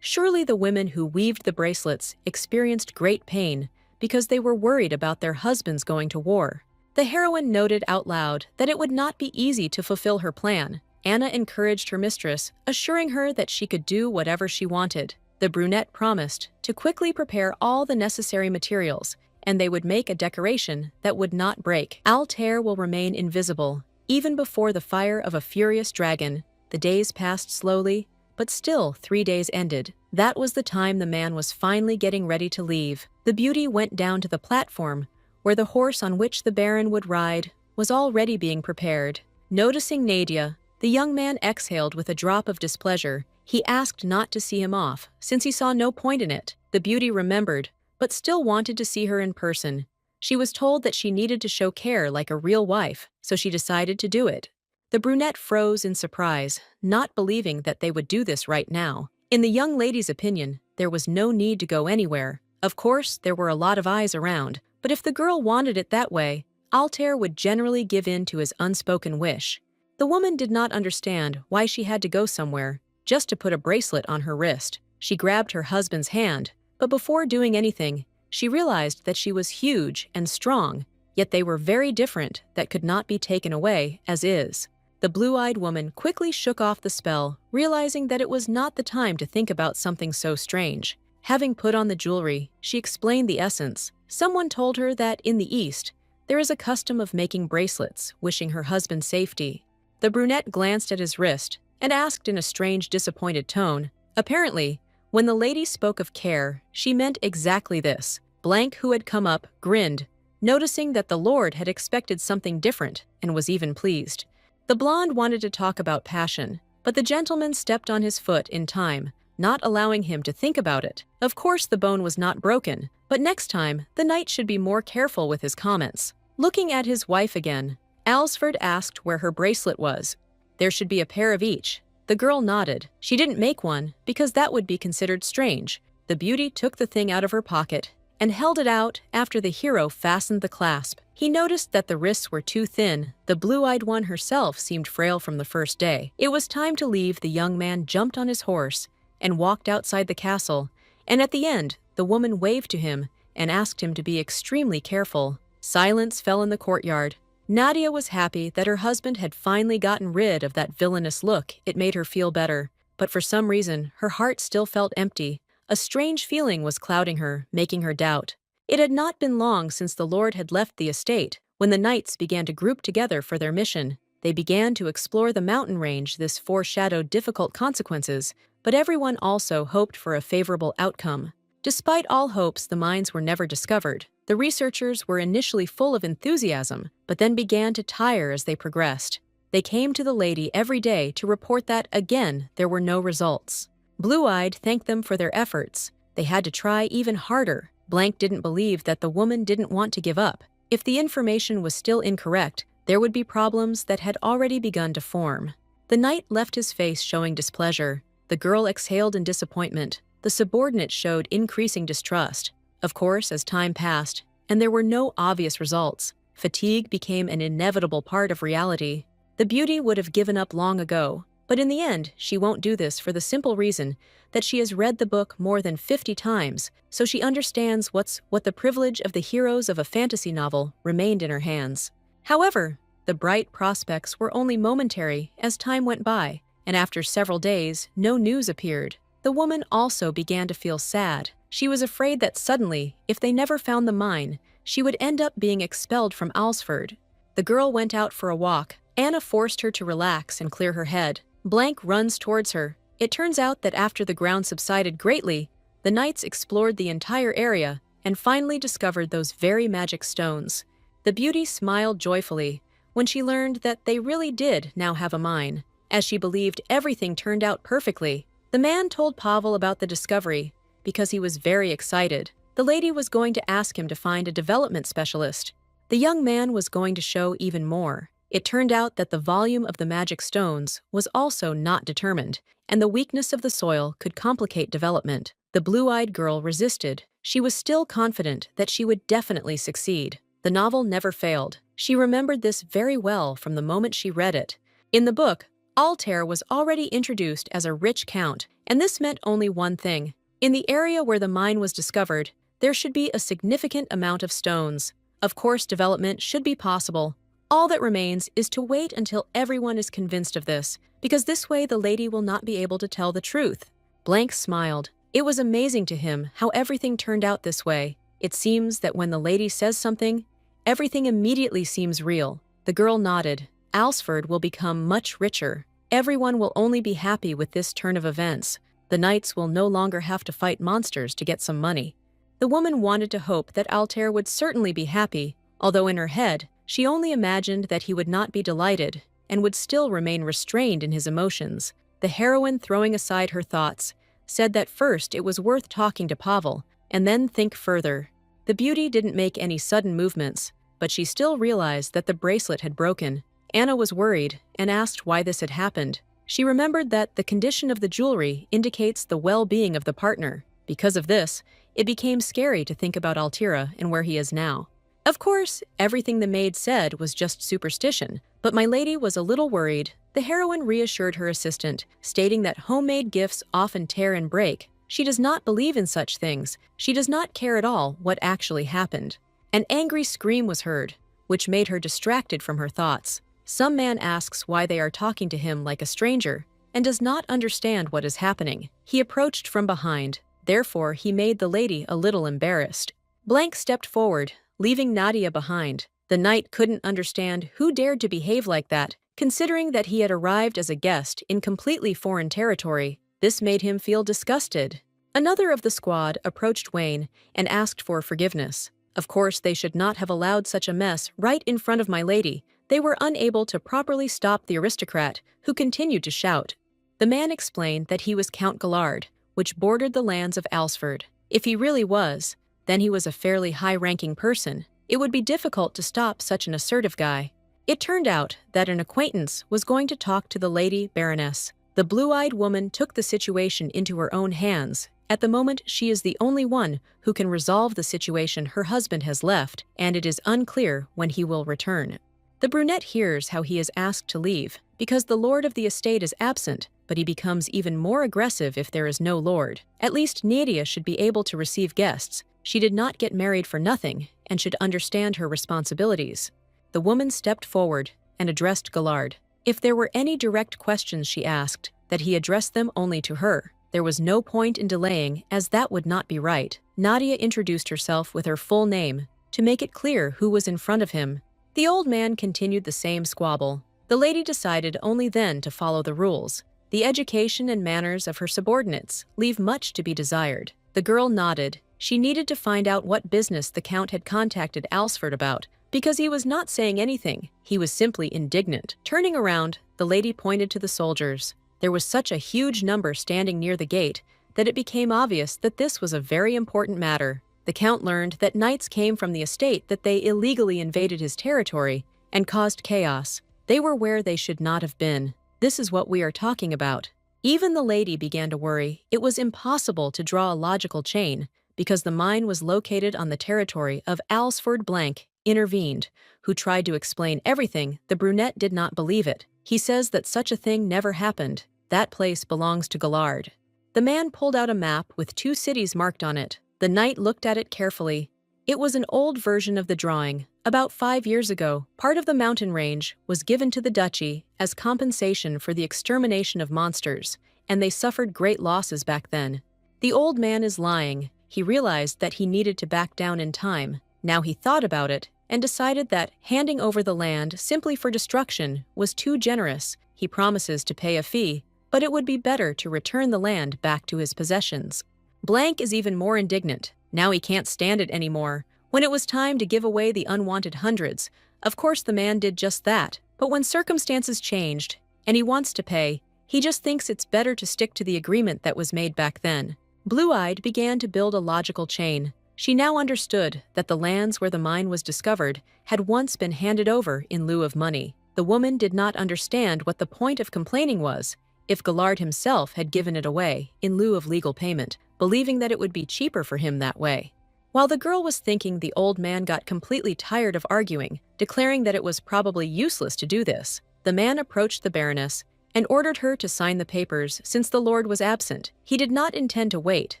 Surely the women who weaved the bracelets experienced great pain because they were worried about their husbands going to war. The heroine noted out loud that it would not be easy to fulfill her plan. Anna encouraged her mistress, assuring her that she could do whatever she wanted. The brunette promised to quickly prepare all the necessary materials, and they would make a decoration that would not break. Altair will remain invisible, even before the fire of a furious dragon. The days passed slowly, but still 3 days ended. That was the time the man was finally getting ready to leave. The beauty went down to the platform, where the horse on which the baron would ride was already being prepared. Noticing Nadia, the young man exhaled with a drop of displeasure. He asked not to see him off, since he saw no point in it. The beauty remembered, but still wanted to see her in person. She was told that she needed to show care like a real wife, so she decided to do it. The brunette froze in surprise, not believing that they would do this right now. In the young lady's opinion, there was no need to go anywhere. Of course, there were a lot of eyes around, but if the girl wanted it that way, Altair would generally give in to his unspoken wish. The woman did not understand why she had to go somewhere just to put a bracelet on her wrist. She grabbed her husband's hand, but before doing anything, she realized that she was huge and strong, yet they were very different that could not be taken away as is. The blue-eyed woman quickly shook off the spell, realizing that it was not the time to think about something so strange. Having put on the jewelry, she explained the essence. Someone told her that in the East, there is a custom of making bracelets, wishing her husband safety. The brunette glanced at his wrist and asked in a strange, disappointed tone. Apparently, when the lady spoke of care, she meant exactly this. Blank, who had come up, grinned, noticing that the Lord had expected something different and was even pleased. The blonde wanted to talk about passion, but the gentleman stepped on his foot in time, not allowing him to think about it. Of course, the bone was not broken, but next time, the knight should be more careful with his comments. Looking at his wife again, Alsford asked where her bracelet was. There should be a pair of each. The girl nodded. She didn't make one because that would be considered strange. The beauty took the thing out of her pocket and held it out after the hero fastened the clasp. He noticed that the wrists were too thin. The blue-eyed one herself seemed frail from the first day. It was time to leave. The young man jumped on his horse and walked outside the castle, and at the end, the woman waved to him and asked him to be extremely careful. Silence fell in the courtyard. Nadia was happy that her husband had finally gotten rid of that villainous look. It made her feel better, but for some reason, her heart still felt empty. A strange feeling was clouding her, making her doubt. It had not been long since the Lord had left the estate. When the knights began to group together for their mission, they began to explore the mountain range. This foreshadowed difficult consequences, but everyone also hoped for a favorable outcome. Despite all hopes, the mines were never discovered. The researchers were initially full of enthusiasm, but then began to tire as they progressed. They came to the lady every day to report that, again, there were no results. Blue-eyed thanked them for their efforts. They had to try even harder. Blank didn't believe that the woman didn't want to give up. If the information was still incorrect, there would be problems that had already begun to form. The knight left his face showing displeasure. The girl exhaled in disappointment. The subordinate showed increasing distrust. Of course, as time passed, and there were no obvious results, fatigue became an inevitable part of reality. The beauty would have given up long ago, but in the end, she won't do this for the simple reason that she has read the book more than 50 times, so she understands what the privilege of the heroes of a fantasy novel remained in her hands. However, the bright prospects were only momentary as time went by, and after several days, no news appeared. The woman also began to feel sad. She was afraid that suddenly, if they never found the mine, she would end up being expelled from Alsford. The girl went out for a walk. Anna forced her to relax and clear her head. Blank runs towards her. It turns out that after the ground subsided greatly, the knights explored the entire area and finally discovered those very magic stones. The beauty smiled joyfully when she learned that they really did now have a mine. As she believed everything turned out perfectly, the man told Pavel about the discovery because he was very excited. The lady was going to ask him to find a development specialist. The young man was going to show even more. It turned out that the volume of the magic stones was also not determined, and the weakness of the soil could complicate development. The blue-eyed girl resisted. She was still confident that she would definitely succeed. The novel never failed. She remembered this very well from the moment she read it. In the book, Altair was already introduced as a rich count, and this meant only one thing. In the area where the mine was discovered, there should be a significant amount of stones. Of course, development should be possible. All that remains is to wait until everyone is convinced of this, because this way the lady will not be able to tell the truth. Blank smiled. It was amazing to him how everything turned out this way. It seems that when the lady says something, everything immediately seems real. The girl nodded. Alsford will become much richer. Everyone will only be happy with this turn of events. The knights will no longer have to fight monsters to get some money. The woman wanted to hope that Altair would certainly be happy, although in her head, she only imagined that he would not be delighted and would still remain restrained in his emotions. The heroine, throwing aside her thoughts, said that first it was worth talking to Pavel and then think further. The beauty didn't make any sudden movements, but she still realized that the bracelet had broken. Anna was worried and asked why this had happened. She remembered that the condition of the jewelry indicates the well-being of the partner. Because of this, it became scary to think about Altira and where he is now. Of course, everything the maid said was just superstition, but my lady was a little worried. The heroine reassured her assistant, stating that homemade gifts often tear and break. She does not believe in such things. She does not care at all what actually happened. An angry scream was heard, which made her distracted from her thoughts. Some man asks why they are talking to him like a stranger and does not understand what is happening. He approached from behind. Therefore, he made the lady a little embarrassed. Blank stepped forward, leaving Nadia behind. The knight couldn't understand who dared to behave like that, considering that he had arrived as a guest in completely foreign territory. This made him feel disgusted. Another of the squad approached Wayne and asked for forgiveness. Of course, they should not have allowed such a mess right in front of my lady. They were unable to properly stop the aristocrat, who continued to shout. The man explained that he was Count Gallard, which bordered the lands of Alsford. If he really was, then he was a fairly high-ranking person. It would be difficult to stop such an assertive guy. It turned out that an acquaintance was going to talk to the lady Baroness. The blue-eyed woman took the situation into her own hands. At the moment, she is the only one who can resolve the situation her husband has left, and it is unclear when he will return. The brunette hears how he is asked to leave, because the lord of the estate is absent, but he becomes even more aggressive if there is no lord. At least Nadia should be able to receive guests. She did not get married for nothing, and should understand her responsibilities. The woman stepped forward and addressed Gallard. If there were any direct questions she asked, that he addressed them only to her. There was no point in delaying, as that would not be right. Nadia introduced herself with her full name, to make it clear who was in front of him. The old man continued the same squabble. The lady decided only then to follow the rules. The education and manners of her subordinates leave much to be desired. The girl nodded. She needed to find out what business the Count had contacted Alsford about, because he was not saying anything. He was simply indignant. Turning around, the lady pointed to the soldiers. There was such a huge number standing near the gate that it became obvious that this was a very important matter. The Count learned that knights came from the estate, that they illegally invaded his territory and caused chaos. They were where they should not have been. This is what we are talking about. Even the lady began to worry. It was impossible to draw a logical chain, because the mine was located on the territory of Alsford. Blank intervened, who tried to explain everything. The brunette did not believe it. He says that such a thing never happened. That place belongs to Gallard. The man pulled out a map with 2 cities marked on it. The knight looked at it carefully. It was an old version of the drawing. About 5 years ago, part of the mountain range was given to the duchy as compensation for the extermination of monsters, and they suffered great losses back then. The old man is lying. He realized that he needed to back down in time. Now he thought about it and decided that handing over the land simply for destruction was too generous. He promises to pay a fee, but it would be better to return the land back to his possessions. Blank is even more indignant. Now he can't stand it anymore. When it was time to give away the unwanted hundreds, of course the man did just that. But when circumstances changed, and he wants to pay, he just thinks it's better to stick to the agreement that was made back then. Blue-eyed began to build a logical chain. She now understood that the lands where the mine was discovered had once been handed over in lieu of money. The woman did not understand what the point of complaining was if Gallard himself had given it away in lieu of legal payment, believing that it would be cheaper for him that way. While the girl was thinking, the old man got completely tired of arguing, declaring that it was probably useless to do this. The man approached the Baroness and ordered her to sign the papers since the Lord was absent. He did not intend to wait,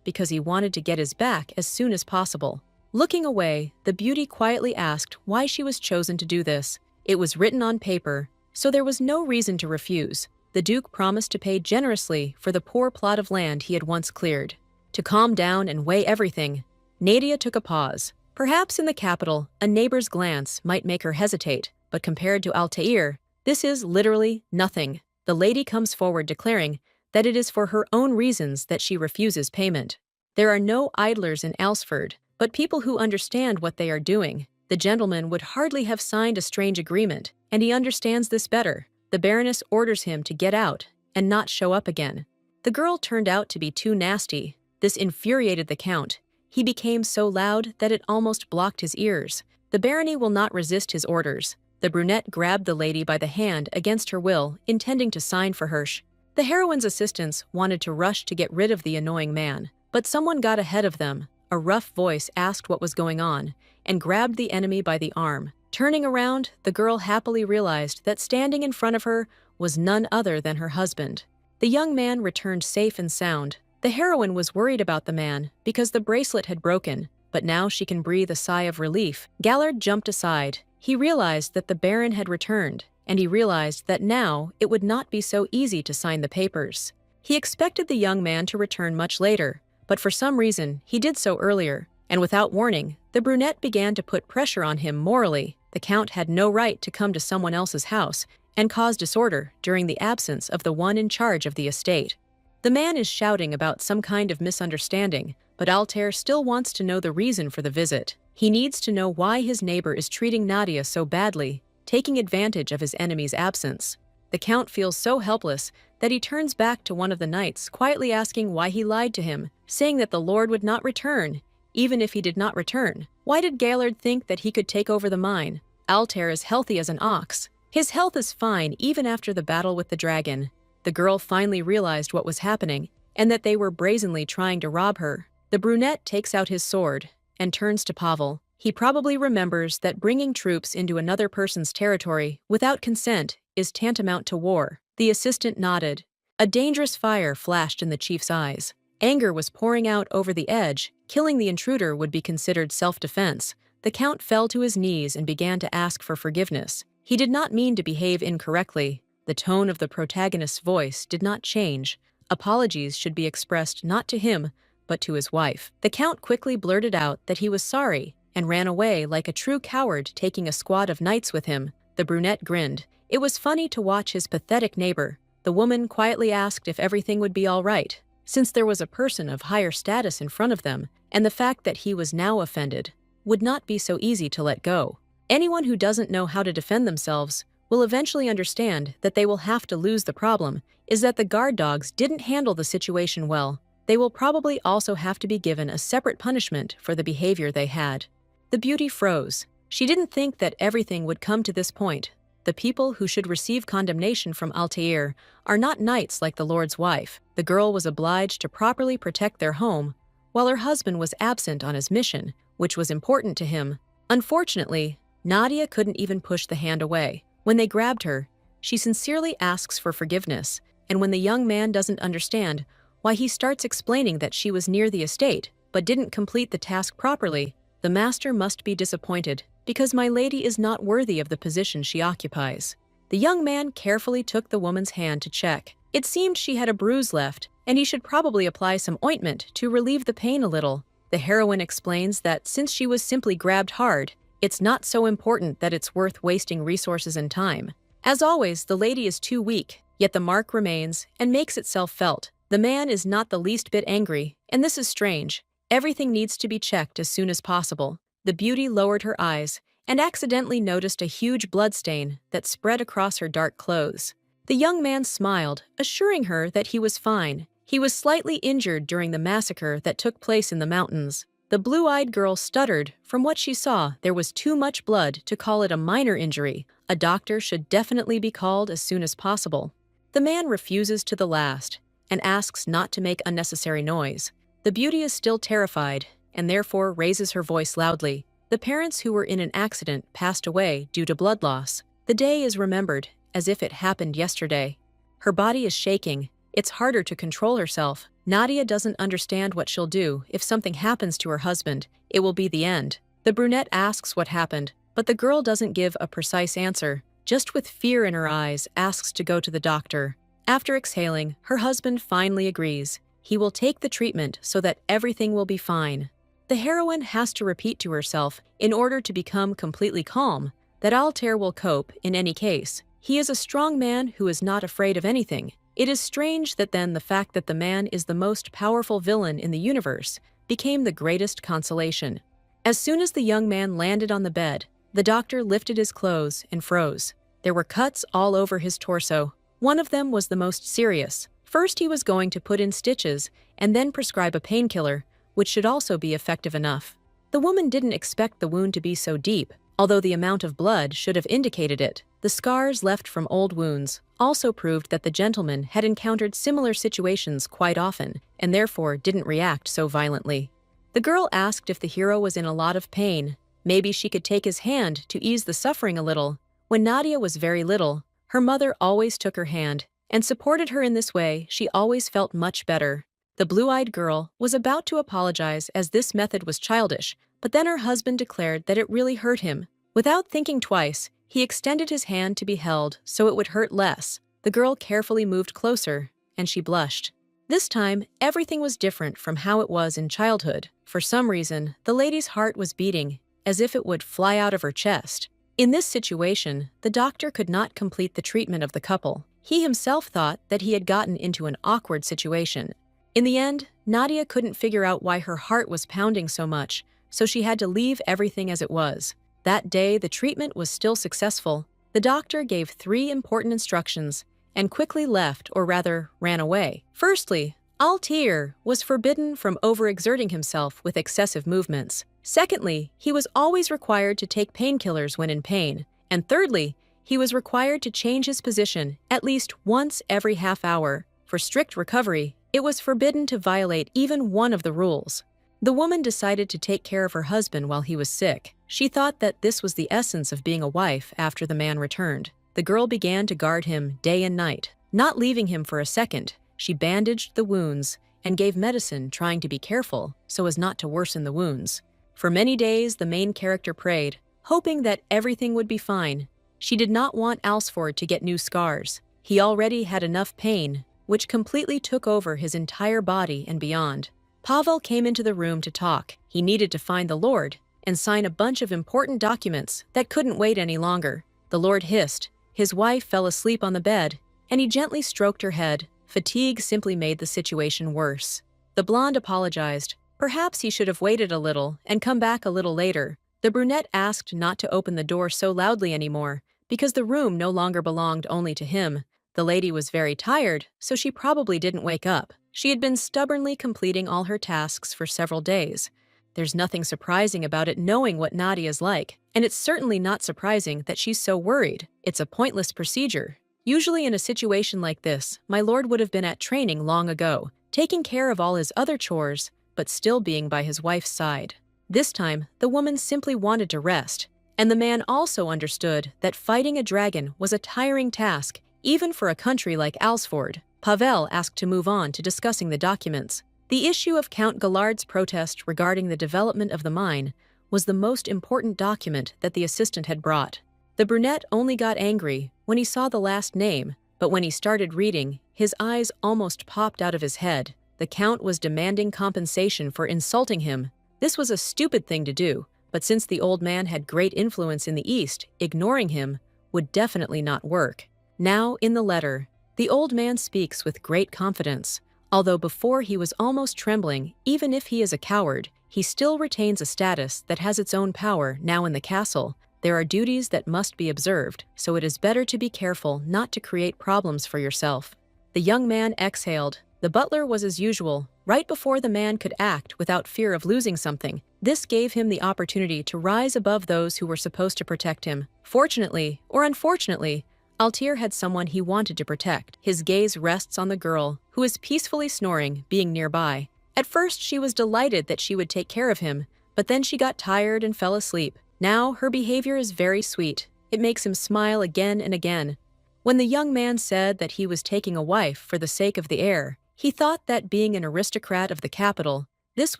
because he wanted to get his back as soon as possible. Looking away, the beauty quietly asked why she was chosen to do this. It was written on paper, so there was no reason to refuse. The Duke promised to pay generously for the poor plot of land he had once cleared. To calm down and weigh everything, Nadia took a pause. Perhaps in the capital, a neighbor's glance might make her hesitate, but compared to Altair, this is literally nothing. The lady comes forward declaring that it is for her own reasons that she refuses payment. There are no idlers in Alsford, but people who understand what they are doing. The gentleman would hardly have signed a strange agreement, and he understands this better. The Baroness orders him to get out and not show up again. The girl turned out to be too nasty. This infuriated the Count. He became so loud that it almost blocked his ears. The barony will not resist his orders. The brunette grabbed the lady by the hand against her will, intending to sign for Hirsch. The heroine's assistants wanted to rush to get rid of the annoying man, but someone got ahead of them. A rough voice asked what was going on and grabbed the enemy by the arm. Turning around, the girl happily realized that standing in front of her was none other than her husband. The young man returned safe and sound. The heroine was worried about the man because the bracelet had broken, but now she can breathe a sigh of relief. Gallard jumped aside. He realized that the Baron had returned, and he realized that now it would not be so easy to sign the papers. He expected the young man to return much later, but for some reason he did so earlier, and without warning, the brunette began to put pressure on him morally. The Count had no right to come to someone else's house and cause disorder during the absence of the one in charge of the estate. The man is shouting about some kind of misunderstanding, but Altair still wants to know the reason for the visit. He needs to know why his neighbor is treating Nadia so badly, taking advantage of his enemy's absence. The Count feels so helpless that he turns back to one of the knights, quietly asking why he lied to him, saying that the Lord would not return, even if he did not return. Why did Gallard think that he could take over the mine? Altair is healthy as an ox. His health is fine even after the battle with the dragon. The girl finally realized what was happening, and that they were brazenly trying to rob her. The brunette takes out his sword and turns to Pavel. He probably remembers that bringing troops into another person's territory without consent is tantamount to war. The assistant nodded. A dangerous fire flashed in the chief's eyes. Anger was pouring out over the edge. Killing the intruder would be considered self-defense. The Count fell to his knees and began to ask for forgiveness. He did not mean to behave incorrectly. The tone of the protagonist's voice did not change. Apologies should be expressed not to him, but to his wife. The Count quickly blurted out that he was sorry and ran away like a true coward, taking a squad of knights with him. The brunette grinned. It was funny to watch his pathetic neighbor. The woman quietly asked if everything would be all right, since there was a person of higher status in front of them, and the fact that he was now offended would not be so easy to let go. Anyone who doesn't know how to defend themselves will eventually understand that they will have to lose. The problem is that the guard dogs didn't handle the situation well. They will probably also have to be given a separate punishment for the behavior they had. The beauty froze. She didn't think that everything would come to this point. The people who should receive condemnation from Altair are not knights like the Lord's wife. The girl was obliged to properly protect their home, while her husband was absent on his mission, which was important to him. Unfortunately, Nadia couldn't even push the hand away. When they grabbed her, she sincerely asks for forgiveness, and when the young man doesn't understand why, he starts explaining that she was near the estate, but didn't complete the task properly. The master must be disappointed, because my lady is not worthy of the position she occupies. The young man carefully took the woman's hand to check. It seemed she had a bruise left, and he should probably apply some ointment to relieve the pain a little. The heroine explains that since she was simply grabbed hard, it's not so important that it's worth wasting resources and time. As always, the lady is too weak, yet the mark remains and makes itself felt. The man is not the least bit angry, and this is strange. Everything needs to be checked as soon as possible. The beauty lowered her eyes and accidentally noticed a huge bloodstain that spread across her dark clothes. The young man smiled, assuring her that he was fine. He was slightly injured during the massacre that took place in the mountains. The blue-eyed girl stuttered. From what she saw, there was too much blood to call it a minor injury. A doctor should definitely be called as soon as possible. The man refuses to the last and asks not to make unnecessary noise. The beauty is still terrified and therefore raises her voice loudly. The parents who were in an accident passed away due to blood loss. The day is remembered as if it happened yesterday. Her body is shaking. It's harder to control herself. Nadia doesn't understand what she'll do if something happens to her husband. It will be the end. The brunette asks what happened, but the girl doesn't give a precise answer. Just with fear in her eyes, asks to go to the doctor. After exhaling, her husband finally agrees. He will take the treatment so that everything will be fine. The heroine has to repeat to herself, in order to become completely calm, that Altair will cope in any case. He is a strong man who is not afraid of anything. It is strange that then the fact that the man is the most powerful villain in the universe became the greatest consolation. As soon as the young man landed on the bed, the doctor lifted his clothes and froze. There were cuts all over his torso. One of them was the most serious. First, he was going to put in stitches and then prescribe a painkiller, which should also be effective enough. The woman didn't expect the wound to be so deep, although the amount of blood should have indicated it. The scars left from old wounds also proved that the gentleman had encountered similar situations quite often and therefore didn't react so violently. The girl asked if the hero was in a lot of pain. Maybe she could take his hand to ease the suffering a little. When Nadia was very little, her mother always took her hand and supported her in this way. She always felt much better. The blue-eyed girl was about to apologize as this method was childish, but then her husband declared that it really hurt him. Without thinking twice, he extended his hand to be held so it would hurt less. The girl carefully moved closer, and she blushed. This time, everything was different from how it was in childhood. For some reason, the lady's heart was beating, as if it would fly out of her chest. In this situation, the doctor could not complete the treatment of the couple. He himself thought that he had gotten into an awkward situation. In the end, Nadia couldn't figure out why her heart was pounding so much, so she had to leave everything as it was. That day, the treatment was still successful. The doctor gave 3 important instructions and quickly left, or rather, ran away. Firstly, Altair was forbidden from overexerting himself with excessive movements. Secondly, he was always required to take painkillers when in pain. And thirdly, he was required to change his position at least once every half hour. For strict recovery, it was forbidden to violate even one of the rules. The woman decided to take care of her husband while he was sick. She thought that this was the essence of being a wife after the man returned. The girl began to guard him day and night, not leaving him for a second. She bandaged the wounds and gave medicine, trying to be careful so as not to worsen the wounds. For many days, the main character prayed, hoping that everything would be fine. She did not want Alsford to get new scars. He already had enough pain, which completely took over his entire body and beyond. Pavel came into the room to talk. He needed to find the Lord and sign a bunch of important documents that couldn't wait any longer. The Lord hissed. His wife fell asleep on the bed, and he gently stroked her head. Fatigue simply made the situation worse. The blonde apologized. Perhaps he should have waited a little and come back a little later. The brunette asked not to open the door so loudly anymore, because the room no longer belonged only to him. The lady was very tired, so she probably didn't wake up. She had been stubbornly completing all her tasks for several days. There's nothing surprising about it knowing what Nadia's like, and it's certainly not surprising that she's so worried. It's a pointless procedure. Usually in a situation like this, my lord would have been at training long ago, taking care of all his other chores, but still being by his wife's side. This time, the woman simply wanted to rest, and the man also understood that fighting a dragon was a tiring task, even for a country like Alsford. Pavel asked to move on to discussing the documents. The issue of Count Gallard's protest regarding the development of the mine was the most important document that the assistant had brought. The brunette only got angry when he saw the last name, but when he started reading, his eyes almost popped out of his head. The Count was demanding compensation for insulting him. This was a stupid thing to do, but since the old man had great influence in the East, ignoring him would definitely not work. Now, in the letter, the old man speaks with great confidence. Although before he was almost trembling, even if he is a coward, he still retains a status that has its own power now in the castle. There are duties that must be observed, so it is better to be careful not to create problems for yourself. The young man exhaled. The butler was as usual, right before the man could act without fear of losing something. This gave him the opportunity to rise above those who were supposed to protect him. Fortunately, or unfortunately, Altair had someone he wanted to protect. His gaze rests on the girl, who is peacefully snoring, being nearby. At first, she was delighted that she would take care of him, but then she got tired and fell asleep. Now, her behavior is very sweet. It makes him smile again and again. When the young man said that he was taking a wife for the sake of the heir, he thought that being an aristocrat of the capital, this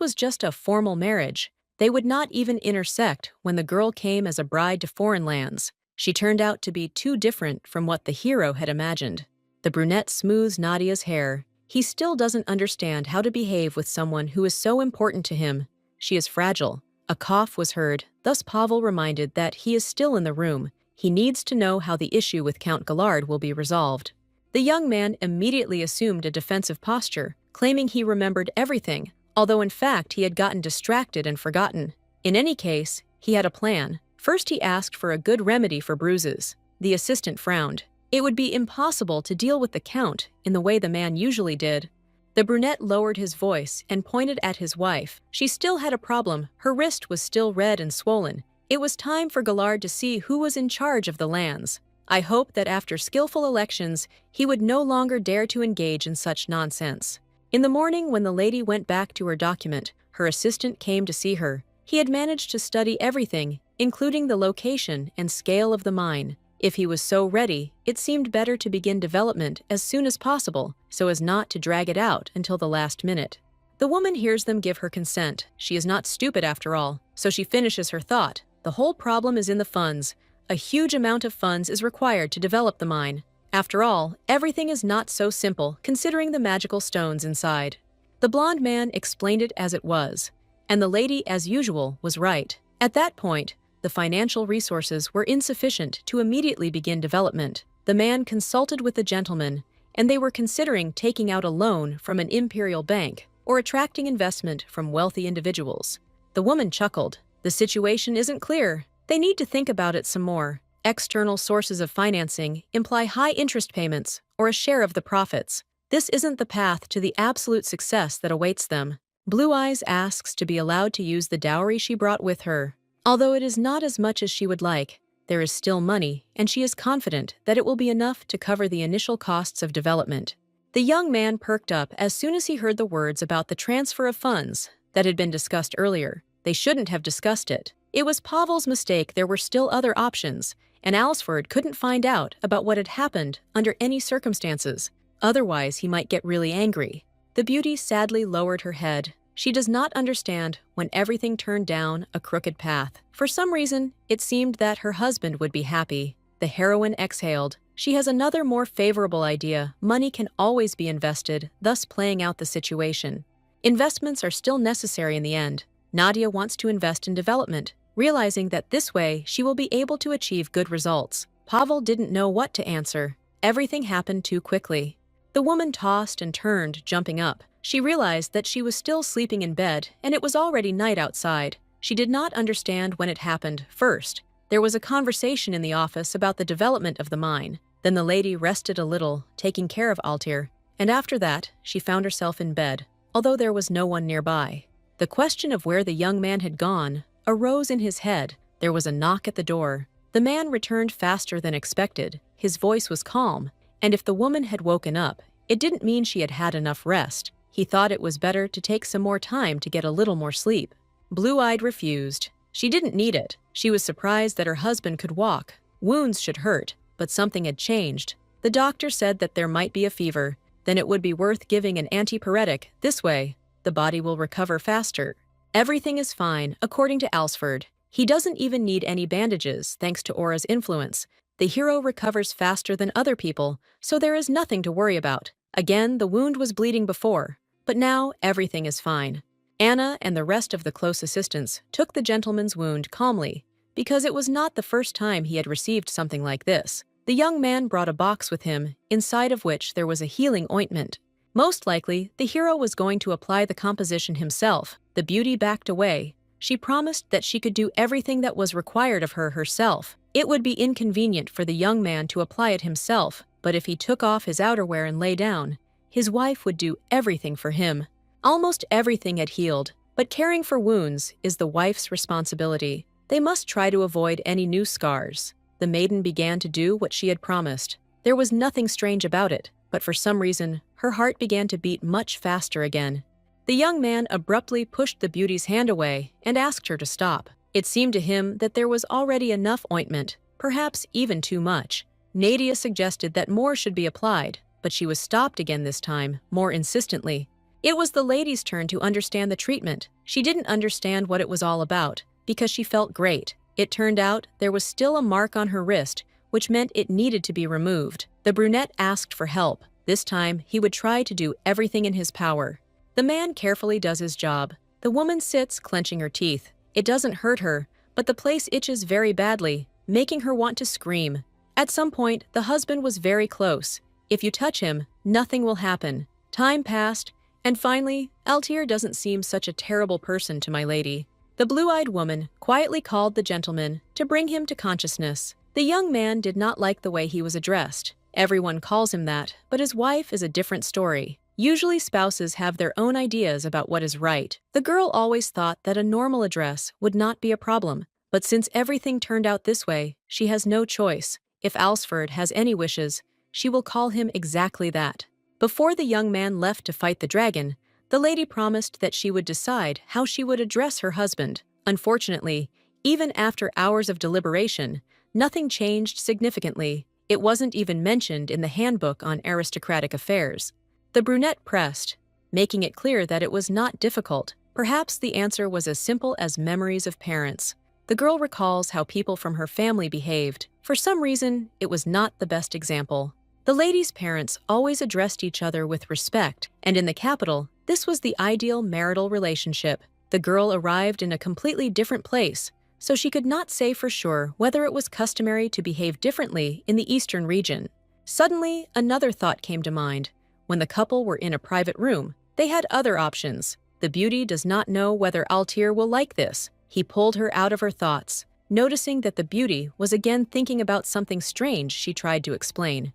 was just a formal marriage. They would not even intersect when the girl came as a bride to foreign lands. She turned out to be too different from what the hero had imagined. The brunette smooths Nadia's hair. He still doesn't understand how to behave with someone who is so important to him. She is fragile. A cough was heard, thus Pavel reminded that he is still in the room. He needs to know how the issue with Count Gallard will be resolved. The young man immediately assumed a defensive posture, claiming he remembered everything, although in fact he had gotten distracted and forgotten. In any case, he had a plan. First, he asked for a good remedy for bruises. The assistant frowned. It would be impossible to deal with the Count in the way the man usually did. The brunette lowered his voice and pointed at his wife. She still had a problem. Her wrist was still red and swollen. It was time for Gallard to see who was in charge of the lands. I hope that after skillful elections, he would no longer dare to engage in such nonsense. In the morning, when the lady went back to her document, her assistant came to see her. He had managed to study everything, including the location and scale of the mine. If he was so ready, it seemed better to begin development as soon as possible, so as not to drag it out until the last minute. The woman hears them give her consent. She is not stupid after all, so she finishes her thought. The whole problem is in the funds. A huge amount of funds is required to develop the mine. After all, everything is not so simple, considering the magical stones inside. The blonde man explained it as it was, and the lady, as usual, was right. At that point, the financial resources were insufficient to immediately begin development. The man consulted with the gentleman, and they were considering taking out a loan from an imperial bank or attracting investment from wealthy individuals. The woman chuckled. The situation isn't clear. They need to think about it some more. External sources of financing imply high interest payments or a share of the profits. This isn't the path to the absolute success that awaits them. Blue Eyes asks to be allowed to use the dowry she brought with her. Although it is not as much as she would like, there is still money, and she is confident that it will be enough to cover the initial costs of development. The young man perked up as soon as he heard the words about the transfer of funds that had been discussed earlier. They shouldn't have discussed it. It was Pavel's mistake. There were still other options, and Alsford couldn't find out about what had happened under any circumstances. Otherwise, he might get really angry. The beauty sadly lowered her head. She does not understand when everything turned down a crooked path. For some reason, it seemed that her husband would be happy. The heroine exhaled. She has another more favorable idea. Money can always be invested, thus playing out the situation. Investments are still necessary in the end. Nadia wants to invest in development, realizing that this way she will be able to achieve good results. Pavel didn't know what to answer. Everything happened too quickly. The woman tossed and turned, jumping up. She realized that she was still sleeping in bed, and it was already night outside. She did not understand when it happened. First, there was a conversation in the office about the development of the mine. Then the lady rested a little, taking care of Altair, and after that, she found herself in bed, although there was no one nearby. The question of where the young man had gone arose in his head. There was a knock at the door. The man returned faster than expected. His voice was calm, and if the woman had woken up, it didn't mean she had had enough rest. He thought it was better to take some more time to get a little more sleep. Blue-Eyed refused. She didn't need it. She was surprised that her husband could walk. Wounds should hurt, but something had changed. The doctor said that there might be a fever. Then it would be worth giving an antipyretic. This way, the body will recover faster. Everything is fine, according to Alsford. He doesn't even need any bandages, thanks to Aura's influence. The hero recovers faster than other people, so there is nothing to worry about. Again, the wound was bleeding before, but now everything is fine. Anna and the rest of the close assistants took the gentleman's wound calmly, because it was not the first time he had received something like this. The young man brought a box with him, inside of which there was a healing ointment. Most likely, the hero was going to apply the composition himself. The beauty backed away. She promised that she could do everything that was required of her herself. It would be inconvenient for the young man to apply it himself, but if he took off his outerwear and lay down, his wife would do everything for him. Almost everything had healed, but caring for wounds is the wife's responsibility. They must try to avoid any new scars. The maiden began to do what she had promised. There was nothing strange about it, but for some reason, her heart began to beat much faster again. The young man abruptly pushed the beauty's hand away and asked her to stop. It seemed to him that there was already enough ointment, perhaps even too much. Nadia suggested that more should be applied, but she was stopped again this time, more insistently. It was the lady's turn to understand the treatment. She didn't understand what it was all about, because she felt great. It turned out there was still a mark on her wrist, which meant it needed to be removed. The brunette asked for help. This time, he would try to do everything in his power. The man carefully does his job. The woman sits, clenching her teeth. It doesn't hurt her, but the place itches very badly, making her want to scream. At some point, the husband was very close. If you touch him, nothing will happen. Time passed, and finally, Altair doesn't seem such a terrible person to my lady. The blue-eyed woman quietly called the gentleman to bring him to consciousness. The young man did not like the way he was addressed. Everyone calls him that, but his wife is a different story. Usually spouses have their own ideas about what is right. The girl always thought that a normal address would not be a problem, but since everything turned out this way, she has no choice. If Alsford has any wishes, she will call him exactly that. Before the young man left to fight the dragon, the lady promised that she would decide how she would address her husband. Unfortunately, even after hours of deliberation, nothing changed significantly. It wasn't even mentioned in the handbook on aristocratic affairs. The brunette pressed, making it clear that it was not difficult. Perhaps the answer was as simple as memories of parents. The girl recalls how people from her family behaved. For some reason, it was not the best example. The lady's parents always addressed each other with respect, and in the capital, this was the ideal marital relationship. The girl arrived in a completely different place, so she could not say for sure whether it was customary to behave differently in the eastern region. Suddenly, another thought came to mind. When the couple were in a private room, they had other options. The beauty does not know whether Altair will like this. He pulled her out of her thoughts. Noticing that the beauty was again thinking about something strange, she tried to explain.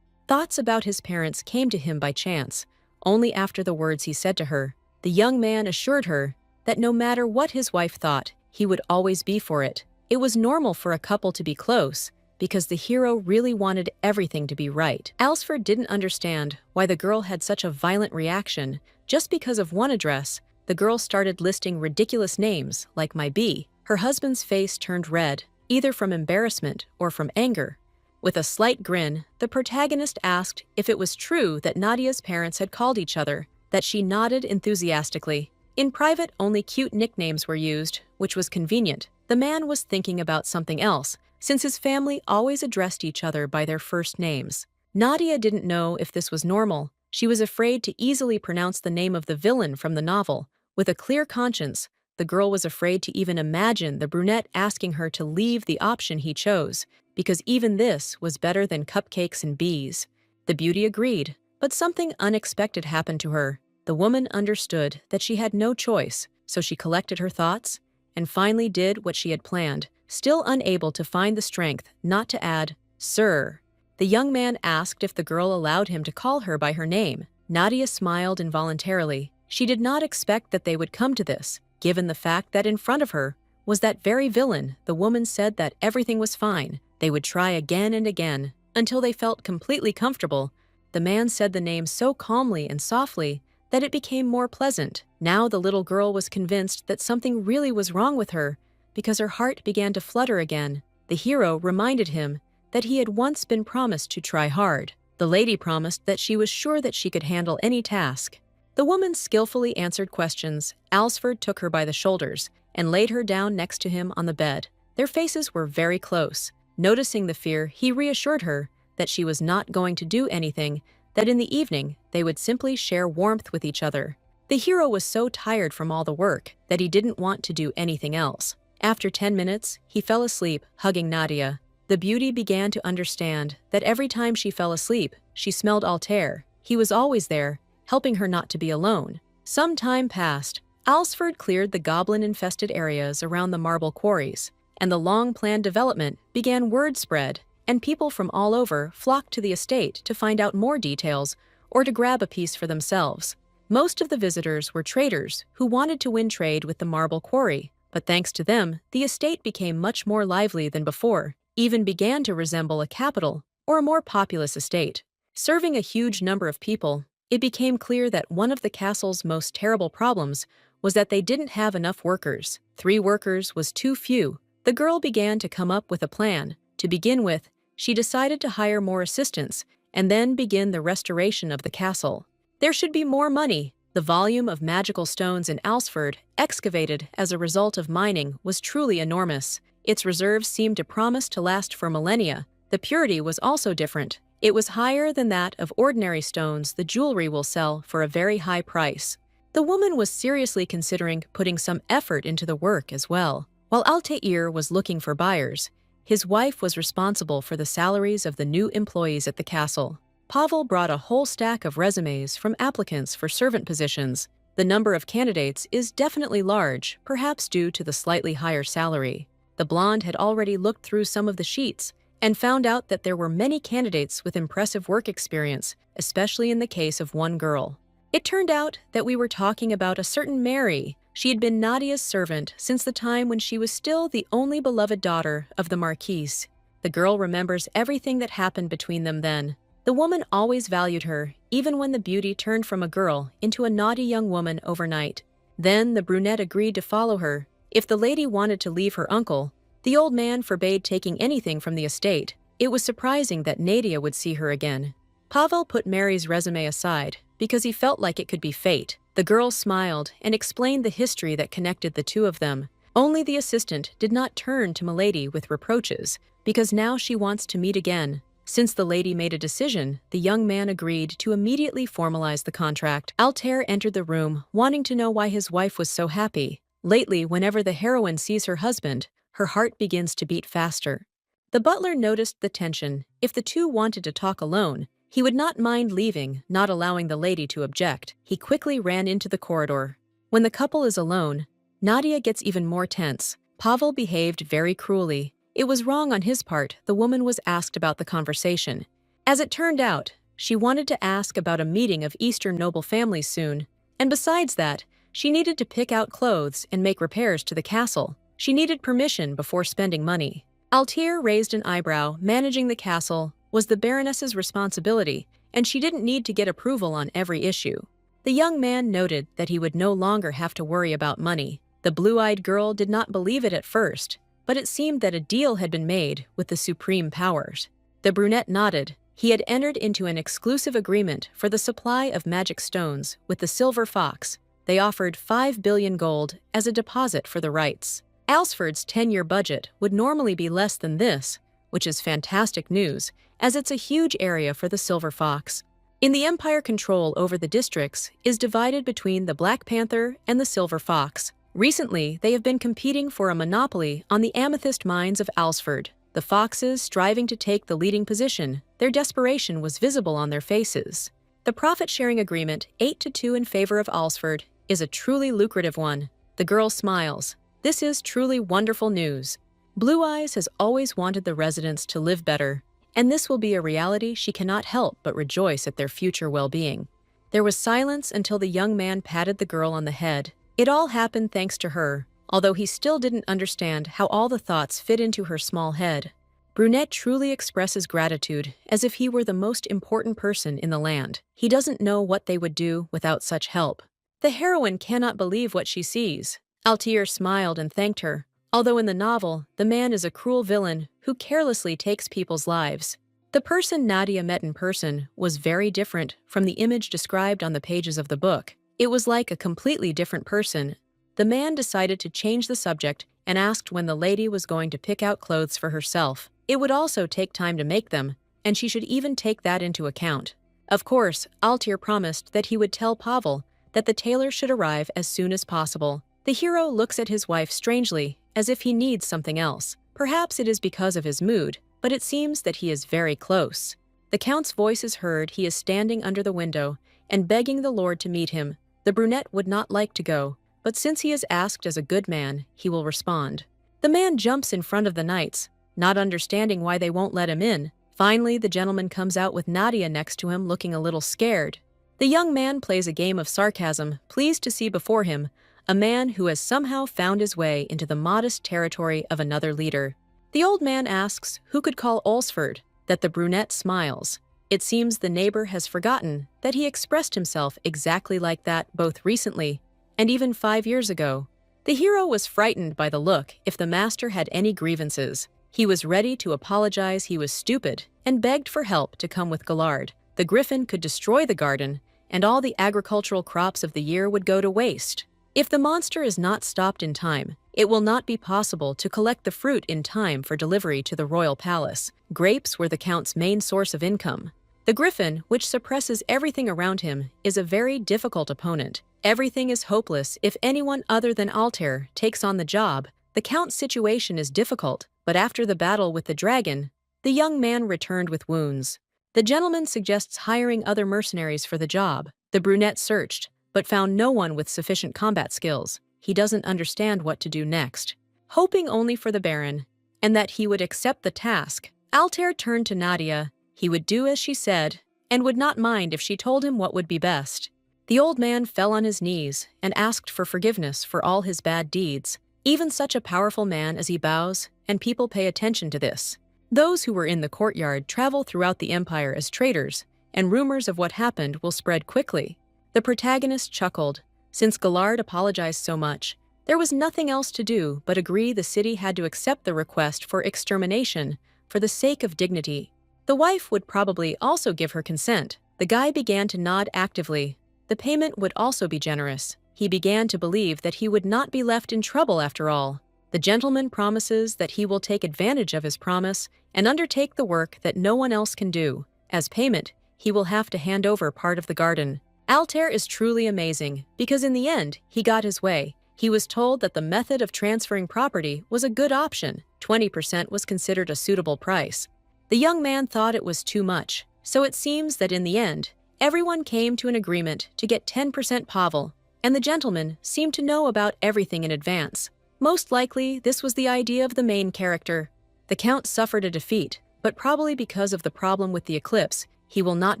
Thoughts about his parents came to him by chance, only after the words he said to her. The young man assured her that no matter what his wife thought, he would always be for it. It was normal for a couple to be close, because the hero really wanted everything to be right. Alsford didn't understand why the girl had such a violent reaction. Just because of one address, the girl started listing ridiculous names like my bee. Her husband's face turned red, either from embarrassment or from anger. With a slight grin, the protagonist asked if it was true that Nadia's parents had called each other, that she nodded enthusiastically. In private, only cute nicknames were used, which was convenient. The man was thinking about something else, since his family always addressed each other by their first names. Nadia didn't know if this was normal. She was afraid to easily pronounce the name of the villain from the novel. With a clear conscience, the girl was afraid to even imagine the brunette asking her to leave the option he chose, because even this was better than cupcakes and bees. The beauty agreed, but something unexpected happened to her. The woman understood that she had no choice, so she collected her thoughts and finally did what she had planned, still unable to find the strength not to add, "Sir." The young man asked if the girl allowed him to call her by her name. Nadia smiled involuntarily. She did not expect that they would come to this. Given the fact that in front of her was that very villain, the woman said that everything was fine. They would try again and again, until they felt completely comfortable. The man said the name so calmly and softly that it became more pleasant. Now the little girl was convinced that something really was wrong with her, because her heart began to flutter again. The hero reminded him that he had once been promised to try hard. The lady promised that she was sure that she could handle any task. The woman skillfully answered questions. Alsford took her by the shoulders and laid her down next to him on the bed. Their faces were very close. Noticing the fear, he reassured her that she was not going to do anything, that in the evening they would simply share warmth with each other. The hero was so tired from all the work that he didn't want to do anything else. After 10 minutes, he fell asleep, hugging Nadia. The beauty began to understand that every time she fell asleep, she smelled Altair. He was always there, helping her not to be alone. Some time passed. Alsford cleared the goblin-infested areas around the marble quarries, and the long-planned development began word spread, and people from all over flocked to the estate to find out more details or to grab a piece for themselves. Most of the visitors were traders who wanted to win trade with the marble quarry, but thanks to them, the estate became much more lively than before, even began to resemble a capital or a more populous estate. Serving a huge number of people, it became clear that one of the castle's most terrible problems was that they didn't have enough workers. 3 workers was too few. The girl began to come up with a plan. To begin with, she decided to hire more assistants and then begin the restoration of the castle. There should be more money. The volume of magical stones in Alsford, excavated as a result of mining, was truly enormous. Its reserves seemed to promise to last for millennia. The purity was also different. It was higher than that of ordinary stones the jewelry will sell for a very high price. The woman was seriously considering putting some effort into the work as well. While Altair was looking for buyers, his wife was responsible for the salaries of the new employees at the castle. Pavel brought a whole stack of resumes from applicants for servant positions. The number of candidates is definitely large, perhaps due to the slightly higher salary. The blonde had already looked through some of the sheets and found out that there were many candidates with impressive work experience, especially in the case of one girl. It turned out that we were talking about a certain Mary. She had been Nadia's servant since the time when she was still the only beloved daughter of the Marquise. The girl remembers everything that happened between them then. The woman always valued her, even when the beauty turned from a girl into a naughty young woman overnight. Then the brunette agreed to follow her. If the lady wanted to leave her uncle, the old man forbade taking anything from the estate. It was surprising that Nadia would see her again. Pavel put Mary's resume aside because he felt like it could be fate. The girl smiled and explained the history that connected the two of them. Only the assistant did not turn to Milady with reproaches, because now she wants to meet again. Since the lady made a decision, the young man agreed to immediately formalize the contract. Altair entered the room, wanting to know why his wife was so happy. Lately, whenever the heroine sees her husband, her heart begins to beat faster. The butler noticed the tension. If the two wanted to talk alone, he would not mind leaving, not allowing the lady to object. He quickly ran into the corridor. When the couple is alone, Nadia gets even more tense. Pavel behaved very cruelly. It was wrong on his part. The woman was asked about the conversation. As it turned out, she wanted to ask about a meeting of Eastern noble families soon. And besides that, she needed to pick out clothes and make repairs to the castle. She needed permission before spending money. Altair raised an eyebrow. Managing the castle was the Baroness's responsibility, and she didn't need to get approval on every issue. The young man noted that he would no longer have to worry about money. The blue-eyed girl did not believe it at first, but it seemed that a deal had been made with the supreme powers. The brunette nodded. He had entered into an exclusive agreement for the supply of magic stones with the Silver Fox. They offered 5 billion gold as a deposit for the rights. Alsford's 10-year budget would normally be less than this, which is fantastic news, as it's a huge area for the Silver Fox. In the Empire, control over the districts is divided between the Black Panther and the Silver Fox. Recently, they have been competing for a monopoly on the amethyst mines of Alsford. The Foxes striving to take the leading position, their desperation was visible on their faces. The profit-sharing agreement, 8-2 in favor of Alsford, is a truly lucrative one. The girl smiles. This is truly wonderful news. Blue Eyes has always wanted the residents to live better, and this will be a reality. She cannot help but rejoice at their future well-being. There was silence until the young man patted the girl on the head. It all happened thanks to her, although he still didn't understand how all the thoughts fit into her small head. Brunette truly expresses gratitude as if he were the most important person in the land. He doesn't know what they would do without such help. The heroine cannot believe what she sees. Altair smiled and thanked her, although in the novel, the man is a cruel villain who carelessly takes people's lives. The person Nadia met in person was very different from the image described on the pages of the book. It was like a completely different person. The man decided to change the subject and asked when the lady was going to pick out clothes for herself. It would also take time to make them, and she should even take that into account. Of course, Altair promised that he would tell Pavel that the tailor should arrive as soon as possible. The hero looks at his wife strangely, as if he needs something else. Perhaps it is because of his mood, but it seems that he is very close. The Count's voice is heard. He is standing under the window and begging the Lord to meet him. The brunette would not like to go, but since he is asked as a good man, he will respond. The man jumps in front of the knights, not understanding why they won't let him in. Finally, the gentleman comes out with Nadia next to him, looking a little scared. The young man plays a game of sarcasm, pleased to see before him a man who has somehow found his way into the modest territory of another leader. The old man asks who could call Ulsford, that the brunette smiles. It seems the neighbor has forgotten that he expressed himself exactly like that both recently and even 5 years ago. The hero was frightened by the look if the master had any grievances. He was ready to apologize he was stupid and begged for help to come with Gallard. The griffin could destroy the garden, and all the agricultural crops of the year would go to waste. If the monster is not stopped in time, it will not be possible to collect the fruit in time for delivery to the royal palace. Grapes were the Count's main source of income. The griffin, which suppresses everything around him, is a very difficult opponent. Everything is hopeless if anyone other than Altair takes on the job. The Count's situation is difficult, but after the battle with the dragon, the young man returned with wounds. The gentleman suggests hiring other mercenaries for the job. The brunette searched, but found no one with sufficient combat skills. He doesn't understand what to do next. Hoping only for the Baron, and that he would accept the task, Altair turned to Nadia. He would do as she said, and would not mind if she told him what would be best. The old man fell on his knees and asked for forgiveness for all his bad deeds. Even such a powerful man as he bows, and people pay attention to this. Those who were in the courtyard travel throughout the empire as traitors, and rumors of what happened will spread quickly. The protagonist chuckled. Since Gallard apologized so much, there was nothing else to do but agree the city had to accept the request for extermination for the sake of dignity. The wife would probably also give her consent. The guy began to nod actively. The payment would also be generous. He began to believe that he would not be left in trouble after all. The gentleman promises that he will take advantage of his promise and undertake the work that no one else can do. As payment, he will have to hand over part of the garden. Altair is truly amazing, because in the end, he got his way. He was told that the method of transferring property was a good option. 20% was considered a suitable price. The young man thought it was too much, so it seems that in the end, everyone came to an agreement to get 10% pavel, and the gentleman seemed to know about everything in advance. Most likely, this was the idea of the main character. The Count suffered a defeat, but probably because of the problem with the eclipse, he will not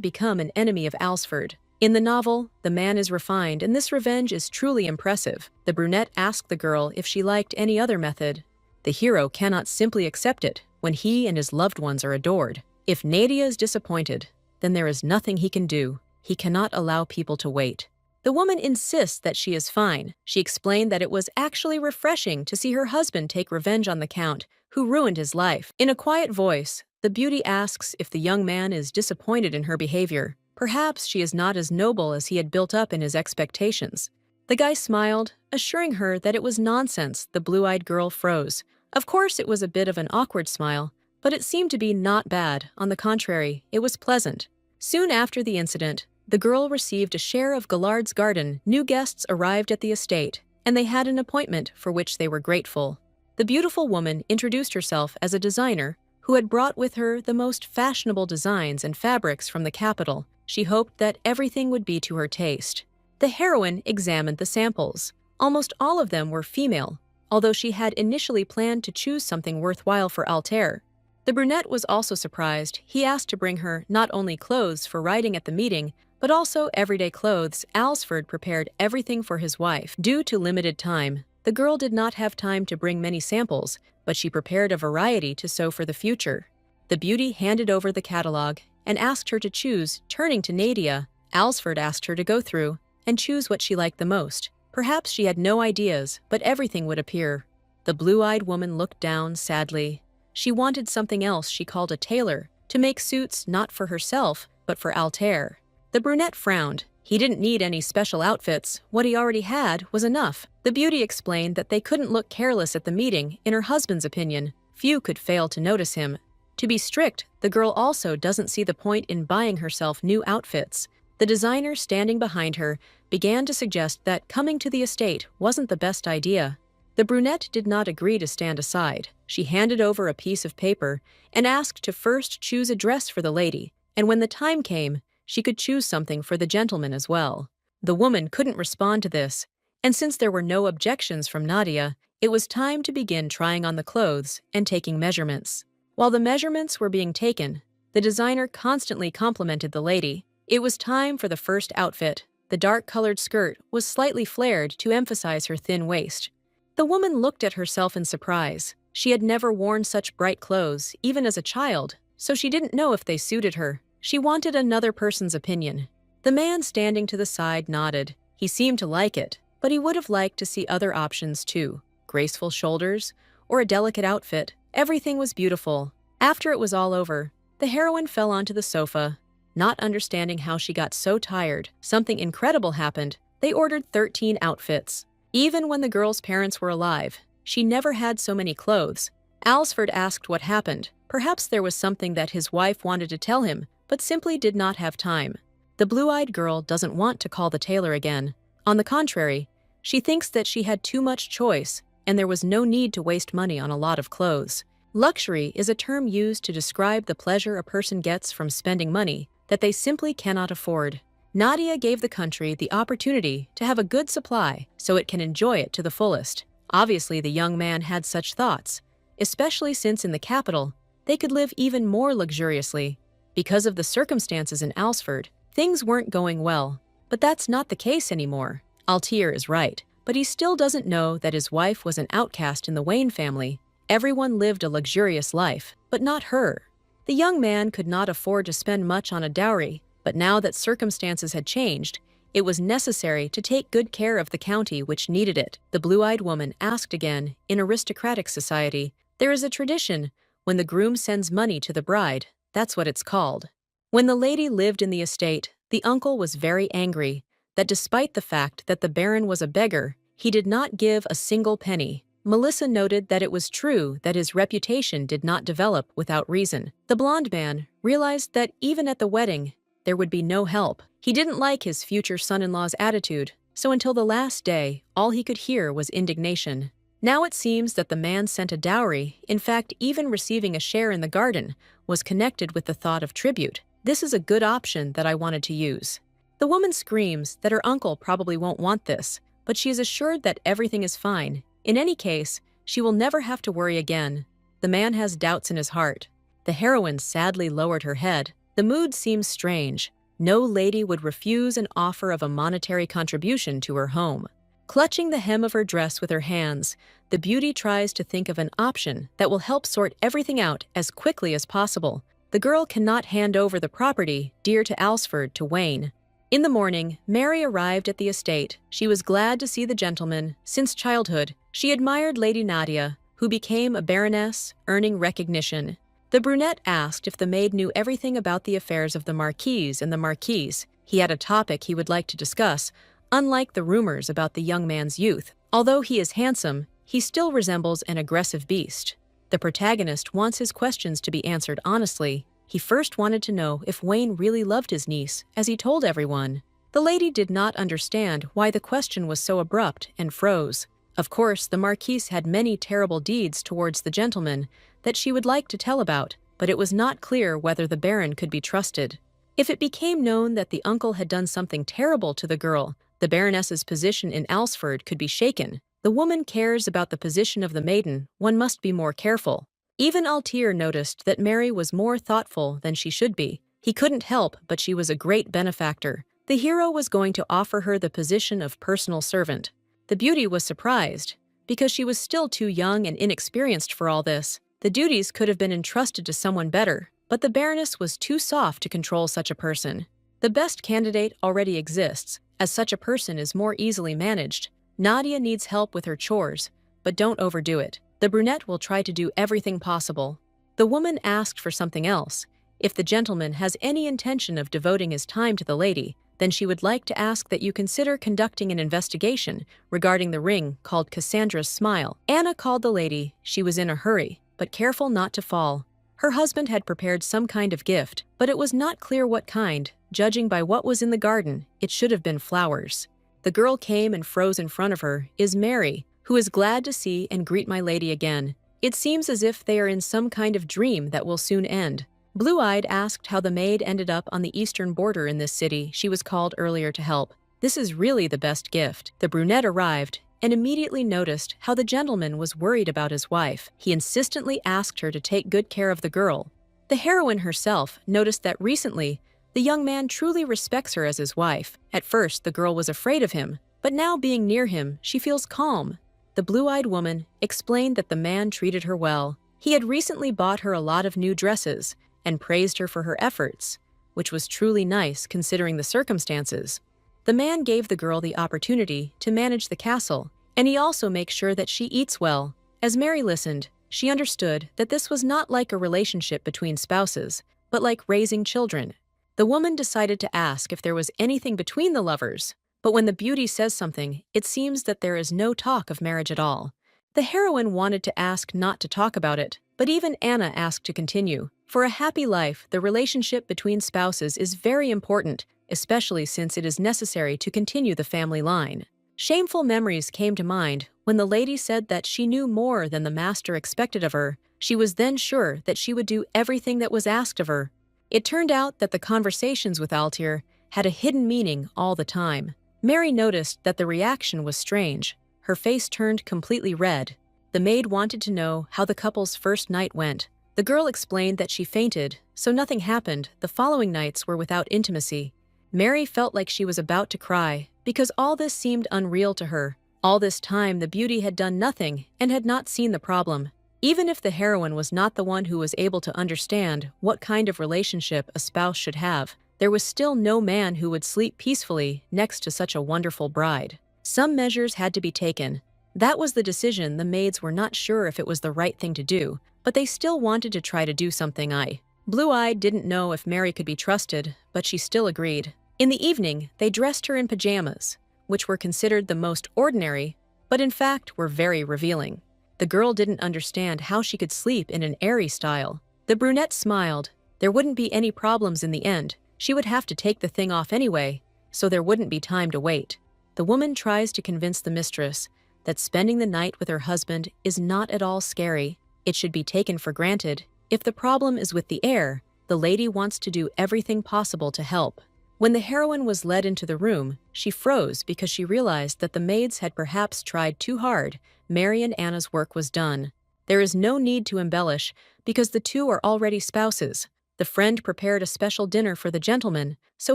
become an enemy of Alsford. In the novel, the man is refined, and this revenge is truly impressive. The brunette asked the girl if she liked any other method. The hero cannot simply accept it when he and his loved ones are adored. If Nadia is disappointed, then there is nothing he can do. He cannot allow people to wait. The woman insists that she is fine. She explained that it was actually refreshing to see her husband take revenge on the Count, who ruined his life. In a quiet voice, the beauty asks if the young man is disappointed in her behavior. Perhaps she is not as noble as he had built up in his expectations. The guy smiled, assuring her that it was nonsense. The blue-eyed girl froze. Of course, it was a bit of an awkward smile, but it seemed to be not bad. On the contrary, it was pleasant. Soon after the incident, the girl received a share of Gallard's garden. New guests arrived at the estate, and they had an appointment for which they were grateful. The beautiful woman introduced herself as a designer who had brought with her the most fashionable designs and fabrics from the capital. She hoped that everything would be to her taste. The heroine examined the samples. Almost all of them were female, although she had initially planned to choose something worthwhile for Altair. The brunette was also surprised. He asked to bring her not only clothes for riding at the meeting, but also everyday clothes. Alsford prepared everything for his wife. Due to limited time, the girl did not have time to bring many samples, but she prepared a variety to sew for the future. The beauty handed over the catalog and asked her to choose. Turning to Nadia, Alsford asked her to go through and choose what she liked the most. Perhaps she had no ideas, but everything would appear. The blue-eyed woman looked down sadly. She wanted something else. She called a tailor to make suits not for herself, but for Altair. The brunette frowned. He didn't need any special outfits. What he already had was enough. The beauty explained that they couldn't look careless at the meeting. In her husband's opinion, few could fail to notice him. To be strict, the girl also doesn't see the point in buying herself new outfits. The designer standing behind her began to suggest that coming to the estate wasn't the best idea. The brunette did not agree to stand aside. She handed over a piece of paper and asked to first choose a dress for the lady, and when the time came, she could choose something for the gentleman as well. The woman couldn't respond to this, and since there were no objections from Nadia, it was time to begin trying on the clothes and taking measurements. While the measurements were being taken, the designer constantly complimented the lady. It was time for the first outfit. The dark-colored skirt was slightly flared to emphasize her thin waist. The woman looked at herself in surprise. She had never worn such bright clothes, even as a child, so she didn't know if they suited her. She wanted another person's opinion. The man standing to the side nodded. He seemed to like it, but he would have liked to see other options too. Graceful shoulders, or a delicate outfit. Everything was beautiful. After it was all over, the heroine fell onto the sofa. Not understanding how she got so tired, something incredible happened. They ordered 13 outfits. Even when the girl's parents were alive, she never had so many clothes. Alsford asked what happened. Perhaps there was something that his wife wanted to tell him, but simply did not have time. The blue-eyed girl doesn't want to call the tailor again. On the contrary, she thinks that she had too much choice, and there was no need to waste money on a lot of clothes. Luxury is a term used to describe the pleasure a person gets from spending money that they simply cannot afford. Nadia gave the country the opportunity to have a good supply so it can enjoy it to the fullest. Obviously, the young man had such thoughts, especially since in the capital, they could live even more luxuriously. Because of the circumstances in Alsford, things weren't going well. But that's not the case anymore. Altier is right, but he still doesn't know that his wife was an outcast in the Wayne family. Everyone lived a luxurious life, but not her. The young man could not afford to spend much on a dowry, but now that circumstances had changed, it was necessary to take good care of the county which needed it. The blue-eyed woman asked again, in aristocratic society, there is a tradition, when the groom sends money to the bride, that's what it's called. When the lady lived in the estate, the uncle was very angry, that despite the fact that the baron was a beggar, he did not give a single penny. Melissa noted that it was true that his reputation did not develop without reason. The blonde man realized that even at the wedding, there would be no help. He didn't like his future son-in-law's attitude, so until the last day, all he could hear was indignation. Now it seems that the man sent a dowry, in fact even receiving a share in the garden, was connected with the thought of tribute. This is a good option that I wanted to use. The woman screams that her uncle probably won't want this, but she is assured that everything is fine. In any case, she will never have to worry again. The man has doubts in his heart. The heroine sadly lowered her head. The mood seems strange. No lady would refuse an offer of a monetary contribution to her home. Clutching the hem of her dress with her hands, the beauty tries to think of an option that will help sort everything out as quickly as possible. The girl cannot hand over the property, dear to Alsford, to Wayne. In the morning, Mary arrived at the estate. She was glad to see the gentleman. Since childhood, she admired Lady Nadia, who became a baroness, earning recognition. The brunette asked if the maid knew everything about the affairs of the marquise and the marquise. He had a topic he would like to discuss, unlike the rumors about the young man's youth. Although he is handsome, he still resembles an aggressive beast. The protagonist wants his questions to be answered honestly. He first wanted to know if Wayne really loved his niece, as he told everyone. The lady did not understand why the question was so abrupt and froze. Of course, the marquise had many terrible deeds towards the gentleman that she would like to tell about, but it was not clear whether the baron could be trusted. If it became known that the uncle had done something terrible to the girl, the baroness's position in Alsford could be shaken. The woman cares about the position of the maiden, one must be more careful. Even Altier noticed that Mary was more thoughtful than she should be. He couldn't help, but she was a great benefactor. The hero was going to offer her the position of personal servant. The beauty was surprised, because she was still too young and inexperienced for all this. The duties could have been entrusted to someone better, but the baroness was too soft to control such a person. The best candidate already exists, as such a person is more easily managed. Nadia needs help with her chores, but don't overdo it. The brunette will try to do everything possible. The woman asked for something else. If the gentleman has any intention of devoting his time to the lady, then she would like to ask that you consider conducting an investigation regarding the ring called Cassandra's Smile. Anna called the lady. She was in a hurry, but careful not to fall. Her husband had prepared some kind of gift, but it was not clear what kind. Judging by what was in the garden, it should have been flowers. The girl came and froze in front of her is Mary, who is glad to see and greet my lady again. It seems as if they are in some kind of dream that will soon end. Blue-eyed asked how the maid ended up on the eastern border in this city she was called earlier to help. This is really the best gift. The brunette arrived and immediately noticed how the gentleman was worried about his wife. He insistently asked her to take good care of the girl. The heroine herself noticed that recently, the young man truly respects her as his wife. At first, the girl was afraid of him, but now being near him, she feels calm. The blue-eyed woman explained that the man treated her well. He had recently bought her a lot of new dresses and praised her for her efforts, which was truly nice considering the circumstances. The man gave the girl the opportunity to manage the castle, and he also makes sure that she eats well. As Mary listened, she understood that this was not like a relationship between spouses, but like raising children. The woman decided to ask if there was anything between the lovers, but when the beauty says something, it seems that there is no talk of marriage at all. The heroine wanted to ask not to talk about it, but even Anna asked to continue. For a happy life, the relationship between spouses is very important, especially since it is necessary to continue the family line. Shameful memories came to mind when the lady said that she knew more than the master expected of her. She was then sure that she would do everything that was asked of her. It turned out that the conversations with Altair had a hidden meaning all the time. Mary noticed that the reaction was strange. Her face turned completely red. The maid wanted to know how the couple's first night went. The girl explained that she fainted, so nothing happened. The following nights were without intimacy. Mary felt like she was about to cry, because all this seemed unreal to her. All this time, the beauty had done nothing and had not seen the problem. Even if the heroine was not the one who was able to understand what kind of relationship a spouse should have, there was still no man who would sleep peacefully next to such a wonderful bride. Some measures had to be taken. That was the decision. The maids were not sure if it was the right thing to do, but they still wanted to try to do something. Blue-eyed didn't know if Mary could be trusted, but she still agreed. In the evening, they dressed her in pajamas, which were considered the most ordinary, but in fact were very revealing. The girl didn't understand how she could sleep in an airy style. The brunette smiled. There wouldn't be any problems in the end. She would have to take the thing off anyway, so there wouldn't be time to wait. The woman tries to convince the mistress that spending the night with her husband is not at all scary. It should be taken for granted. If the problem is with the air, the lady wants to do everything possible to help. When the heroine was led into the room, she froze because she realized that the maids had perhaps tried too hard. Mary and Anna's work was done. There is no need to embellish because the two are already spouses. The friend prepared a special dinner for the gentleman, so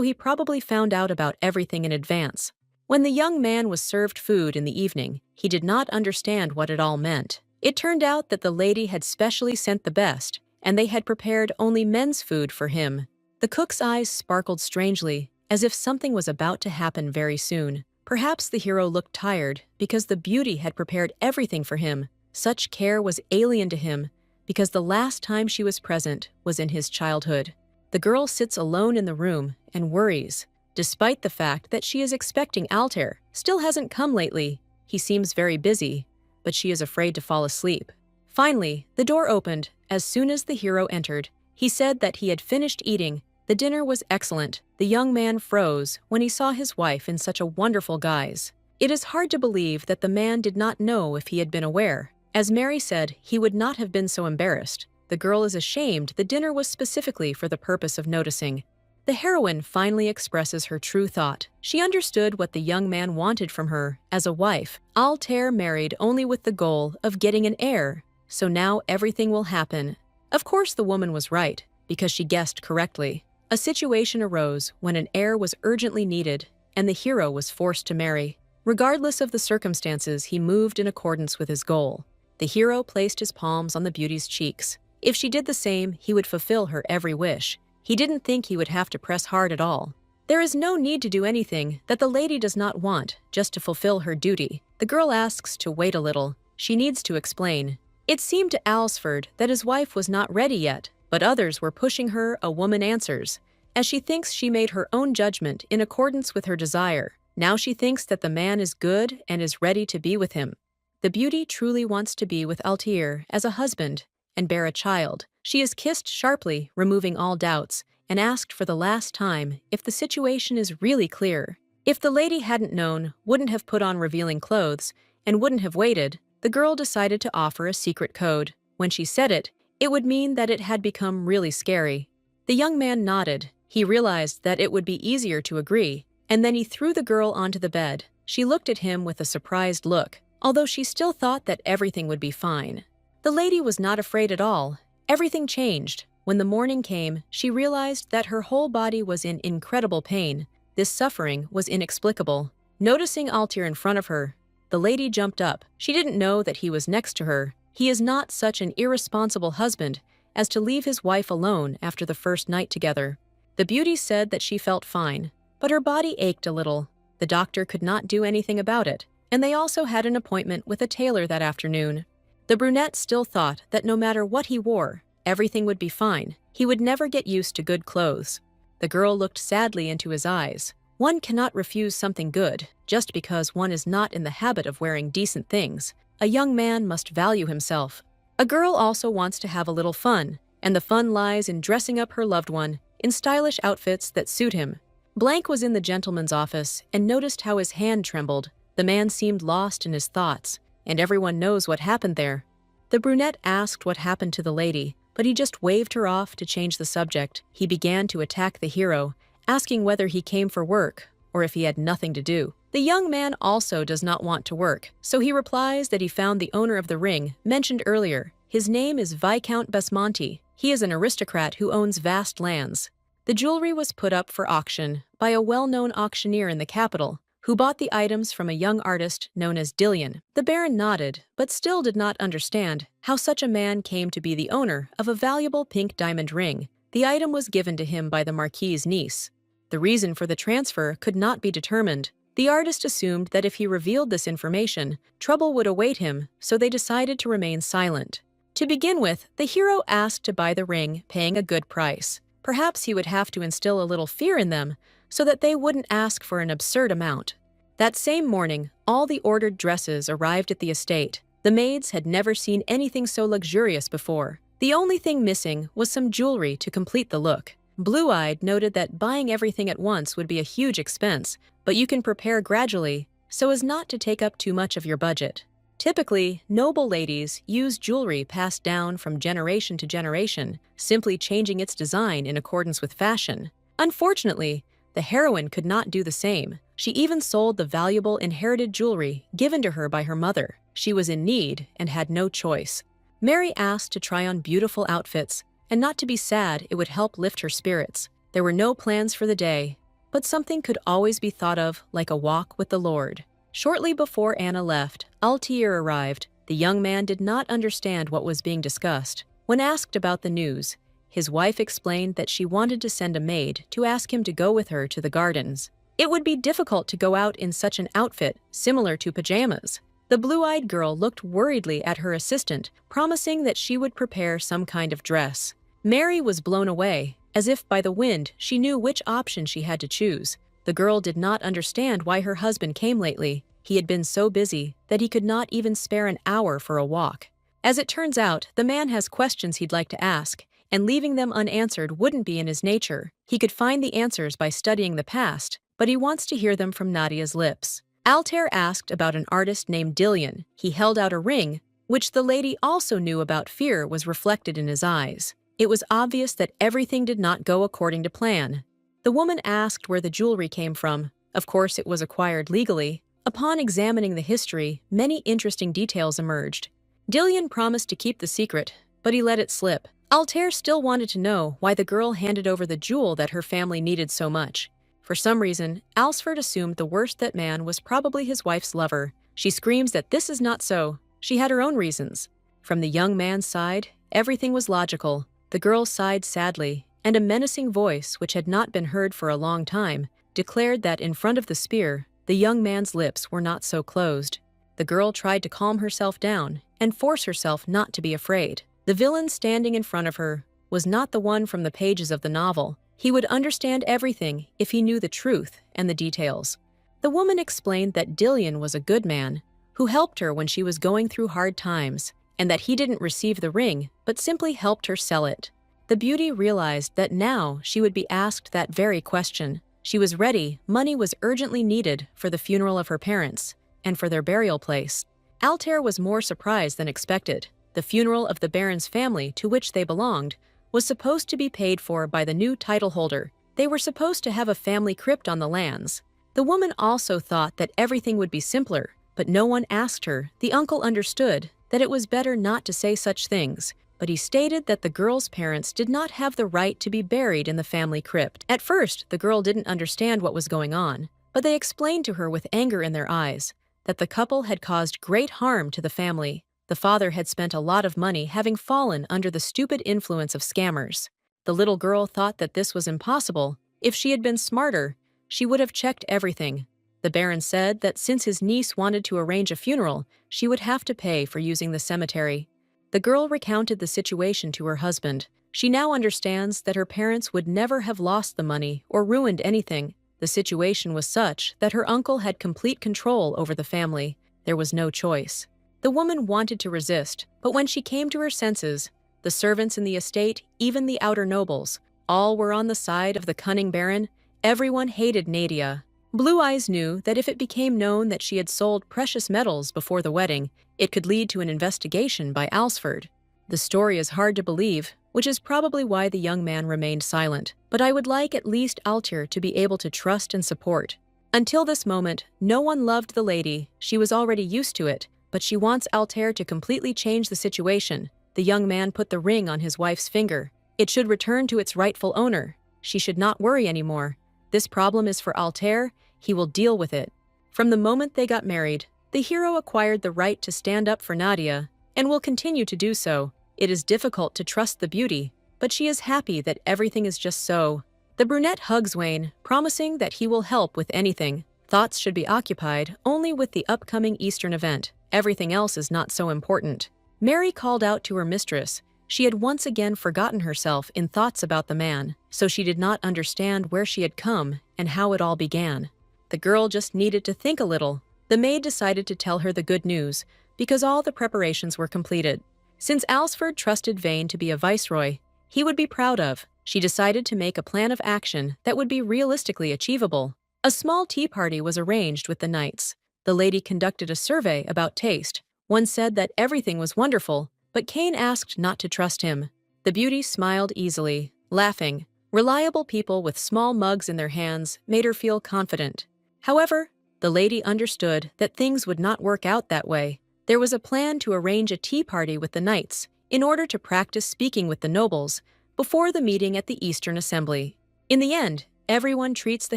he probably found out about everything in advance. When the young man was served food in the evening, he did not understand what it all meant. It turned out that the lady had specially sent the best, and they had prepared only men's food for him. The cook's eyes sparkled strangely, as if something was about to happen very soon. Perhaps the hero looked tired because the beauty had prepared everything for him. Such care was alien to him because the last time she was present was in his childhood. The girl sits alone in the room and worries, despite the fact that she is expecting Altair. Still hasn't come lately. He seems very busy, but she is afraid to fall asleep. Finally, the door opened. As soon as the hero entered, he said that he had finished eating. The dinner was excellent. The young man froze when he saw his wife in such a wonderful guise. It is hard to believe that the man did not know if he had been aware. As Mary said, he would not have been so embarrassed. The girl is ashamed the dinner was specifically for the purpose of noticing. The heroine finally expresses her true thought. She understood what the young man wanted from her as a wife. Altair married only with the goal of getting an heir, so now everything will happen. Of course the woman was right, because she guessed correctly. A situation arose when an heir was urgently needed, and the hero was forced to marry. Regardless of the circumstances, he moved in accordance with his goal. The hero placed his palms on the beauty's cheeks. If she did the same, he would fulfill her every wish. He didn't think he would have to press hard at all. There is no need to do anything that the lady does not want, just to fulfill her duty. The girl asks to wait a little. She needs to explain. It seemed to Alsford that his wife was not ready yet, but others were pushing her. A woman answers, as she thinks she made her own judgment in accordance with her desire. Now she thinks that the man is good and is ready to be with him. The beauty truly wants to be with Altair as a husband and bear a child. She is kissed sharply, removing all doubts, and asked for the last time if the situation is really clear. If the lady hadn't known, wouldn't have put on revealing clothes, and wouldn't have waited, the girl decided to offer a secret code. When she said it, it would mean that it had become really scary. The young man nodded. He realized that it would be easier to agree, and then he threw the girl onto the bed. She looked at him with a surprised look, although she still thought that everything would be fine. The lady was not afraid at all. Everything changed. When the morning came, she realized that her whole body was in incredible pain. This suffering was inexplicable. Noticing Altair in front of her, the lady jumped up. She didn't know that he was next to her. He is not such an irresponsible husband as to leave his wife alone after the first night together. The beauty said that she felt fine, but her body ached a little. The doctor could not do anything about it, and they also had an appointment with a tailor that afternoon. The brunette still thought that no matter what he wore, everything would be fine. He would never get used to good clothes. The girl looked sadly into his eyes. One cannot refuse something good just because one is not in the habit of wearing decent things. A young man must value himself. A girl also wants to have a little fun, and the fun lies in dressing up her loved one in stylish outfits that suit him. Blank was in the gentleman's office and noticed how his hand trembled. The man seemed lost in his thoughts, and everyone knows what happened there. The brunette asked what happened to the lady, but he just waved her off to change the subject. He began to attack the hero, asking whether he came for work or if he had nothing to do. The young man also does not want to work, so he replies that he found the owner of the ring mentioned earlier. His name is Viscount Basmonti. He is an aristocrat who owns vast lands. The jewelry was put up for auction by a well-known auctioneer in the capital, who bought the items from a young artist known as Dillion. The baron nodded, but still did not understand how such a man came to be the owner of a valuable pink diamond ring. The item was given to him by the marquis's niece. The reason for the transfer could not be determined. The artist assumed that if he revealed this information, trouble would await him, so they decided to remain silent. To begin with, the hero asked to buy the ring, paying a good price. Perhaps he would have to instill a little fear in them, so that they wouldn't ask for an absurd amount. That same morning, all the ordered dresses arrived at the estate. The maids had never seen anything so luxurious before. The only thing missing was some jewelry to complete the look. Blue-Eyed noted that buying everything at once would be a huge expense, but you can prepare gradually so as not to take up too much of your budget. Typically, noble ladies use jewelry passed down from generation to generation, simply changing its design in accordance with fashion. Unfortunately, the heroine could not do the same. She even sold the valuable inherited jewelry given to her by her mother. She was in need and had no choice. Mary asked to try on beautiful outfits, and not to be sad, it would help lift her spirits. There were no plans for the day, but something could always be thought of, like a walk with the Lord. Shortly before Anna left, Altair arrived. The young man did not understand what was being discussed. When asked about the news, his wife explained that she wanted to send a maid to ask him to go with her to the gardens. It would be difficult to go out in such an outfit, similar to pajamas. The blue-eyed girl looked worriedly at her assistant, promising that she would prepare some kind of dress. Mary was blown away. As if by the wind, she knew which option she had to choose. The girl did not understand why her husband came lately. He had been so busy that he could not even spare an hour for a walk. As it turns out, the man has questions he'd like to ask, and leaving them unanswered wouldn't be in his nature. He could find the answers by studying the past, but he wants to hear them from Nadia's lips. Altair asked about an artist named Dillion. He held out a ring, which the lady also knew about. Fear was reflected in his eyes. It was obvious that everything did not go according to plan. The woman asked where the jewelry came from. Of course, it was acquired legally. Upon examining the history, many interesting details emerged. Dillion promised to keep the secret, but he let it slip. Altair still wanted to know why the girl handed over the jewel that her family needed so much. For some reason, Alsford assumed the worst, that man was probably his wife's lover. She screams that this is not so. She had her own reasons. From the young man's side, everything was logical. The girl sighed sadly, and a menacing voice, which had not been heard for a long time, declared that in front of the spear, the young man's lips were not so closed. The girl tried to calm herself down and force herself not to be afraid. The villain standing in front of her was not the one from the pages of the novel. He would understand everything if he knew the truth and the details. The woman explained that Dillion was a good man who helped her when she was going through hard times, and that he didn't receive the ring, but simply helped her sell it. The beauty realized that now she would be asked that very question. She was ready. Money was urgently needed for the funeral of her parents and for their burial place. Altair was more surprised than expected. The funeral of the Baron's family to which they belonged was supposed to be paid for by the new title holder. They were supposed to have a family crypt on the lands. The woman also thought that everything would be simpler, but no one asked her. The uncle understood that it was better not to say such things, but he stated that the girl's parents did not have the right to be buried in the family crypt. At first, the girl didn't understand what was going on, but they explained to her with anger in their eyes that the couple had caused great harm to the family. The father had spent a lot of money having fallen under the stupid influence of scammers. The little girl thought that this was impossible. If she had been smarter, she would have checked everything. The Baron said that since his niece wanted to arrange a funeral, she would have to pay for using the cemetery. The girl recounted the situation to her husband. She now understands that her parents would never have lost the money or ruined anything. The situation was such that her uncle had complete control over the family. There was no choice. The woman wanted to resist, but when she came to her senses, the servants in the estate, even the outer nobles, all were on the side of the cunning Baron. Everyone hated Nadia. Blue Eyes knew that if it became known that she had sold precious metals before the wedding, it could lead to an investigation by Alsford. The story is hard to believe, which is probably why the young man remained silent, but I would like at least Altair to be able to trust and support. Until this moment, no one loved the lady. She was already used to it, but she wants Altair to completely change the situation. The young man put the ring on his wife's finger. It should return to its rightful owner. She should not worry anymore. This problem is for Altair. He will deal with it. From the moment they got married, the hero acquired the right to stand up for Nadia, and will continue to do so. It is difficult to trust the beauty, but she is happy that everything is just so. The brunette hugs Wayne, promising that he will help with anything. Thoughts should be occupied only with the upcoming Eastern event. Everything else is not so important. Mary called out to her mistress. She had once again forgotten herself in thoughts about the man, so she did not understand where she had come and how it all began. The girl just needed to think a little. The maid decided to tell her the good news, because all the preparations were completed. Since Alsford trusted Vane to be a viceroy he would be proud of, she decided to make a plan of action that would be realistically achievable. A small tea party was arranged with the knights. The lady conducted a survey about taste. One said that everything was wonderful, but Cain asked not to trust him. The beauty smiled easily, laughing. Reliable people with small mugs in their hands made her feel confident. However, the lady understood that things would not work out that way. There was a plan to arrange a tea party with the knights in order to practice speaking with the nobles before the meeting at the Eastern Assembly. In the end, everyone treats the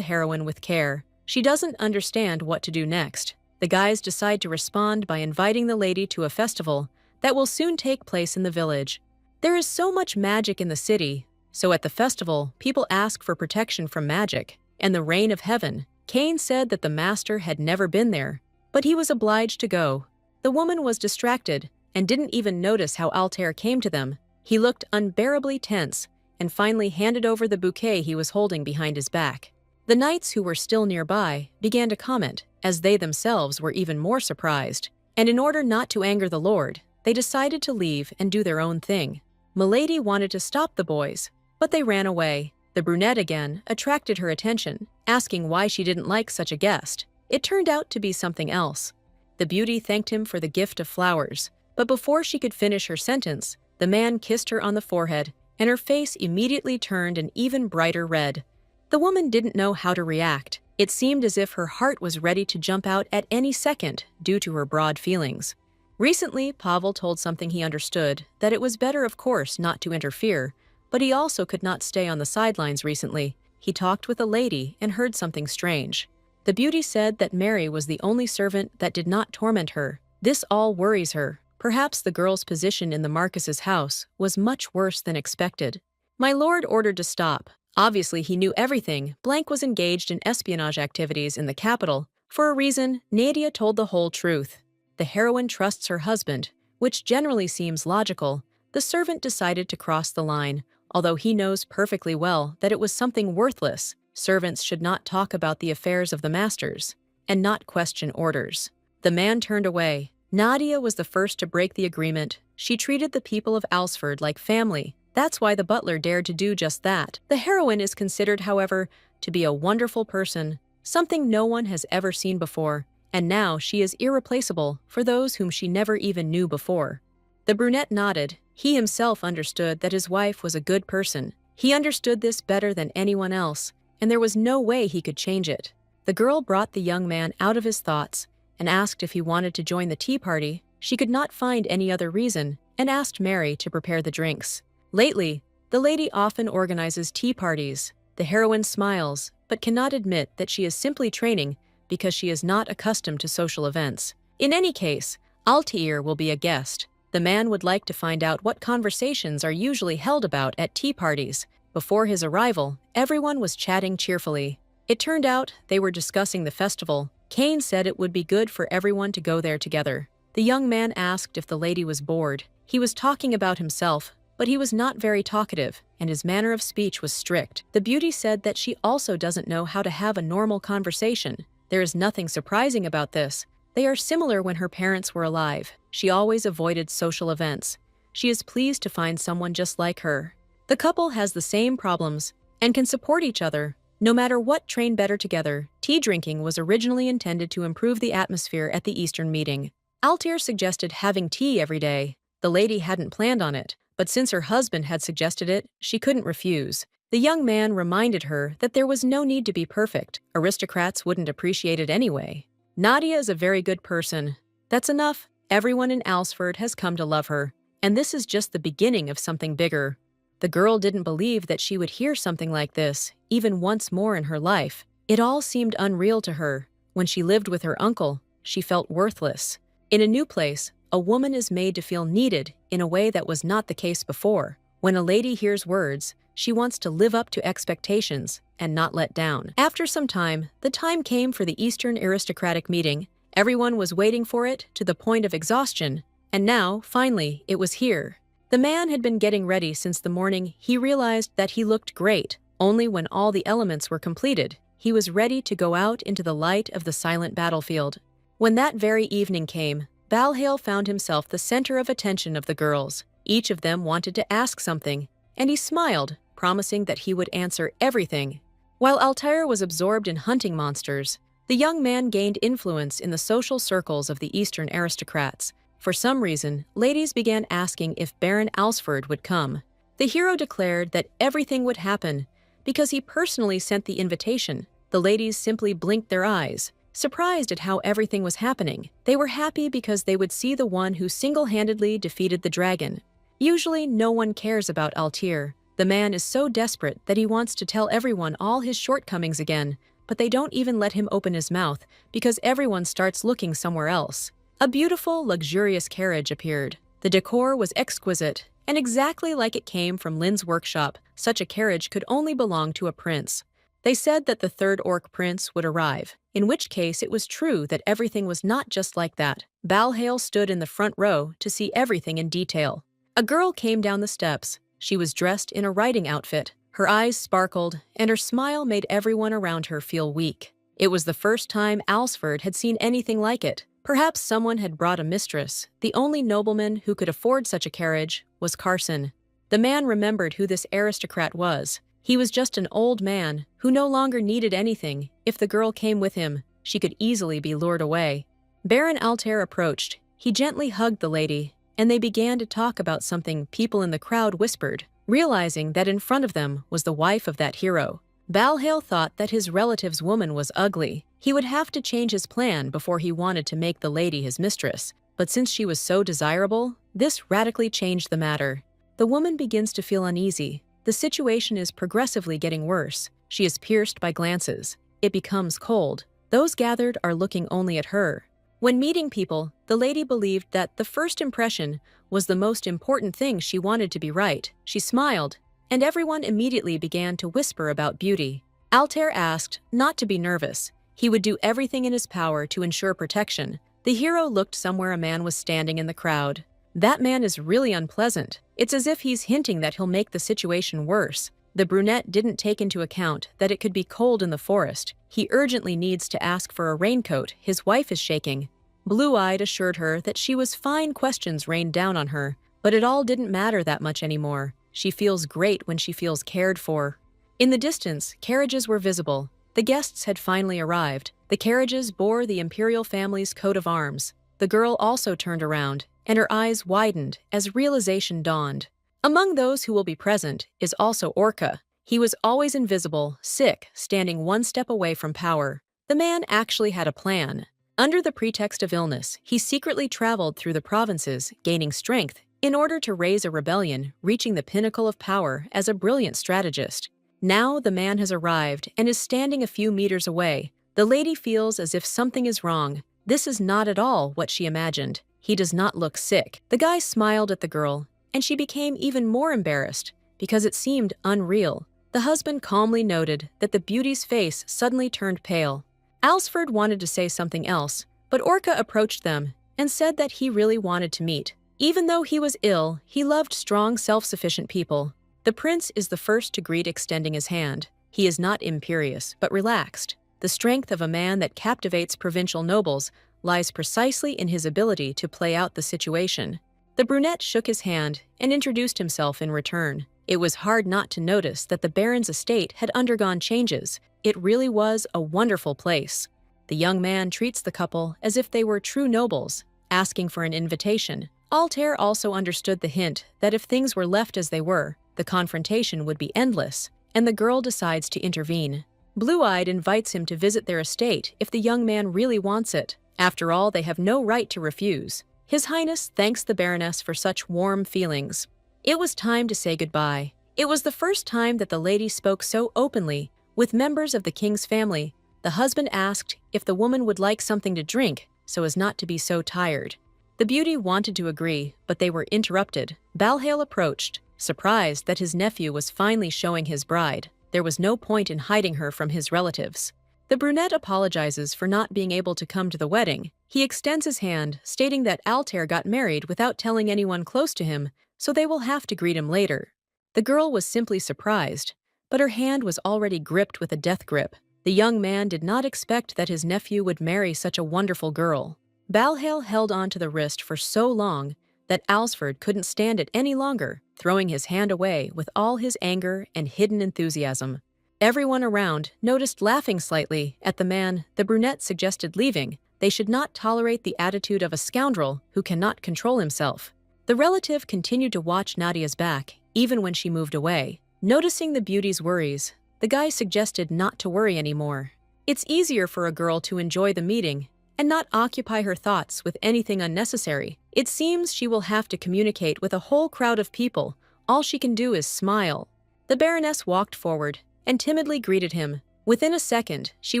heroine with care. She doesn't understand what to do next. The guys decide to respond by inviting the lady to a festival that will soon take place in the village. There is so much magic in the city, so at the festival, people ask for protection from magic and the rain of heaven. Cain said that the master had never been there, but he was obliged to go. The woman was distracted and didn't even notice how Altair came to them. He looked unbearably tense and finally handed over the bouquet he was holding behind his back. The knights who were still nearby began to comment, as they themselves were even more surprised, and in order not to anger the Lord, they decided to leave and do their own thing. Milady wanted to stop the boys, but they ran away. The brunette again attracted her attention, asking why she didn't like such a guest. It turned out to be something else. The beauty thanked him for the gift of flowers, but before she could finish her sentence, the man kissed her on the forehead, and her face immediately turned an even brighter red. The woman didn't know how to react. It seemed as if her heart was ready to jump out at any second due to her broad feelings. Recently, Pavel told something he understood, that it was better, of course, not to interfere, but he also could not stay on the sidelines recently. He talked with a lady and heard something strange. The beauty said that Mary was the only servant that did not torment her. This all worries her. Perhaps the girl's position in the Marcus's house was much worse than expected. My lord ordered to stop. Obviously, he knew everything. Blank was engaged in espionage activities in the capital. For a reason, Nadia told the whole truth. The heroine trusts her husband, which generally seems logical. The servant decided to cross the line, although he knows perfectly well that it was something worthless. Servants should not talk about the affairs of the masters, and not question orders. The man turned away. Nadia was the first to break the agreement. She treated the people of Alsford like family. That's why the butler dared to do just that. The heroine is considered, however, to be a wonderful person, something no one has ever seen before, and now she is irreplaceable for those whom she never even knew before. The brunette nodded. He himself understood that his wife was a good person. He understood this better than anyone else, and there was no way he could change it. The girl brought the young man out of his thoughts and asked if he wanted to join the tea party. She could not find any other reason and asked Mary to prepare the drinks. Lately, the lady often organizes tea parties. The heroine smiles, but cannot admit that she is simply training because she is not accustomed to social events. In any case, Altair will be a guest. The man would like to find out what conversations are usually held about at tea parties. Before his arrival, everyone was chatting cheerfully. It turned out they were discussing the festival. Kane said it would be good for everyone to go there together. The young man asked if the lady was bored. He was talking about himself, but he was not very talkative, and his manner of speech was strict. The beauty said that she also doesn't know how to have a normal conversation. There is nothing surprising about this. They are similar when her parents were alive. She always avoided social events. She is pleased to find someone just like her. The couple has the same problems and can support each other. No matter what, train better together. Tea drinking was originally intended to improve the atmosphere at the Eastern meeting. Altair suggested having tea every day. The lady hadn't planned on it, but since her husband had suggested it, she couldn't refuse. The young man reminded her that there was no need to be perfect. Aristocrats wouldn't appreciate it anyway. Nadia is a very good person. That's enough. Everyone in Alsford has come to love her, and this is just the beginning of something bigger. The girl didn't believe that she would hear something like this, even once more in her life. It all seemed unreal to her. When she lived with her uncle, she felt worthless. In a new place, a woman is made to feel needed in a way that was not the case before. When a lady hears words, she wants to live up to expectations and not let down. After some time, the time came for the Eastern aristocratic meeting. Everyone was waiting for it to the point of exhaustion, and now, finally, it was here. The man had been getting ready since the morning. He realized that he looked great. Only when all the elements were completed, he was ready to go out into the light of the silent battlefield. When that very evening came, Balhale found himself the center of attention of the girls. Each of them wanted to ask something, and he smiled, promising that he would answer everything. While Altair was absorbed in hunting monsters, the young man gained influence in the social circles of the Eastern aristocrats. For some reason, ladies began asking if Baron Alsford would come. The hero declared that everything would happen because he personally sent the invitation. The ladies simply blinked their eyes, surprised at how everything was happening. They were happy because they would see the one who single-handedly defeated the dragon. Usually, no one cares about Altair. The man is so desperate that he wants to tell everyone all his shortcomings again, but they don't even let him open his mouth because everyone starts looking somewhere else. A beautiful, luxurious carriage appeared. The decor was exquisite and exactly like it came from Lin's workshop. Such a carriage could only belong to a prince. They said that the third orc prince would arrive, in which case it was true that everything was not just like that. Balhale stood in the front row to see everything in detail. A girl came down the steps. She was dressed in a riding outfit. Her eyes sparkled, and her smile made everyone around her feel weak. It was the first time Alsford had seen anything like it. Perhaps someone had brought a mistress. The only nobleman who could afford such a carriage was Carson. The man remembered who this aristocrat was. He was just an old man who no longer needed anything. If the girl came with him, she could easily be lured away. Baron Altair approached. He gently hugged the lady, and they began to talk about something people in the crowd whispered, realizing that in front of them was the wife of that hero. Balhale thought that his relative's woman was ugly. He would have to change his plan before he wanted to make the lady his mistress. But since she was so desirable, this radically changed the matter. The woman begins to feel uneasy. The situation is progressively getting worse. She is pierced by glances. It becomes cold. Those gathered are looking only at her. When meeting people, the lady believed that the first impression was the most important thing. She wanted to be right. She smiled, and everyone immediately began to whisper about beauty. Altair asked not to be nervous. He would do everything in his power to ensure protection. The hero looked somewhere. A man was standing in the crowd. That man is really unpleasant. It's as if he's hinting that he'll make the situation worse. The brunette didn't take into account that it could be cold in the forest. He urgently needs to ask for a raincoat. His wife is shaking. Blue-eyed assured her that she was fine. Questions rained down on her. But it all didn't matter that much anymore. She feels great when she feels cared for. In the distance, carriages were visible. The guests had finally arrived. The carriages bore the imperial family's coat of arms. The girl also turned around, and her eyes widened as realization dawned. Among those who will be present is also Orca. He was always invisible, sick, standing one step away from power. The man actually had a plan. Under the pretext of illness, he secretly traveled through the provinces, gaining strength, in order to raise a rebellion, reaching the pinnacle of power as a brilliant strategist. Now the man has arrived and is standing a few meters away. The lady feels as if something is wrong. This is not at all what she imagined. He does not look sick. The guy smiled at the girl, and she became even more embarrassed because it seemed unreal. The husband calmly noted that the beauty's face suddenly turned pale. Alsford wanted to say something else, but Orca approached them and said that he really wanted to meet. Even though he was ill, he loved strong, self-sufficient people. The prince is the first to greet, extending his hand. He is not imperious, but relaxed. The strength of a man that captivates provincial nobles lies precisely in his ability to play out the situation. The brunette shook his hand and introduced himself in return. It was hard not to notice that the baron's estate had undergone changes. It really was a wonderful place. The young man treats the couple as if they were true nobles, asking for an invitation. Altair also understood the hint that if things were left as they were, the confrontation would be endless, and the girl decides to intervene. Blue-Eyed invites him to visit their estate if the young man really wants it. After all, they have no right to refuse. His Highness thanks the Baroness for such warm feelings. It was time to say goodbye. It was the first time that the lady spoke so openly with members of the king's family. The husband asked if the woman would like something to drink so as not to be so tired. The beauty wanted to agree, but they were interrupted. Balhale approached, surprised that his nephew was finally showing his bride. There was no point in hiding her from his relatives. The brunette apologizes for not being able to come to the wedding. He extends his hand, stating that Altair got married without telling anyone close to him, so they will have to greet him later. The girl was simply surprised, but her hand was already gripped with a death grip. The young man did not expect that his nephew would marry such a wonderful girl. Balhale held on to the wrist for so long that Alsford couldn't stand it any longer, throwing his hand away with all his anger and hidden enthusiasm. Everyone around noticed, laughing slightly at the man. The brunette suggested leaving. They should not tolerate the attitude of a scoundrel who cannot control himself. The relative continued to watch Nadia's back, even when she moved away. Noticing the beauty's worries, the guy suggested not to worry anymore. It's easier for a girl to enjoy the meeting and not occupy her thoughts with anything unnecessary. It seems she will have to communicate with a whole crowd of people. All she can do is smile. The Baroness walked forward and timidly greeted him. Within a second, she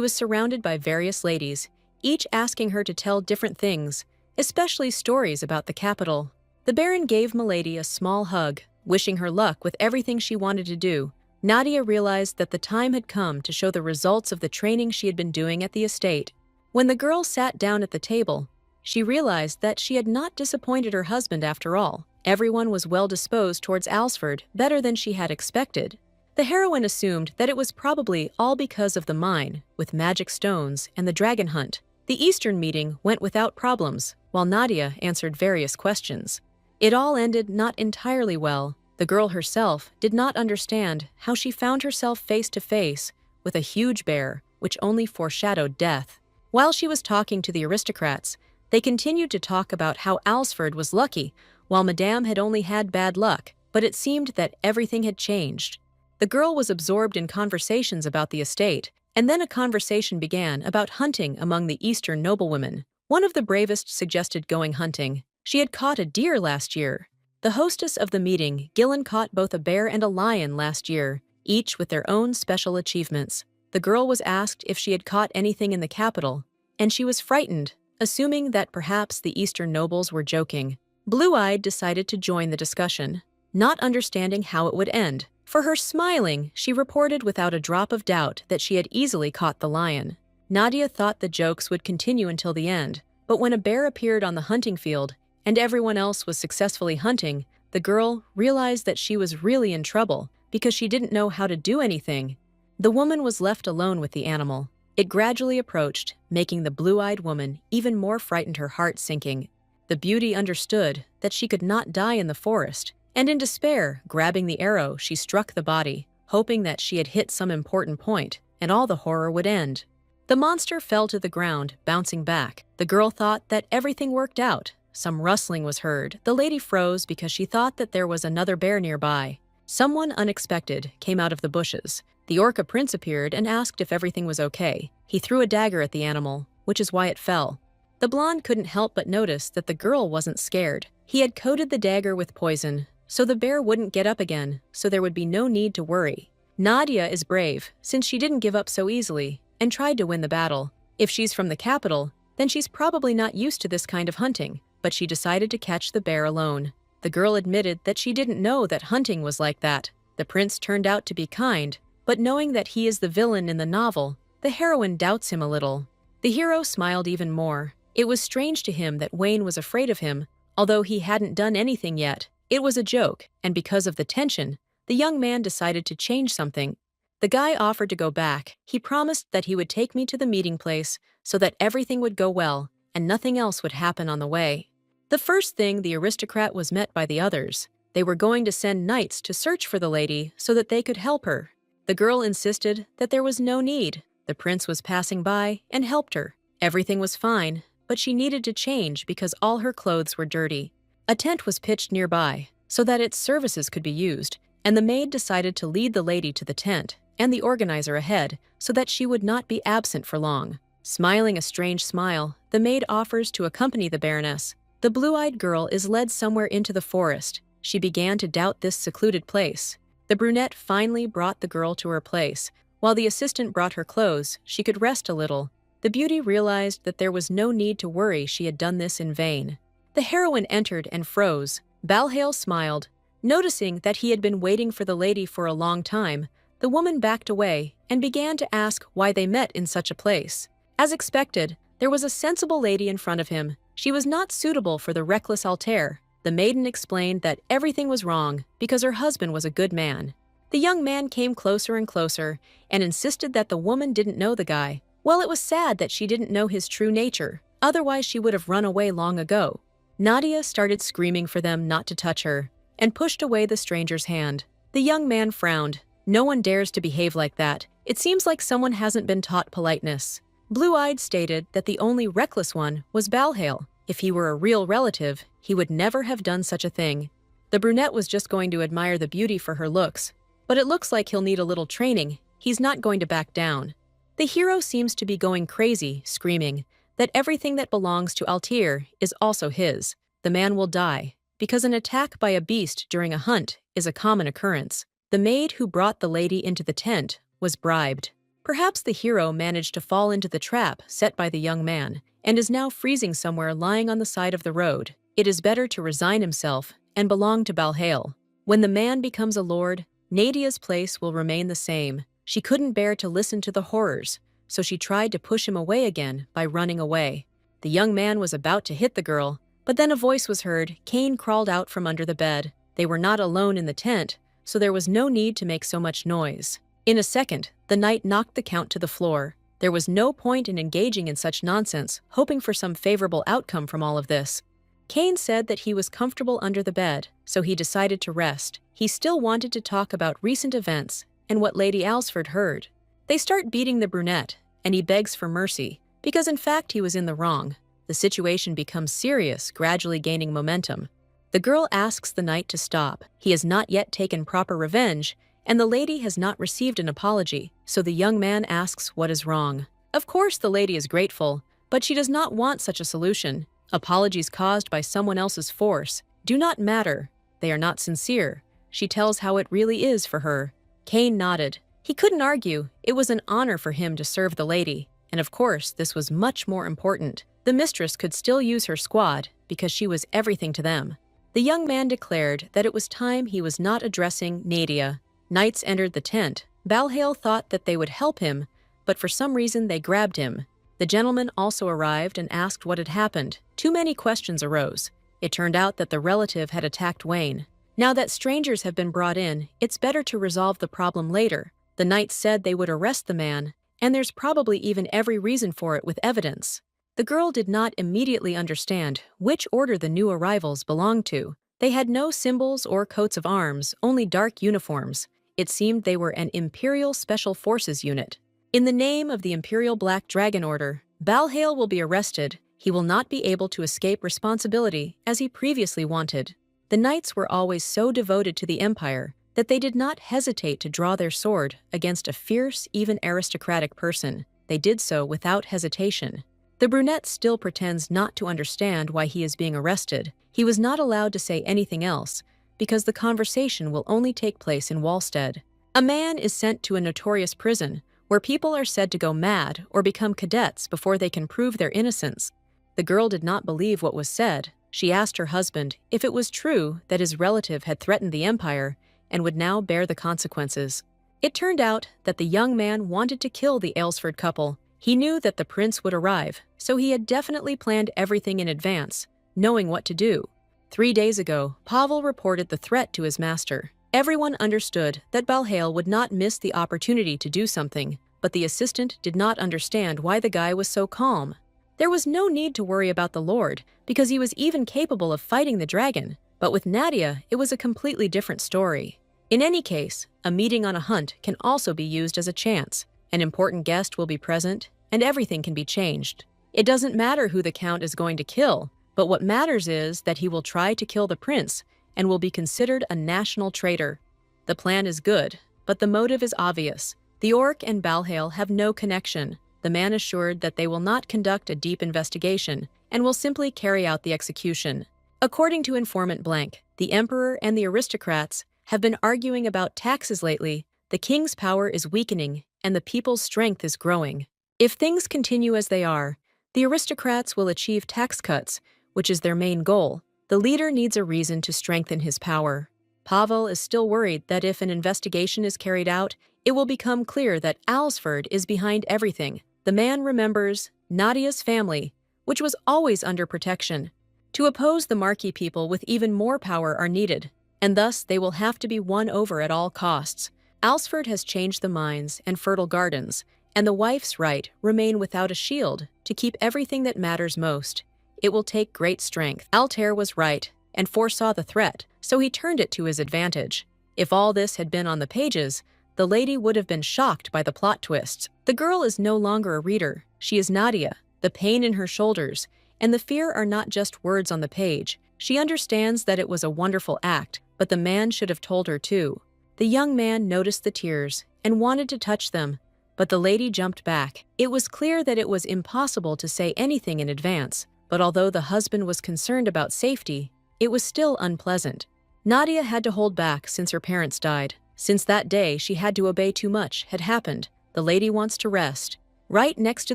was surrounded by various ladies, each asking her to tell different things, especially stories about the capital. The Baron gave Milady a small hug, wishing her luck with everything she wanted to do. Nadia realized that the time had come to show the results of the training she had been doing at the estate. When the girl sat down at the table, she realized that she had not disappointed her husband after all. Everyone was well disposed towards Alsford, better than she had expected. The heroine assumed that it was probably all because of the mine, with magic stones, and the dragon hunt. The Eastern meeting went without problems, while Nadia answered various questions. It all ended not entirely well. The girl herself did not understand how she found herself face to face with a huge bear, which only foreshadowed death. While she was talking to the aristocrats, they continued to talk about how Alsford was lucky, while Madame had only had bad luck, but it seemed that everything had changed. The girl was absorbed in conversations about the estate, and then a conversation began about hunting among the Eastern noblewomen. One of the bravest suggested going hunting. She had caught a deer last year. The hostess of the meeting, Gillen, caught both a bear and a lion last year, each with their own special achievements. The girl was asked if she had caught anything in the capital, and she was frightened, assuming that perhaps the Eastern nobles were joking. Blue-Eyed decided to join the discussion, not understanding how it would end. For her smiling, she reported without a drop of doubt that she had easily caught the lion. Nadia thought the jokes would continue until the end, but when a bear appeared on the hunting field and everyone else was successfully hunting, the girl realized that she was really in trouble because she didn't know how to do anything. The woman was left alone with the animal. It gradually approached, making the blue-eyed woman even more frightened, her heart sinking. The beauty understood that she could not die in the forest, and in despair, grabbing the arrow, she struck the body, hoping that she had hit some important point, and all the horror would end. The monster fell to the ground, bouncing back. The girl thought that everything worked out. Some rustling was heard. The lady froze because she thought that there was another bear nearby. Someone unexpected came out of the bushes. The orca prince appeared and asked if everything was okay. He threw a dagger at the animal, which is why it fell. The blonde couldn't help but notice that the girl wasn't scared. He had coated the dagger with poison, so the bear wouldn't get up again, so there would be no need to worry. Nadia is brave, since she didn't give up so easily, and tried to win the battle. If she's from the capital, then she's probably not used to this kind of hunting, but she decided to catch the bear alone. The girl admitted that she didn't know that hunting was like that. The prince turned out to be kind, but knowing that he is the villain in the novel, the heroine doubts him a little. The hero smiled even more. It was strange to him that Wayne was afraid of him, although he hadn't done anything yet. It was a joke, and because of the tension, the young man decided to change something. The guy offered to go back. He promised that he would take me to the meeting place so that everything would go well and nothing else would happen on the way. The first thing, the aristocrat was met by the others. They were going to send knights to search for the lady so that they could help her. The girl insisted that there was no need. The prince was passing by and helped her. Everything was fine, but she needed to change because all her clothes were dirty. A tent was pitched nearby so that its services could be used, and the maid decided to lead the lady to the tent and the organizer ahead so that she would not be absent for long. Smiling a strange smile, the maid offers to accompany the baroness. The blue-eyed girl is led somewhere into the forest. She began to doubt this secluded place. The brunette finally brought the girl to her place. While the assistant brought her clothes, she could rest a little. The beauty realized that there was no need to worry she had done this in vain. The heroine entered and froze. Balhail smiled. Noticing that he had been waiting for the lady for a long time, the woman backed away and began to ask why they met in such a place. As expected, there was a sensible lady in front of him. She was not suitable for the reckless Altair. The maiden explained that everything was wrong because her husband was a good man. The young man came closer and closer and insisted that the woman didn't know the guy. Well, it was sad that she didn't know his true nature. Otherwise, she would have run away long ago. Nadia started screaming for them not to touch her and pushed away the stranger's hand. The young man frowned. No one dares to behave like that. It seems like someone hasn't been taught politeness. Blue-Eyed stated that the only reckless one was Balhail. If he were a real relative, he would never have done such a thing. The brunette was just going to admire the beauty for her looks, but it looks like he'll need a little training. He's not going to back down. The hero seems to be going crazy, screaming that everything that belongs to Altair is also his. The man will die, because an attack by a beast during a hunt is a common occurrence. The maid who brought the lady into the tent was bribed. Perhaps the hero managed to fall into the trap set by the young man and is now freezing somewhere lying on the side of the road. It is better to resign himself and belong to Balhail. When the man becomes a lord, Nadia's place will remain the same. She couldn't bear to listen to the horrors, so she tried to push him away again by running away. The young man was about to hit the girl, but then a voice was heard. Cain crawled out from under the bed. They were not alone in the tent, so there was no need to make so much noise. In a second, the knight knocked the count to the floor. There was no point in engaging in such nonsense, hoping for some favorable outcome from all of this. Cain said that he was comfortable under the bed, so he decided to rest. He still wanted to talk about recent events and what Lady Alsford heard. They start beating the brunette, and he begs for mercy, because in fact he was in the wrong. The situation becomes serious, gradually gaining momentum. The girl asks the knight to stop. He has not yet taken proper revenge, and the lady has not received an apology, so the young man asks what is wrong. Of course the lady is grateful, but she does not want such a solution. Apologies caused by someone else's force do not matter. They are not sincere. She tells how it really is for her. Cain nodded. He couldn't argue. It was an honor for him to serve the lady, and of course this was much more important. The mistress could still use her squad because she was everything to them. The young man declared that it was time he was not addressing Nadia. Knights entered the tent. Balhail thought that they would help him, but for some reason they grabbed him. The gentleman also arrived and asked what had happened. Too many questions arose. It turned out that the relative had attacked Wayne. Now that strangers have been brought in, it's better to resolve the problem later. The knights said they would arrest the man, and there's probably even every reason for it with evidence. The girl did not immediately understand which order the new arrivals belonged to. They had no symbols or coats of arms, only dark uniforms. It seemed they were an Imperial Special Forces unit. In the name of the Imperial Black Dragon Order, Balhail will be arrested. He will not be able to escape responsibility as he previously wanted. The knights were always so devoted to the Empire that they did not hesitate to draw their sword against a fierce, even aristocratic person. They did so without hesitation. The brunette still pretends not to understand why he is being arrested. He was not allowed to say anything else, because the conversation will only take place in Wallstead. A man is sent to a notorious prison, where people are said to go mad or become cadets before they can prove their innocence. The girl did not believe what was said. She asked her husband if it was true that his relative had threatened the Empire and would now bear the consequences. It turned out that the young man wanted to kill the Aylesford couple. He knew that the prince would arrive, so he had definitely planned everything in advance, knowing what to do. 3 days ago, Pavel reported the threat to his master. Everyone understood that Balhail would not miss the opportunity to do something, but the assistant did not understand why the guy was so calm. There was no need to worry about the Lord, because he was even capable of fighting the dragon, but with Nadia, it was a completely different story. In any case, a meeting on a hunt can also be used as a chance. An important guest will be present, and everything can be changed. It doesn't matter who the Count is going to kill, but what matters is that he will try to kill the prince and will be considered a national traitor. The plan is good, but the motive is obvious. The Orc and Balhail have no connection. The man assured that they will not conduct a deep investigation and will simply carry out the execution. According to informant Blank, the Emperor and the aristocrats have been arguing about taxes lately. The king's power is weakening and the people's strength is growing. If things continue as they are, the aristocrats will achieve tax cuts, which is their main goal. The leader needs a reason to strengthen his power. Pavel is still worried that if an investigation is carried out, it will become clear that Aylesford is behind everything. The man remembers Nadia's family, which was always under protection. To oppose the Marquis people with even more power are needed, and thus they will have to be won over at all costs. Aylesford has changed the mines and fertile gardens, and the wife's right remain without a shield to keep everything that matters most. It will take great strength. Altair was right and foresaw the threat, so he turned it to his advantage. If all this had been on the pages, the lady would have been shocked by the plot twists. The girl is no longer a reader. She is Nadia. The pain in her shoulders and the fear are not just words on the page. She understands that it was a wonderful act, but the man should have told her too. The young man noticed the tears and wanted to touch them, but the lady jumped back. It was clear that it was impossible to say anything in advance, but although the husband was concerned about safety, it was still unpleasant. Nadia had to hold back since her parents died. Since that day she had to obey too much had happened. The lady wants to rest. Right next to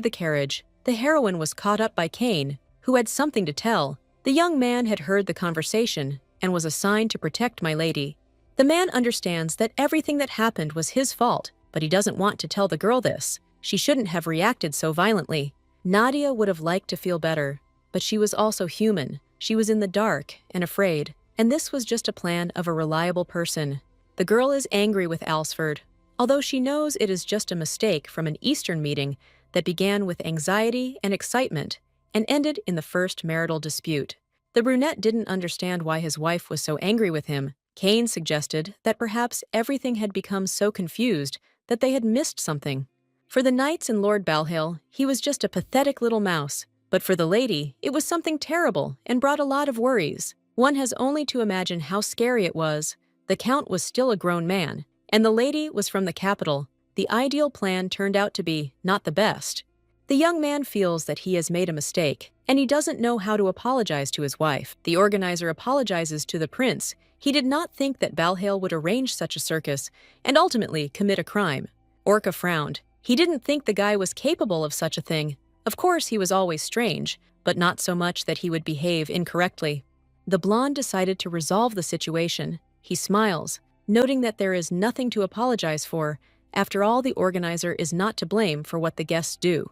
the carriage, the heroine was caught up by Cain, who had something to tell. The young man had heard the conversation and was assigned to protect my lady. The man understands that everything that happened was his fault, but he doesn't want to tell the girl this. She shouldn't have reacted so violently. Nadia would have liked to feel better, but she was also human. She was in the dark and afraid, and this was just a plan of a reliable person. The girl is angry with Aylesford, although she knows it is just a mistake from an Eastern meeting that began with anxiety and excitement and ended in the first marital dispute. The brunette didn't understand why his wife was so angry with him. Cain suggested that perhaps everything had become so confused that they had missed something. For the knights and Lord Balhail, he was just a pathetic little mouse, but for the lady, it was something terrible and brought a lot of worries. One has only to imagine how scary it was. The Count was still a grown man, and the lady was from the capital. The ideal plan turned out to be not the best. The young man feels that he has made a mistake, and he doesn't know how to apologize to his wife. The organizer apologizes to the prince. He did not think that Balhail would arrange such a circus and ultimately commit a crime. Orca frowned. He didn't think the guy was capable of such a thing. Of course, he was always strange, but not so much that he would behave incorrectly. The blonde decided to resolve the situation. He smiles, noting that there is nothing to apologize for. After all, the organizer is not to blame for what the guests do.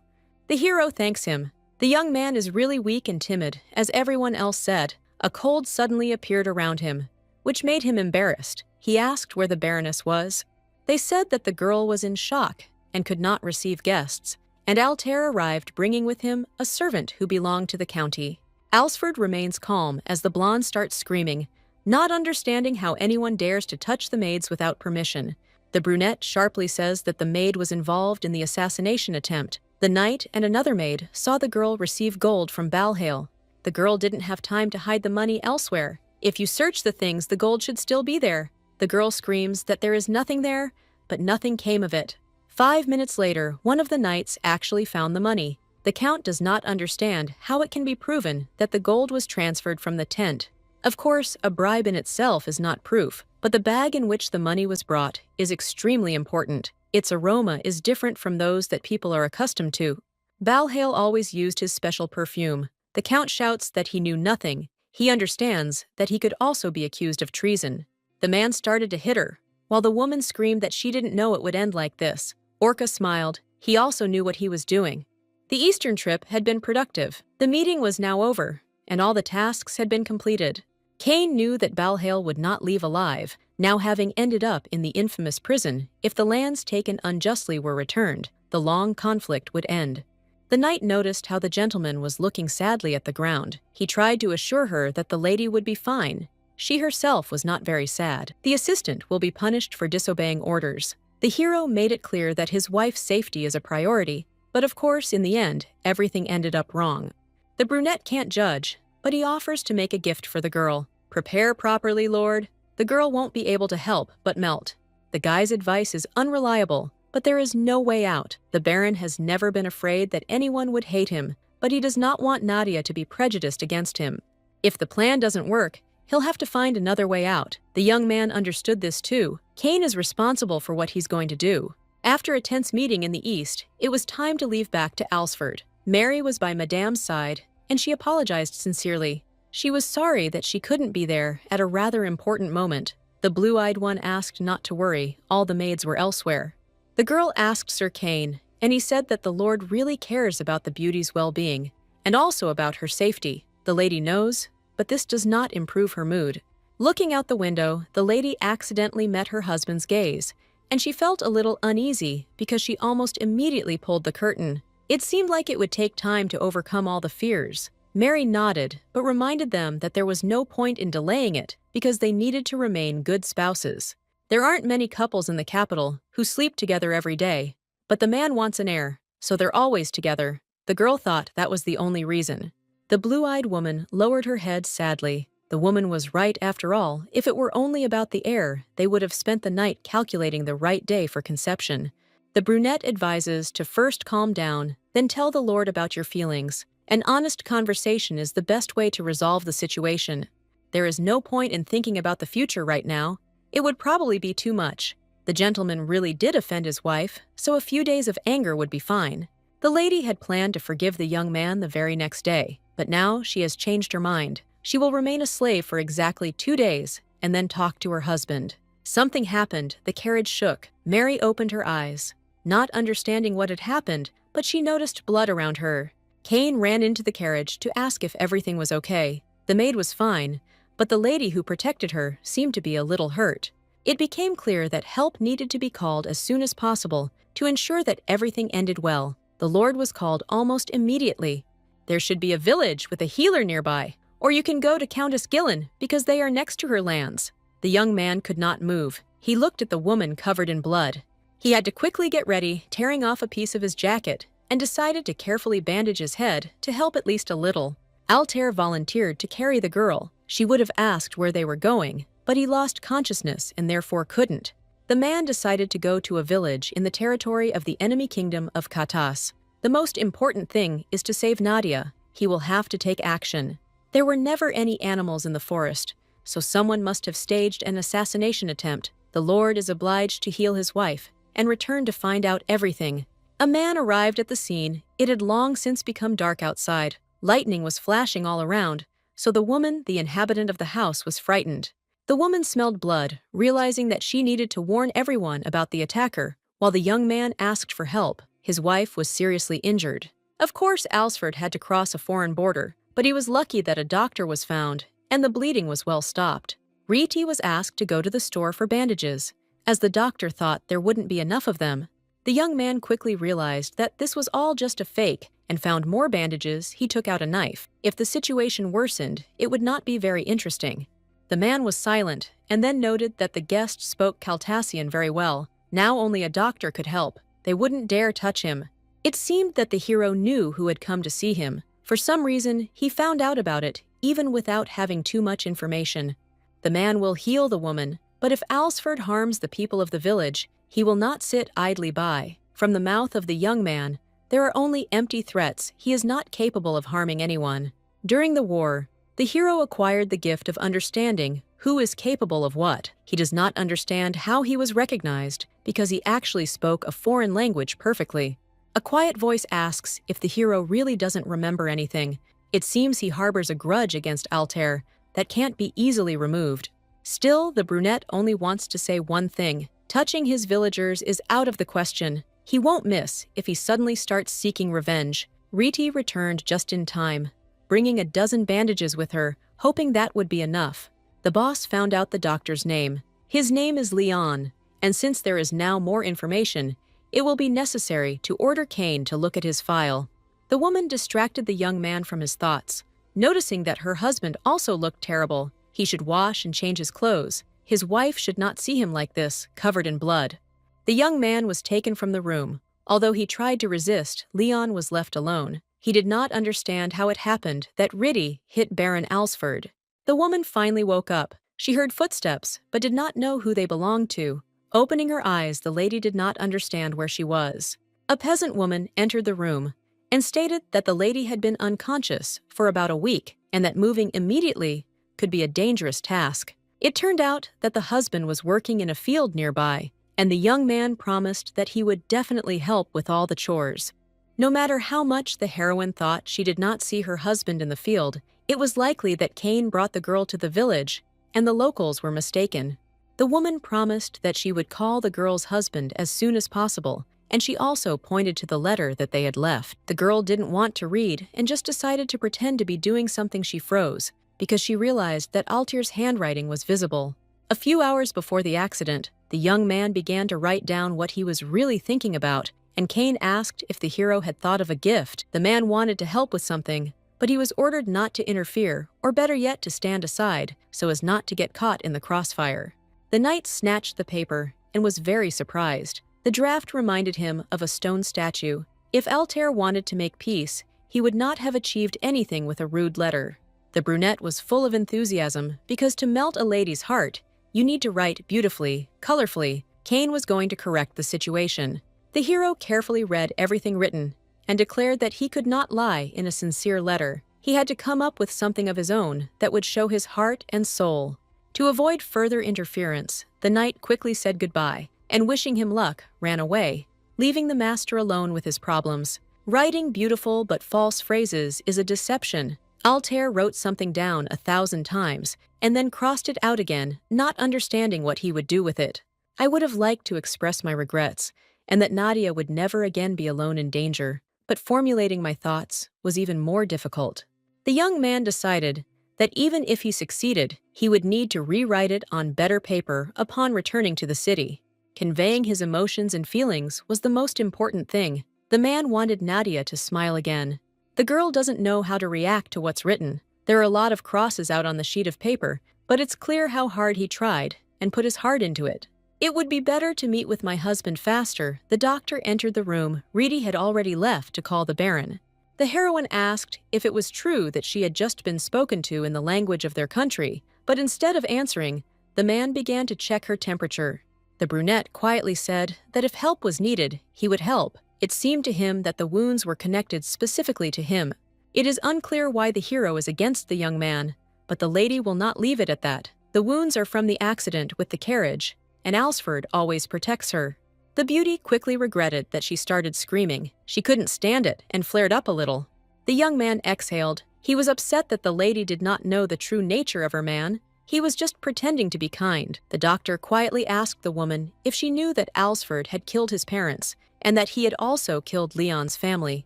The hero thanks him. The young man is really weak and timid, as everyone else said. A cold suddenly appeared around him, which made him embarrassed. He asked where the Baroness was. They said that the girl was in shock and could not receive guests, and Altair arrived bringing with him a servant who belonged to the county. Alsford remains calm as the blonde starts screaming, not understanding how anyone dares to touch the maids without permission. The brunette sharply says that the maid was involved in the assassination attempt. The knight and another maid saw the girl receive gold from Balhale. The girl didn't have time to hide the money elsewhere. If you search the things, the gold should still be there. The girl screams that there is nothing there, but nothing came of it. 5 minutes later, one of the knights actually found the money. The count does not understand how it can be proven that the gold was transferred from the tent. Of course, a bribe in itself is not proof, but the bag in which the money was brought is extremely important. Its aroma is different from those that people are accustomed to. Balhale always used his special perfume. The count shouts that he knew nothing. He understands that he could also be accused of treason. The man started to hit her, while the woman screamed that she didn't know it would end like this. Orca smiled. He also knew what he was doing. The Eastern trip had been productive. The meeting was now over, and all the tasks had been completed. Cain knew that Balhale would not leave alive, now having ended up in the infamous prison. If the lands taken unjustly were returned, the long conflict would end. The knight noticed how the gentleman was looking sadly at the ground. He tried to assure her that the lady would be fine. She herself was not very sad. The assistant will be punished for disobeying orders. The hero made it clear that his wife's safety is a priority, but of course, in the end, everything ended up wrong. The brunette can't judge, but he offers to make a gift for the girl. Prepare properly, Lord. The girl won't be able to help but melt. The guy's advice is unreliable, but there is no way out. The Baron has never been afraid that anyone would hate him, but he does not want Nadia to be prejudiced against him. If the plan doesn't work, he'll have to find another way out. The young man understood this too. Cain is responsible for what he's going to do. After a tense meeting in the East, it was time to leave back to Alsford. Mary was by Madame's side, and she apologized sincerely. She was sorry that she couldn't be there at a rather important moment. The blue-eyed one asked not to worry, all the maids were elsewhere. The girl asked Sir Cain, and he said that the Lord really cares about the beauty's well-being, and also about her safety. The lady knows, but this does not improve her mood. Looking out the window, the lady accidentally met her husband's gaze, and she felt a little uneasy because she almost immediately pulled the curtain. It seemed like it would take time to overcome all the fears. Mary nodded, but reminded them that there was no point in delaying it because they needed to remain good spouses. There aren't many couples in the capital who sleep together every day, but the man wants an heir, so they're always together. The girl thought that was the only reason. The blue-eyed woman lowered her head sadly. The woman was right after all. If it were only about the heir, they would have spent the night calculating the right day for conception. The brunette advises to first calm down, then tell the Lord about your feelings. An honest conversation is the best way to resolve the situation. There is no point in thinking about the future right now. It would probably be too much. The gentleman really did offend his wife, so a few days of anger would be fine. The lady had planned to forgive the young man the very next day, but now she has changed her mind. She will remain a slave for exactly 2 days and then talk to her husband. Something happened. The carriage shook. Mary opened her eyes, not understanding what had happened, but she noticed blood around her. Cain ran into the carriage to ask if everything was okay. The maid was fine, but the lady who protected her seemed to be a little hurt. It became clear that help needed to be called as soon as possible to ensure that everything ended well. The Lord was called almost immediately. There should be a village with a healer nearby, or you can go to Countess Gillen because they are next to her lands. The young man could not move. He looked at the woman covered in blood. He had to quickly get ready, tearing off a piece of his jacket, and decided to carefully bandage his head to help at least a little. Altair volunteered to carry the girl. She would have asked where they were going, but he lost consciousness and therefore couldn't. The man decided to go to a village in the territory of the enemy kingdom of Katas. The most important thing is to save Nadia. He will have to take action. There were never any animals in the forest, so someone must have staged an assassination attempt. The Lord is obliged to heal his wife and return to find out everything. A man arrived at the scene. It had long since become dark outside. Lightning was flashing all around, so the woman, the inhabitant of the house, was frightened. The woman smelled blood, realizing that she needed to warn everyone about the attacker, while the young man asked for help. His wife was seriously injured. Of course, Alsford had to cross a foreign border, but he was lucky that a doctor was found, and the bleeding was well stopped. Riti was asked to go to the store for bandages, as the doctor thought there wouldn't be enough of them. The young man quickly realized that this was all just a fake and found more bandages. He took out a knife. If the situation worsened, it would not be very interesting. The man was silent and then noted that the guest spoke Caltassian very well. Now only a doctor could help. They wouldn't dare touch him. It seemed that the hero knew who had come to see him. For some reason, he found out about it, even without having too much information. The man will heal the woman, but if Alsford harms the people of the village, he will not sit idly by. From the mouth of the young man, there are only empty threats. He is not capable of harming anyone. During the war, the hero acquired the gift of understanding who is capable of what. He does not understand how he was recognized because he actually spoke a foreign language perfectly. A quiet voice asks if the hero really doesn't remember anything. It seems he harbors a grudge against Altair that can't be easily removed. Still, the brunette only wants to say one thing. Touching his villagers is out of the question. He won't miss if he suddenly starts seeking revenge. Riti returned just in time, bringing a dozen bandages with her, hoping that would be enough. The boss found out the doctor's name. His name is Leon, and since there is now more information, it will be necessary to order Kane to look at his file. The woman distracted the young man from his thoughts. Noticing that her husband also looked terrible, he should wash and change his clothes. His wife should not see him like this, covered in blood. The young man was taken from the room. Although he tried to resist, Leon was left alone. He did not understand how it happened that Riti hit Baron Alsford. The woman finally woke up. She heard footsteps, but did not know who they belonged to. Opening her eyes, the lady did not understand where she was. A peasant woman entered the room and stated that the lady had been unconscious for about a week and that moving immediately could be a dangerous task. It turned out that the husband was working in a field nearby, and the young man promised that he would definitely help with all the chores. No matter how much the heroine thought she did not see her husband in the field, it was likely that Kane brought the girl to the village, and the locals were mistaken. The woman promised that she would call the girl's husband as soon as possible, and she also pointed to the letter that they had left. The girl didn't want to read and just decided to pretend to be doing something. She froze because she realized that Altair's handwriting was visible. A few hours before the accident, the young man began to write down what he was really thinking about, and Kane asked if the hero had thought of a gift. The man wanted to help with something, but he was ordered not to interfere, or better yet to stand aside, so as not to get caught in the crossfire. The knight snatched the paper and was very surprised. The draft reminded him of a stone statue. If Altair wanted to make peace, he would not have achieved anything with a rude letter. The brunette was full of enthusiasm because to melt a lady's heart, you need to write beautifully, colorfully. Kane was going to correct the situation. The hero carefully read everything written and declared that he could not lie in a sincere letter. He had to come up with something of his own that would show his heart and soul. To avoid further interference, the knight quickly said goodbye and, wishing him luck, ran away, leaving the master alone with his problems. Writing beautiful but false phrases is a deception. Altair wrote something down 1,000 times and then crossed it out again, not understanding what he would do with it. I would have liked to express my regrets and that Nadia would never again be alone in danger, but formulating my thoughts was even more difficult. The young man decided that even if he succeeded, he would need to rewrite it on better paper upon returning to the city. Conveying his emotions and feelings was the most important thing. The man wanted Nadia to smile again. The girl doesn't know how to react to what's written. There are a lot of crosses out on the sheet of paper, but it's clear how hard he tried and put his heart into it. It would be better to meet with my husband faster. The doctor entered the room. Riti had already left to call the Baron. The heroine asked if it was true that she had just been spoken to in the language of their country, but instead of answering, the man began to check her temperature. The brunette quietly said that if help was needed, he would help. It seemed to him that the wounds were connected specifically to him. It is unclear why the hero is against the young man, but the lady will not leave it at that. The wounds are from the accident with the carriage, and Alsford always protects her. The beauty quickly regretted that she started screaming. She couldn't stand it and flared up a little. The young man exhaled. He was upset that the lady did not know the true nature of her man. He was just pretending to be kind. The doctor quietly asked the woman if she knew that Alsford had killed his parents and that he had also killed Leon's family.